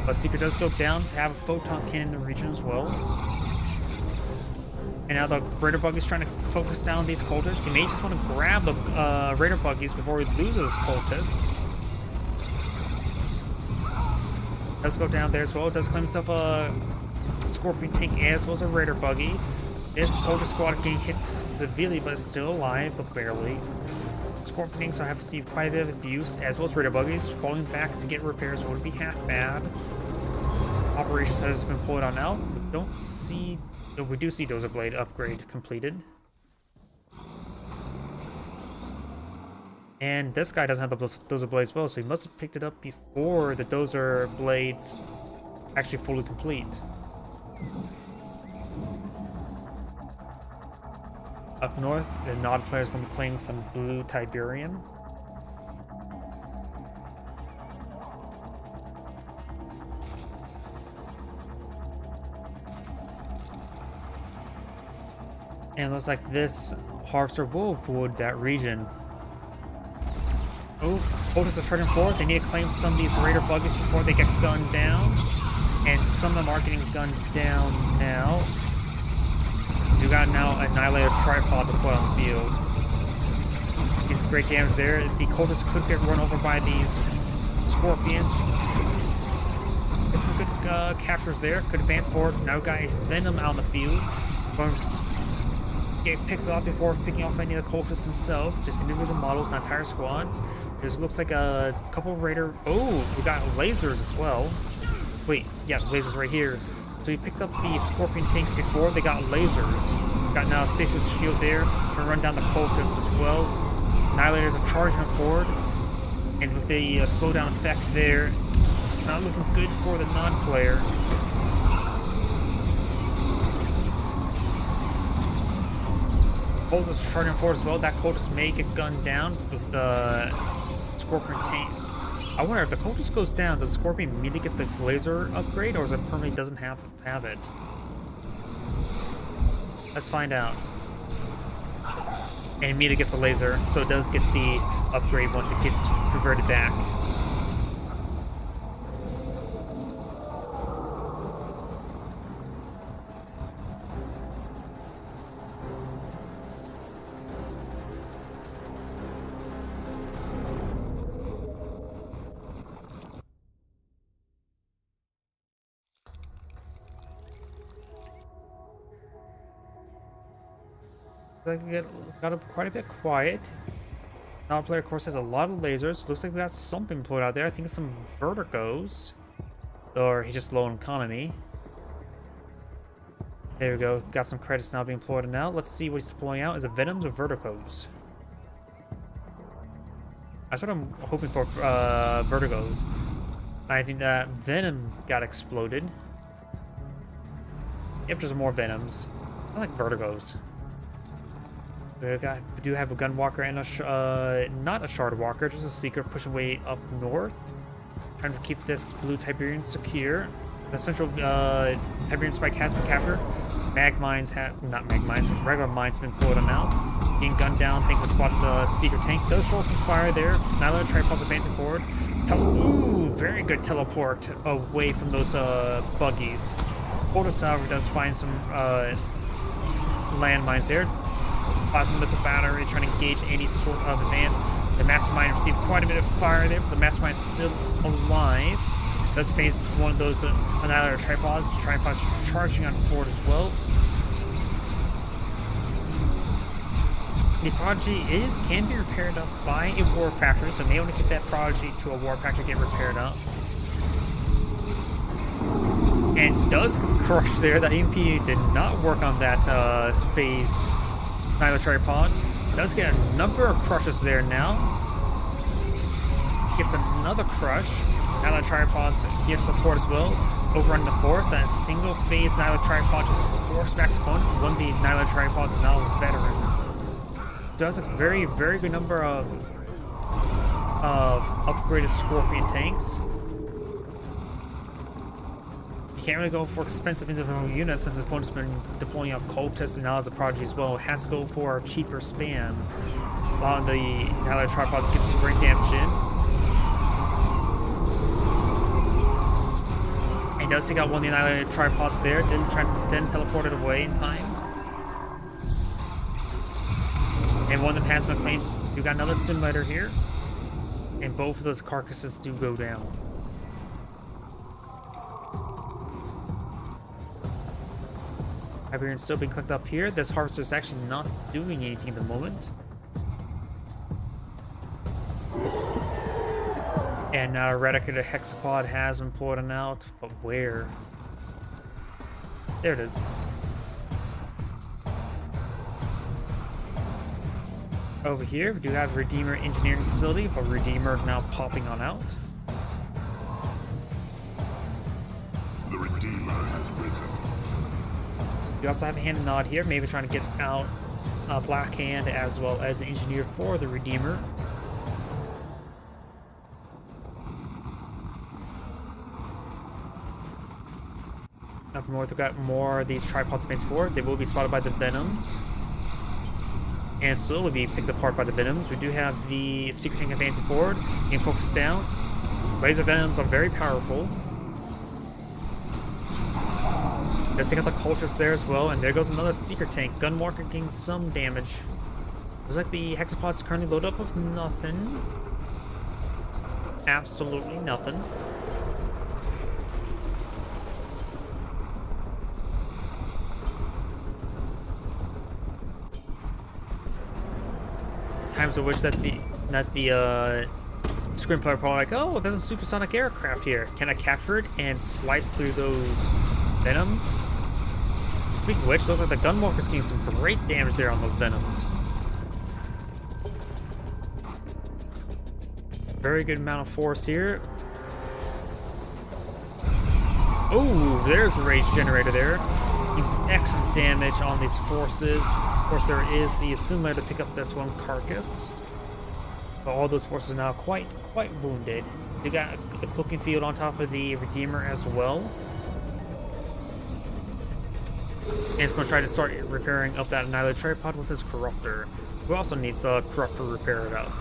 But Seeker does go down, have a photon cannon in the region as well. And now the Raider buggy is trying to focus down these cultists. He may just want to grab the Raider buggies before he loses cultists. Does go down there as well. Does claim himself a Scorpion tank as well as a Raider buggy. This cultist squad getting hit severely, but is still alive, but barely. Scorpion tanks have received quite a bit of abuse, as well as Raider buggies. Falling back to get repairs would be half bad. Operations has been pulled on out. We do see Dozer Blade upgrade completed. And this guy doesn't have the Dozer Blade as well, so he must have picked it up before the Dozer Blades actually fully complete. Up north, the Nod player is going to be playing some blue Tiberium. And it looks like this Harvester will avoid that region. Oh, cultists are charging forward. They need to claim some of these Raider buggies before they get gunned down. And some of them are getting gunned down now. You got now Annihilator tripod to put on the field. These great damage there. The cultists could get run over by these Scorpions. Get some good captures there. Could advance forward. Now got Venom out in the field. Going to get picked off before picking off any of the cultists himself. Just individual models, not entire squads. There's looks like a couple of Raider. Oh, we got lasers as well. Wait, yeah, lasers right here. So we picked up the Scorpion tanks before. They got lasers. Got now a stasis shield there. Gonna run down the cultists as well. Annihilators are charging forward. And with the slowdown effect there, it's not looking good for the non-player. Cultist charging forward as well. That cultist may get gunned down with the Scorpion tank. I wonder if the cultist goes down, does Scorpion immediately get the laser upgrade, or is it permanently doesn't have it? Let's find out. And immediately gets a laser, so it does get the upgrade once it gets reverted back. Got up quite a bit quiet. Now our player, of course, has a lot of lasers. Looks like we got something employed out there. I think it's some verticos. Or he's just low in economy. There we go. Got some credits now being employed now. Let's see what he's deploying out. Is it Venoms or Verticos? That's what I'm hoping for, Vertigos. I think that Venom got exploded. Yep, there's more Venoms. I like Vertigos. We do have a Gunwalker and a not a Shard Walker, just a Seeker pushing way up north. Trying to keep this blue Tiberian secure. The central Tiberian spike has been captured. Regular mines have been pulled them out. Being gunned down thanks to spotted the Seeker tank. Does show some fire there. Nyla tripods advancing forward. Ooh, very good teleport away from those buggies. Cultist, however, does find some landmines there. Plasma missile battery trying to engage any sort of advance. The Mastermind received quite a bit of fire there, but the Mastermind is still alive. Does face one of those annihilator tripods. Tripods charging on forward as well. The Prodigy can be repaired up by a War Factory, so may only get that Prodigy to a War Factory get repaired up. And does crush there. That EMP did not work on that phase annihilator tripod. Does get a number of crushes there now. Gets another crush. Annihilator tripods here support as well. Overrun the force. That single phase annihilator tripod just force backs opponent. One of the annihilator tripods is now a veteran. Does a very, very good number of upgraded Scorpion tanks. You can't really go for expensive individual units since his opponent's been deploying out Cultists and now as a Prodigy as well. It has to go for a cheaper spam. Allowing the annihilator tripods to get some great damage in. And he does take out one of the annihilator tripods there. Didn't teleport it away in time. And one of them has been claimed. We got another simulator here. And both of those carcasses do go down. Tiberian still being clicked up here. This harvester is actually not doing anything at the moment. And now Eradicator Hexapod has been pulling out, but where? There it is. Over here, we do have Redeemer Engineering Facility, but Redeemer now popping on out. The Redeemer has risen. We also have a hand and nod here, maybe trying to get out Black Hand as well as an engineer for the Redeemer. Up north, we've got more of these tripods advancing forward. They will be spotted by the Venoms. And slowly be picked apart by the Venoms. We do have the Secret Tank advancing forward. Being focused down. Laser Venoms are very powerful. Let's take out the Cultists there as well. And there goes another Secret Tank. Gunwalker getting some damage. Looks like the Hexapods currently loaded up with nothing. Absolutely nothing. Times I wish that the screenplay are probably like, oh, there's a supersonic aircraft here. Can I capture it and slice through those Venoms? Speaking of which, looks like the Gunwalker's getting some great damage there on those Venoms. Very good amount of force here. Oh, there's the Rage Generator there. Doing some excellent damage on these forces. Of course, there is the assimilator to pick up this one carcass. But all those forces are now quite wounded. They got a cloaking field on top of the Redeemer as well. And it's going to try to start repairing up that Annihilator Tripod with his Corruptor. Who also needs a Corruptor to repair it up.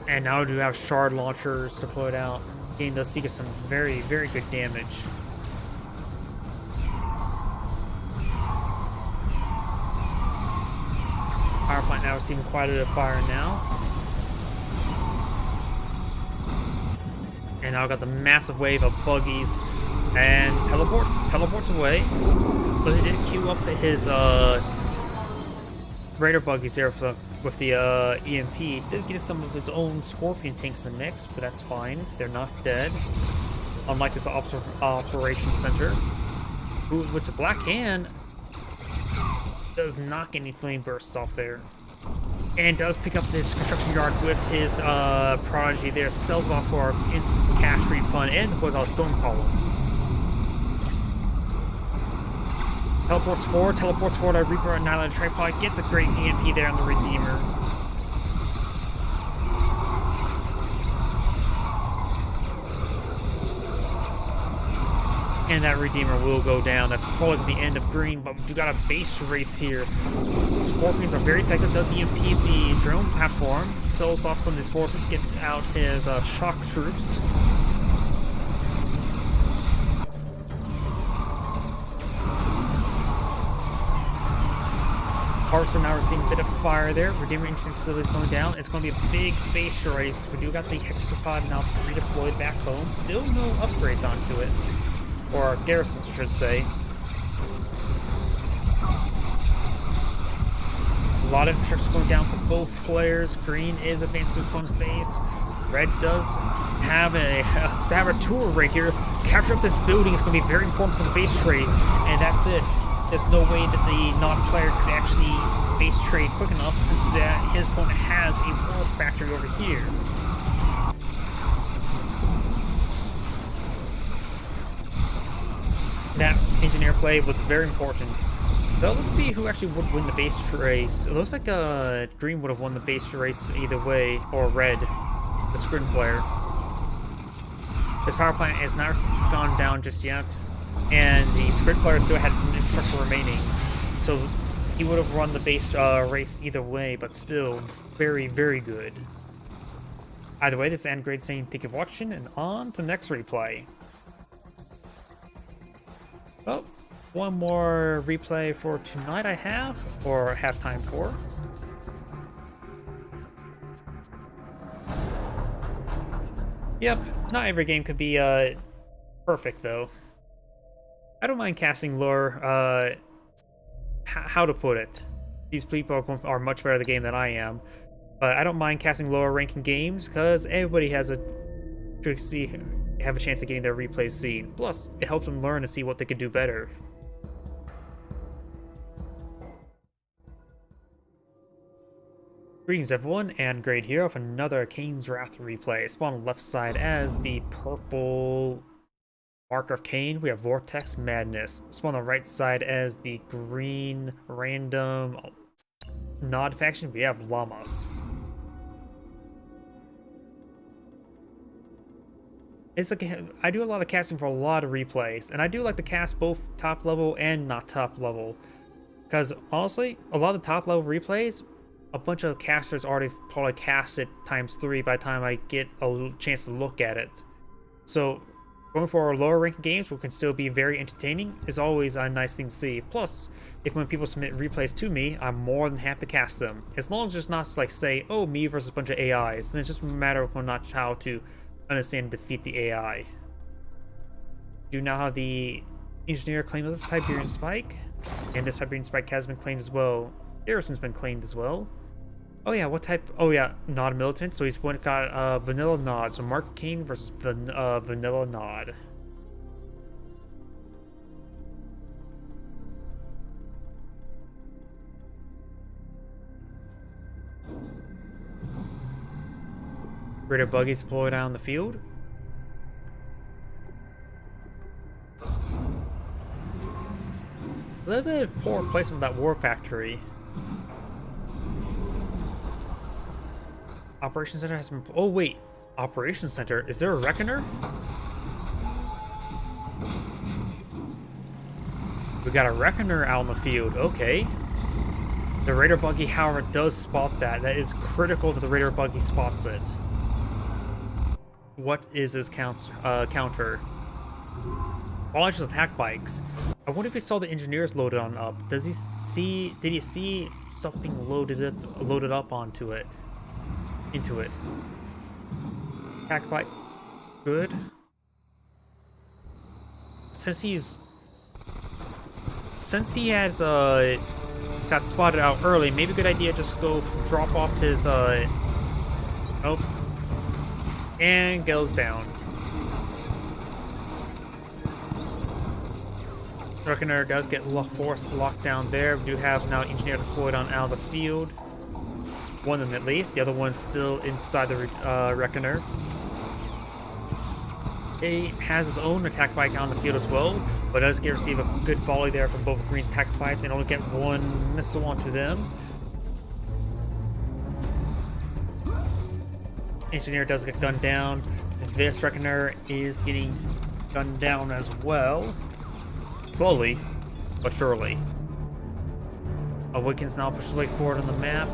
And now we do have Shard Launchers to put out. Kane does see some very good damage. Power plant now receiving quite a bit of fire now. And now I've got the massive wave of buggies. And teleports away. But he did queue up his Raider buggies there with the EMP. Did get some of his own Scorpion tanks in the mix, but that's fine. They're not dead. Unlike this Operations Center, which the Black Hand does not get any flame bursts off there. And does pick up this construction yard with his Prodigy there. Sells them off for instant cash refund and with a Storm Column. Teleports forward, a Reaper Annihilator Tripod, gets a great EMP there on the Redeemer. And that Redeemer will go down. That's probably the end of green, but we got a base race here. Scorpions are very effective, does EMP the drone platform, sells off some of his forces, get out his shock troops. Harvester now receiving a bit of fire there. Redeemer Engineering Facility is going down. It's going to be a big base race. We do got the Hexapod now redeployed back home. Still no upgrades onto it. Or garrisons, I should say. A lot of infrastructure going down for both players. Green is advanced to his opponent's base. Red does have a Saboteur right here. Capture up this building is going to be very important for the base trade. And that's it. There's no way that the non-player could actually base trade quick enough since his opponent has a war factory over here. That engineer play was very important. So let's see who actually would win the base race. It looks like Green would have won the base race either way, or Red, the Scrin player. His power plant has not gone down just yet. And the Scrin player still had some infrastructure remaining, so he would have run the base race either way, but still very good. Either way, this is Andgrade saying thank you for watching, and on to the next replay. Oh, one more replay for tonight I have, or have time for. Yep, not every game could be perfect though. I don't mind casting lore, how to put it. These people are much better at the game than I am. But I don't mind casting lower ranking games, because everybody has have a chance of getting their replays seen. Plus, it helps them learn to see what they can do better. Greetings everyone, and Grade here of another Kane's Wrath replay. Spawn on the left side as the purple Marker of Kane, we have Vortex Madness. Spawn on the right side as the green random Nod faction, we have Llamas. It's like I do a lot of casting for a lot of replays, and I do like to cast both top level and not top level. Because honestly, a lot of the top level replays, a bunch of casters already probably cast it ×3 by the time I get a chance to look at it. So going for our lower ranked games, which can still be very entertaining, is always a nice thing to see. Plus, when people submit replays to me, I'm more than happy to cast them. As long as it's not like, say, oh, me versus a bunch of AIs, then it's just a matter of not how to understand and defeat the AI. Do now have the engineer claim this Tiberian Spike, and this Tiberian Spike has been claimed as well. Garrison's been claimed as well. Oh yeah, what type? Oh yeah, Nod Militant. So he's got Vanilla Nod. So Mark Kane versus Vanilla Nod. Raider buggies deployed out in the field. little bit of poor placement of that war factory. Operations Center has been... Oh, wait. Operations Center? Is there a Reckoner? We got a Reckoner out in the field. Okay. The Raider Buggy, however, does spot that. That is critical that the Raider Buggy spots it. What is his counter? All just attack bikes. I wonder if he saw the engineers loaded on up. Does he see? Did he see stuff being loaded up onto it? Into it. Attack bike. Good. Since he has got spotted out early, maybe a good idea just go drop off his oh, and goes down. Reckoner does get forced locked down there. We do have now engineer deployed on out of the field. One of them at least. The other one's still inside the Reckoner. He has his own attack bike on the field as well, but does receive a good volley there from both Green's attack bikes and only get one missile onto them. Engineer does get gunned down. This Reckoner is getting gunned down as well. Slowly, but surely. Awakens now pushes way forward on the map.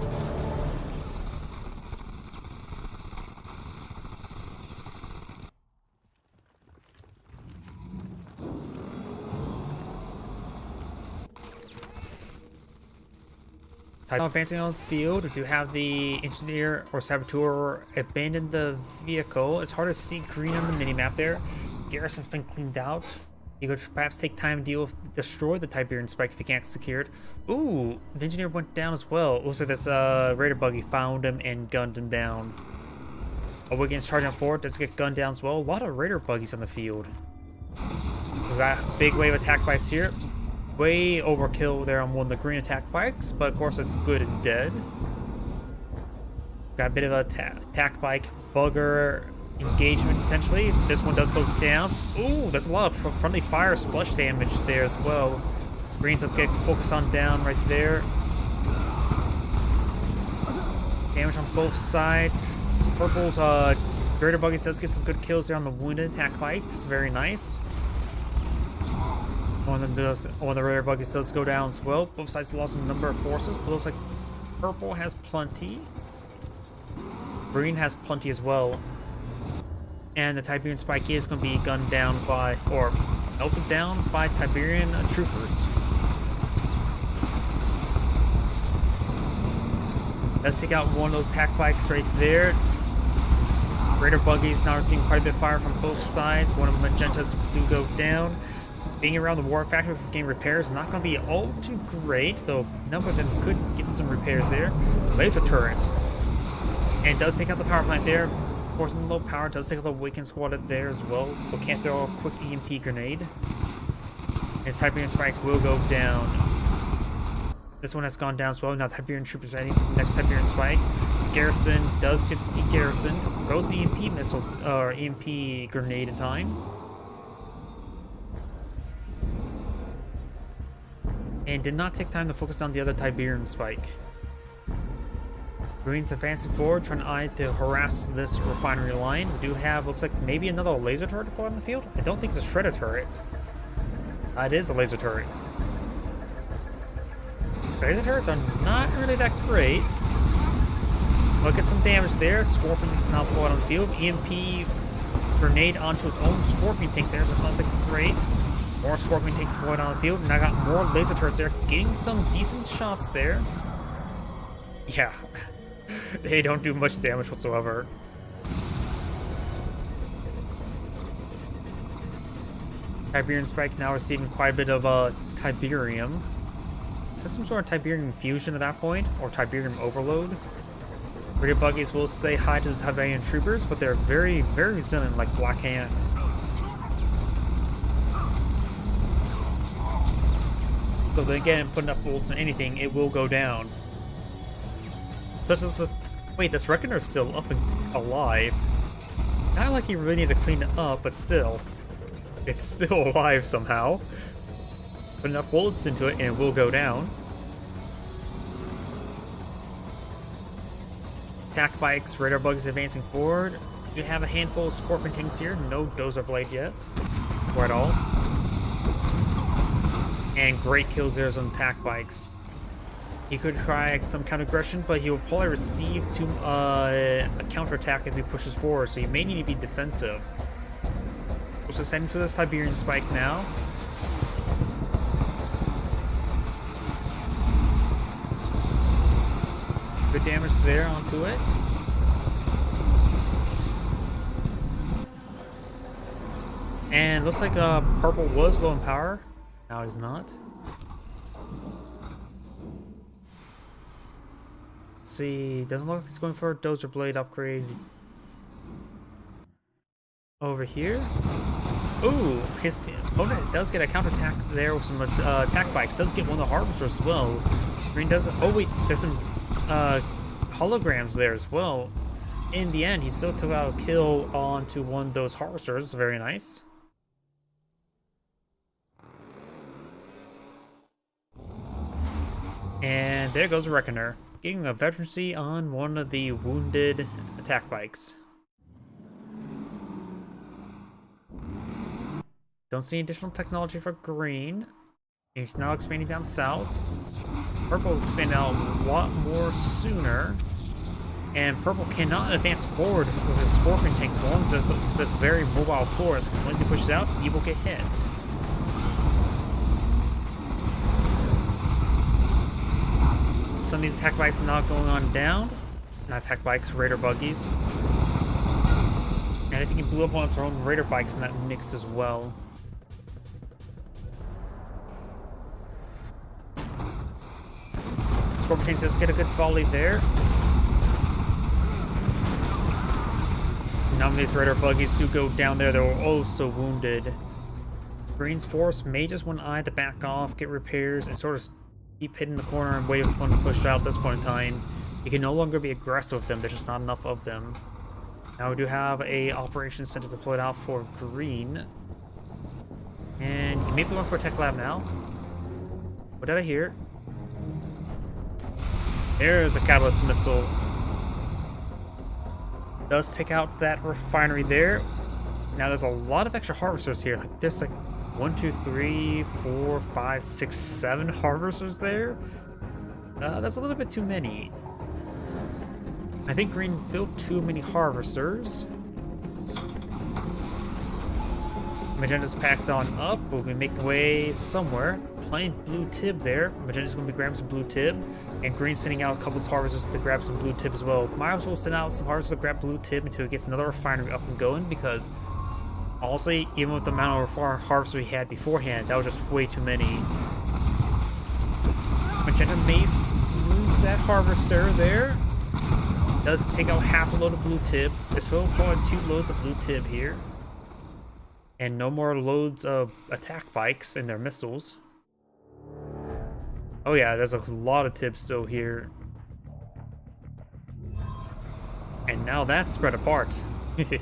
Advancing on the field, we do have the engineer or saboteur abandon the vehicle. It's hard to see Green on the minimap there. Garrison's been cleaned out. You could perhaps take time to destroy the Tiberian Spike if you can't secure it. Ooh, the engineer went down as well. Looks like this Raider Buggy found him and gunned him down. Awakens charging forward, does get gunned down as well. A lot of Raider Buggies on the field. We got a big wave of attack bikes here. Way overkill there on one of the green attack bikes, but of course it's good and dead. Got a bit of a attack bike bugger engagement potentially. This one does go down. Ooh, there's a lot of friendly fire splash damage there as well. Greens does get focused on down right there. Damage on both sides. Purple's Raider Buggy does get some good kills there on the wounded attack bikes. Very nice. One of the Raider Buggies does go down as well. Both sides lost a number of forces, but looks like Purple has plenty. Green has plenty as well. And the Tiberian Spike is going to be gunned down by, or melted down by Tiberian troopers. Let's take out one of those attack bikes right there. Raider Buggies now receiving quite a bit of fire from both sides. One of the Magentas do go down. Being around the war factory for getting repairs is not going to be all too great, though a number of them could get some repairs there. Laser turret. And it does take out the power plant there. Of course, in low power, it does take out the Awakened Squad there as well, so can't throw a quick EMP grenade. And Tiberian Spike will go down. This one has gone down as well. Now Tiberian troopers ready for the next Tiberian Spike. Garrison does get the Garrison. Throws the EMP missile, or EMP grenade in time. And did not take time to focus on the other Tiberian Spike. Green's advancing forward, trying to harass this refinery line. We do have, looks like maybe another laser turret deployed on the field. I don't think it's a shredder turret. It is a laser turret. Laser turrets are not really that great. Look at some damage there. Scorpion's now deployed on the field. EMP grenade onto his own Scorpion tanks there. That sounds like great. More Scorpion tanks deployed on the field, and I got more laser turrets there, getting some decent shots there. Yeah, they don't do much damage whatsoever. Tiberian Spike now receiving quite a bit of Tiberium. Is this some sort of Tiberium fusion at that point, or Tiberium overload? Raider Buggies will say hi to the Tiberian troopers, but they're very, very resilient like Black Hand. So then again, put enough bullets in anything, it will go down. Such as this, wait, this Reckoner's still up and alive. Not like he really needs to clean it up, but still. It's still alive somehow. Put enough bullets into it and it will go down. Attack bikes, radar bugs advancing forward. You have a handful of scorpion tanks here. No dozer blade yet. Or at all. And great kills there on attack bikes. He could try some counter-aggression, but he will probably receive a counterattack if he pushes forward, so you may need to be defensive. We're just heading for this Tiberian spike now. Good damage there onto it. And looks like purple was low in power. Now he's not. Let's see, doesn't look like he's going for a dozer blade upgrade over here. Ooh, his opponent does get a counterattack there with some attack bikes. Does get one of the harvesters as well. Green does. Oh wait, there's some holograms there as well. In the end, he still took out a kill onto one of those harvesters. Very nice. And there goes a Reckoner, getting a veterancy on one of the wounded attack bikes. Don't see additional technology for green. He's now expanding down south. Purple will expand out a lot more sooner. And purple cannot advance forward with his scorpion tanks as long as there's this very mobile forest, because once he pushes out, he will get hit. Some of these attack bikes are not going on down. Not attack bikes, raider buggies. And I think he blew up on his own raider bikes in that mix as well. Scorpion tanks does get a good volley there. None of these raider buggies do go down there. They're also wounded. Green's force may just want Eye to back off, get repairs, and sort of keep hitting the corner and wait for someone to push out at this point in time. You can no longer be aggressive with them. There's just not enough of them. Now we do have a operations center deployed out for green. And you may be going for a tech lab now. What did I hear? There's a catalyst missile. Does take out that refinery there. Now there's a lot of extra harvesters here. Like there's like 1, 2, 3, 4, 5, 6, 7 harvesters there. That's a little bit too many. I think green built too many harvesters. Magenda's packed on up. We'll be making way somewhere. Playing blue tib there. Magenda's going to be grabbing some blue tib. And green's sending out a couple of harvesters to grab some blue tib as well. Miles will send out some harvesters to grab blue tib until he gets another refinery up and going, because honestly, even with the amount of harvesters he had beforehand, that was just way too many. Magenta may lose that harvester there. Does take out half a load of blue tib. There's still probably 2 loads of blue tib here. And no more loads of attack bikes and their missiles. Oh yeah, there's a lot of tib still here. And now that's spread apart. His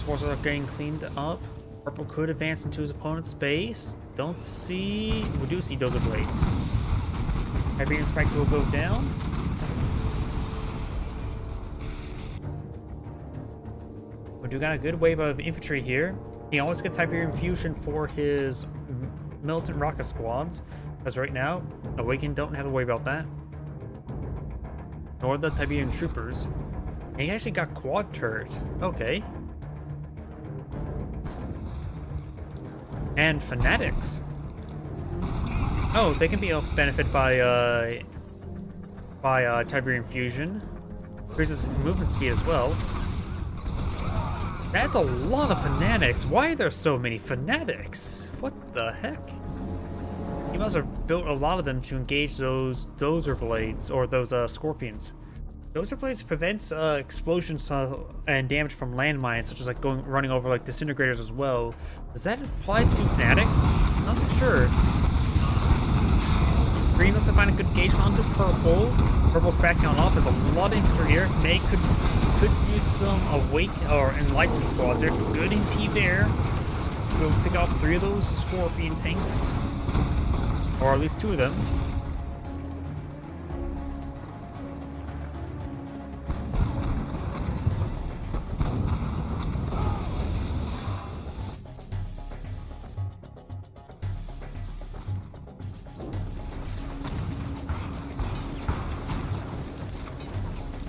forces are getting cleaned up. Purple could advance into his opponent's base. Don't see... We do see dozer blades. Tiberian Spike will go down. We do got a good wave of infantry here. He always gets Tiberian Fusion for his militant rocket squads. Because right now, Awakened don't have to worry about that. Nor the Tiberian troopers. And he actually got quad turret. Okay. And fanatics. Oh, they can be benefited by Tiberian Fusion. Increases movement speed as well. That's a lot of fanatics. Why are there so many fanatics? What the heck? He must have built a lot of them to engage those dozer blades, or those scorpions. Dozer blades prevents explosions and damage from landmines, such as like running over like disintegrators as well. Does that apply to fanatics? I'm not so sure. Green looks to find a good gauge onto purple. Purple's backing on off. There's a lot of infantry here. May could use some awake or enlightened squads there. Good MP there. We'll pick off 3 of those scorpion tanks, or at least 2 of them.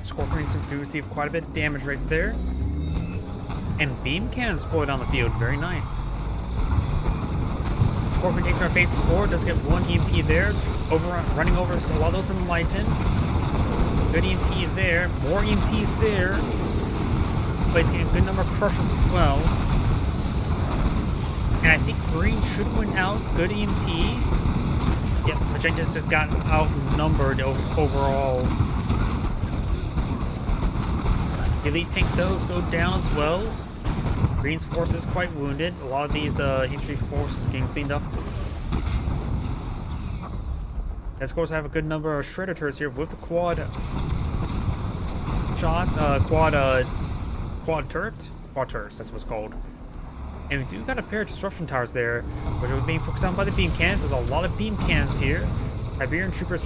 Scorpions do receive quite a bit of damage right there. And beam cannons deployed on the field. Very nice. Scorpion takes our base forward. Does get 1 EMP there. Running over so a lot of those enlightened. Good EMP there. More EMPs there. Placing a good number of crushes as well. And I think green should win out. Good EMP. Yep, Magentas just got outnumbered overall. Elite tank does go down as well. Green's force is quite wounded. A lot of these infantry forces getting cleaned up. And of course, I have a good number of shredder turrets here with the quad shot, quad turrets. That's what it's called. And we do got a pair of disruption towers there, which are being focused on by the beam cannons. There's a lot of beam cannons here. Iberian troopers,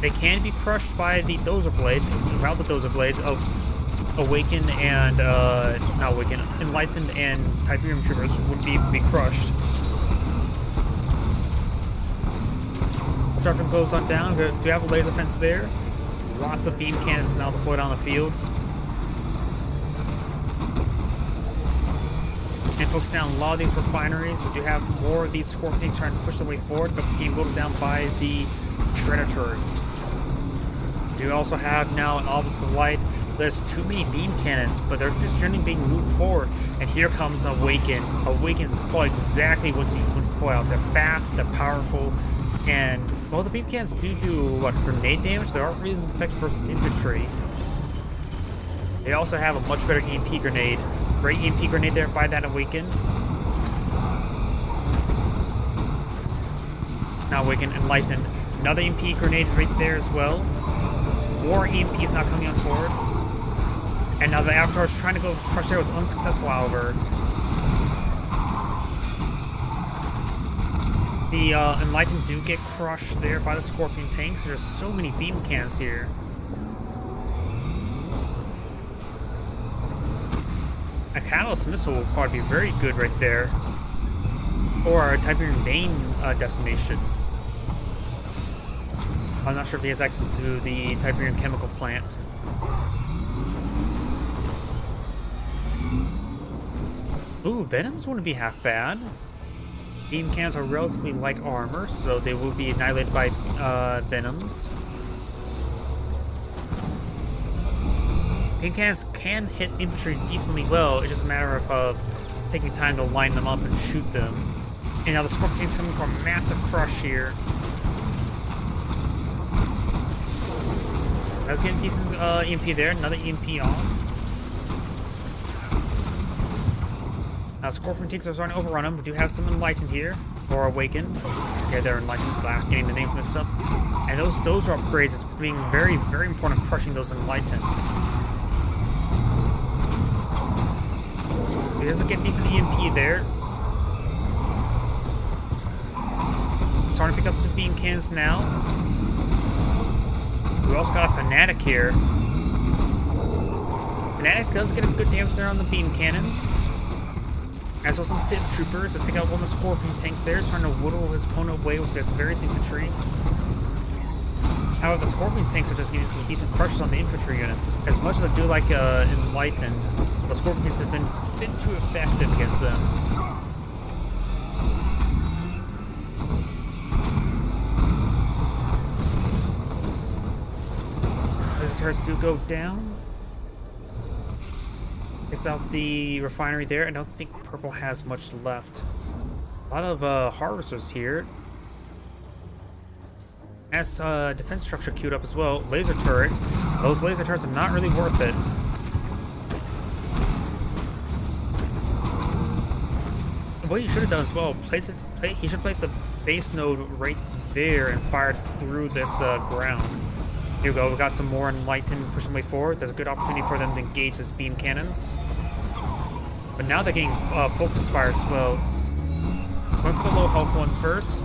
they can be crushed by the dozer blades. Throughout the dozer blades of Awakened and not Awakened, Enlightened and Tiberium troopers would be crushed. Disruption goes on down. Do you have a laser fence there? Lots of beam cannons now deployed on the field. And focusing on a lot of these refineries. We do have more of these scorpions trying to push their way forward, but being whittled down by the shredder turrets. We do also have now an opposite light. There's too many beam cannons, but they're just generally being moved forward. And here comes Awaken. Awaken's deploy exactly what's deploy out. They're fast, they're powerful, and well, the beam cannons do what, grenade damage. They aren't reasonably effective versus infantry. They also have a much better EMP grenade. Great EMP grenade there by that Awaken. Now Awaken, Enlightened. Another EMP grenade right there as well. More EMPs not coming on forward. And now the Avatar's trying to go crush there was unsuccessful, however. The Enlightened do get crushed there by the Scorpion tanks. There's so many beam cannons here. A Catalyst missile will probably be very good right there. Or a Tiberium Bane detonation. I'm not sure if he has access to the Tiberium chemical plant. Ooh, Venoms wouldn't be half bad. Beam cannons are relatively light armor, so they will be annihilated by Venoms. Beam cannons can hit infantry decently well. It's just a matter of taking time to line them up and shoot them. And now the Scorpion's coming for a massive crush here. That's getting decent EMP there. Another EMP off. Now Scorpion tanks are starting to overrun them. We do have some Enlightened here, or Awakened. Okay, they're Enlightened, getting the names mixed up. And those are upgrades. It's being very, very important crushing those Enlightened. He doesn't get decent EMP there. Starting to pick up the beam cannons now. We also got a Fanatic here. Fanatic does get a good damage there on the beam cannons. As well as some tip troopers. Let's take out one of the Scorpion tanks there. He's trying to whittle his opponent away with this various infantry. However, the Scorpion tanks are just getting some decent crushes on the infantry units. As much as I do like Enlightened, the Scorpions have been too effective against them. Those turrets do go down. Takes out the refinery there. I don't think purple has much left. A lot of harvesters here. Has defense structure queued up as well. Laser turret. Those laser turrets are not really worth it. What you should have done as well, he should place the base node right there and fired through this ground. Here we go. We got some more Enlightened pushing way forward. There's a good opportunity for them to engage this beam cannons. But now they're getting focus fire as well. Going for the low health ones first.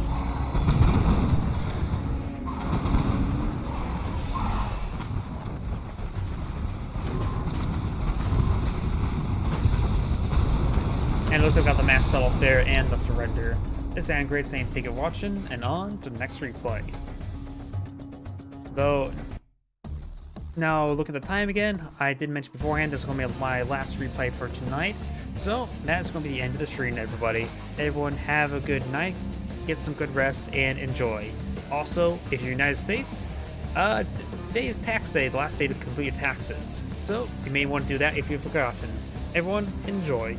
And those have got the mass sell off there and the surrender. This is Angrid saying thank you for watching, and on to the next replay. Though, now look at the time again. I did mention beforehand this is going to be my last replay for tonight. So that's going to be the end of the stream, everybody. Everyone have a good night, get some good rest, and enjoy. Also, if you're in the United States, today is tax day, the last day to complete your taxes. So you may want to do that if you've forgotten. Everyone, enjoy.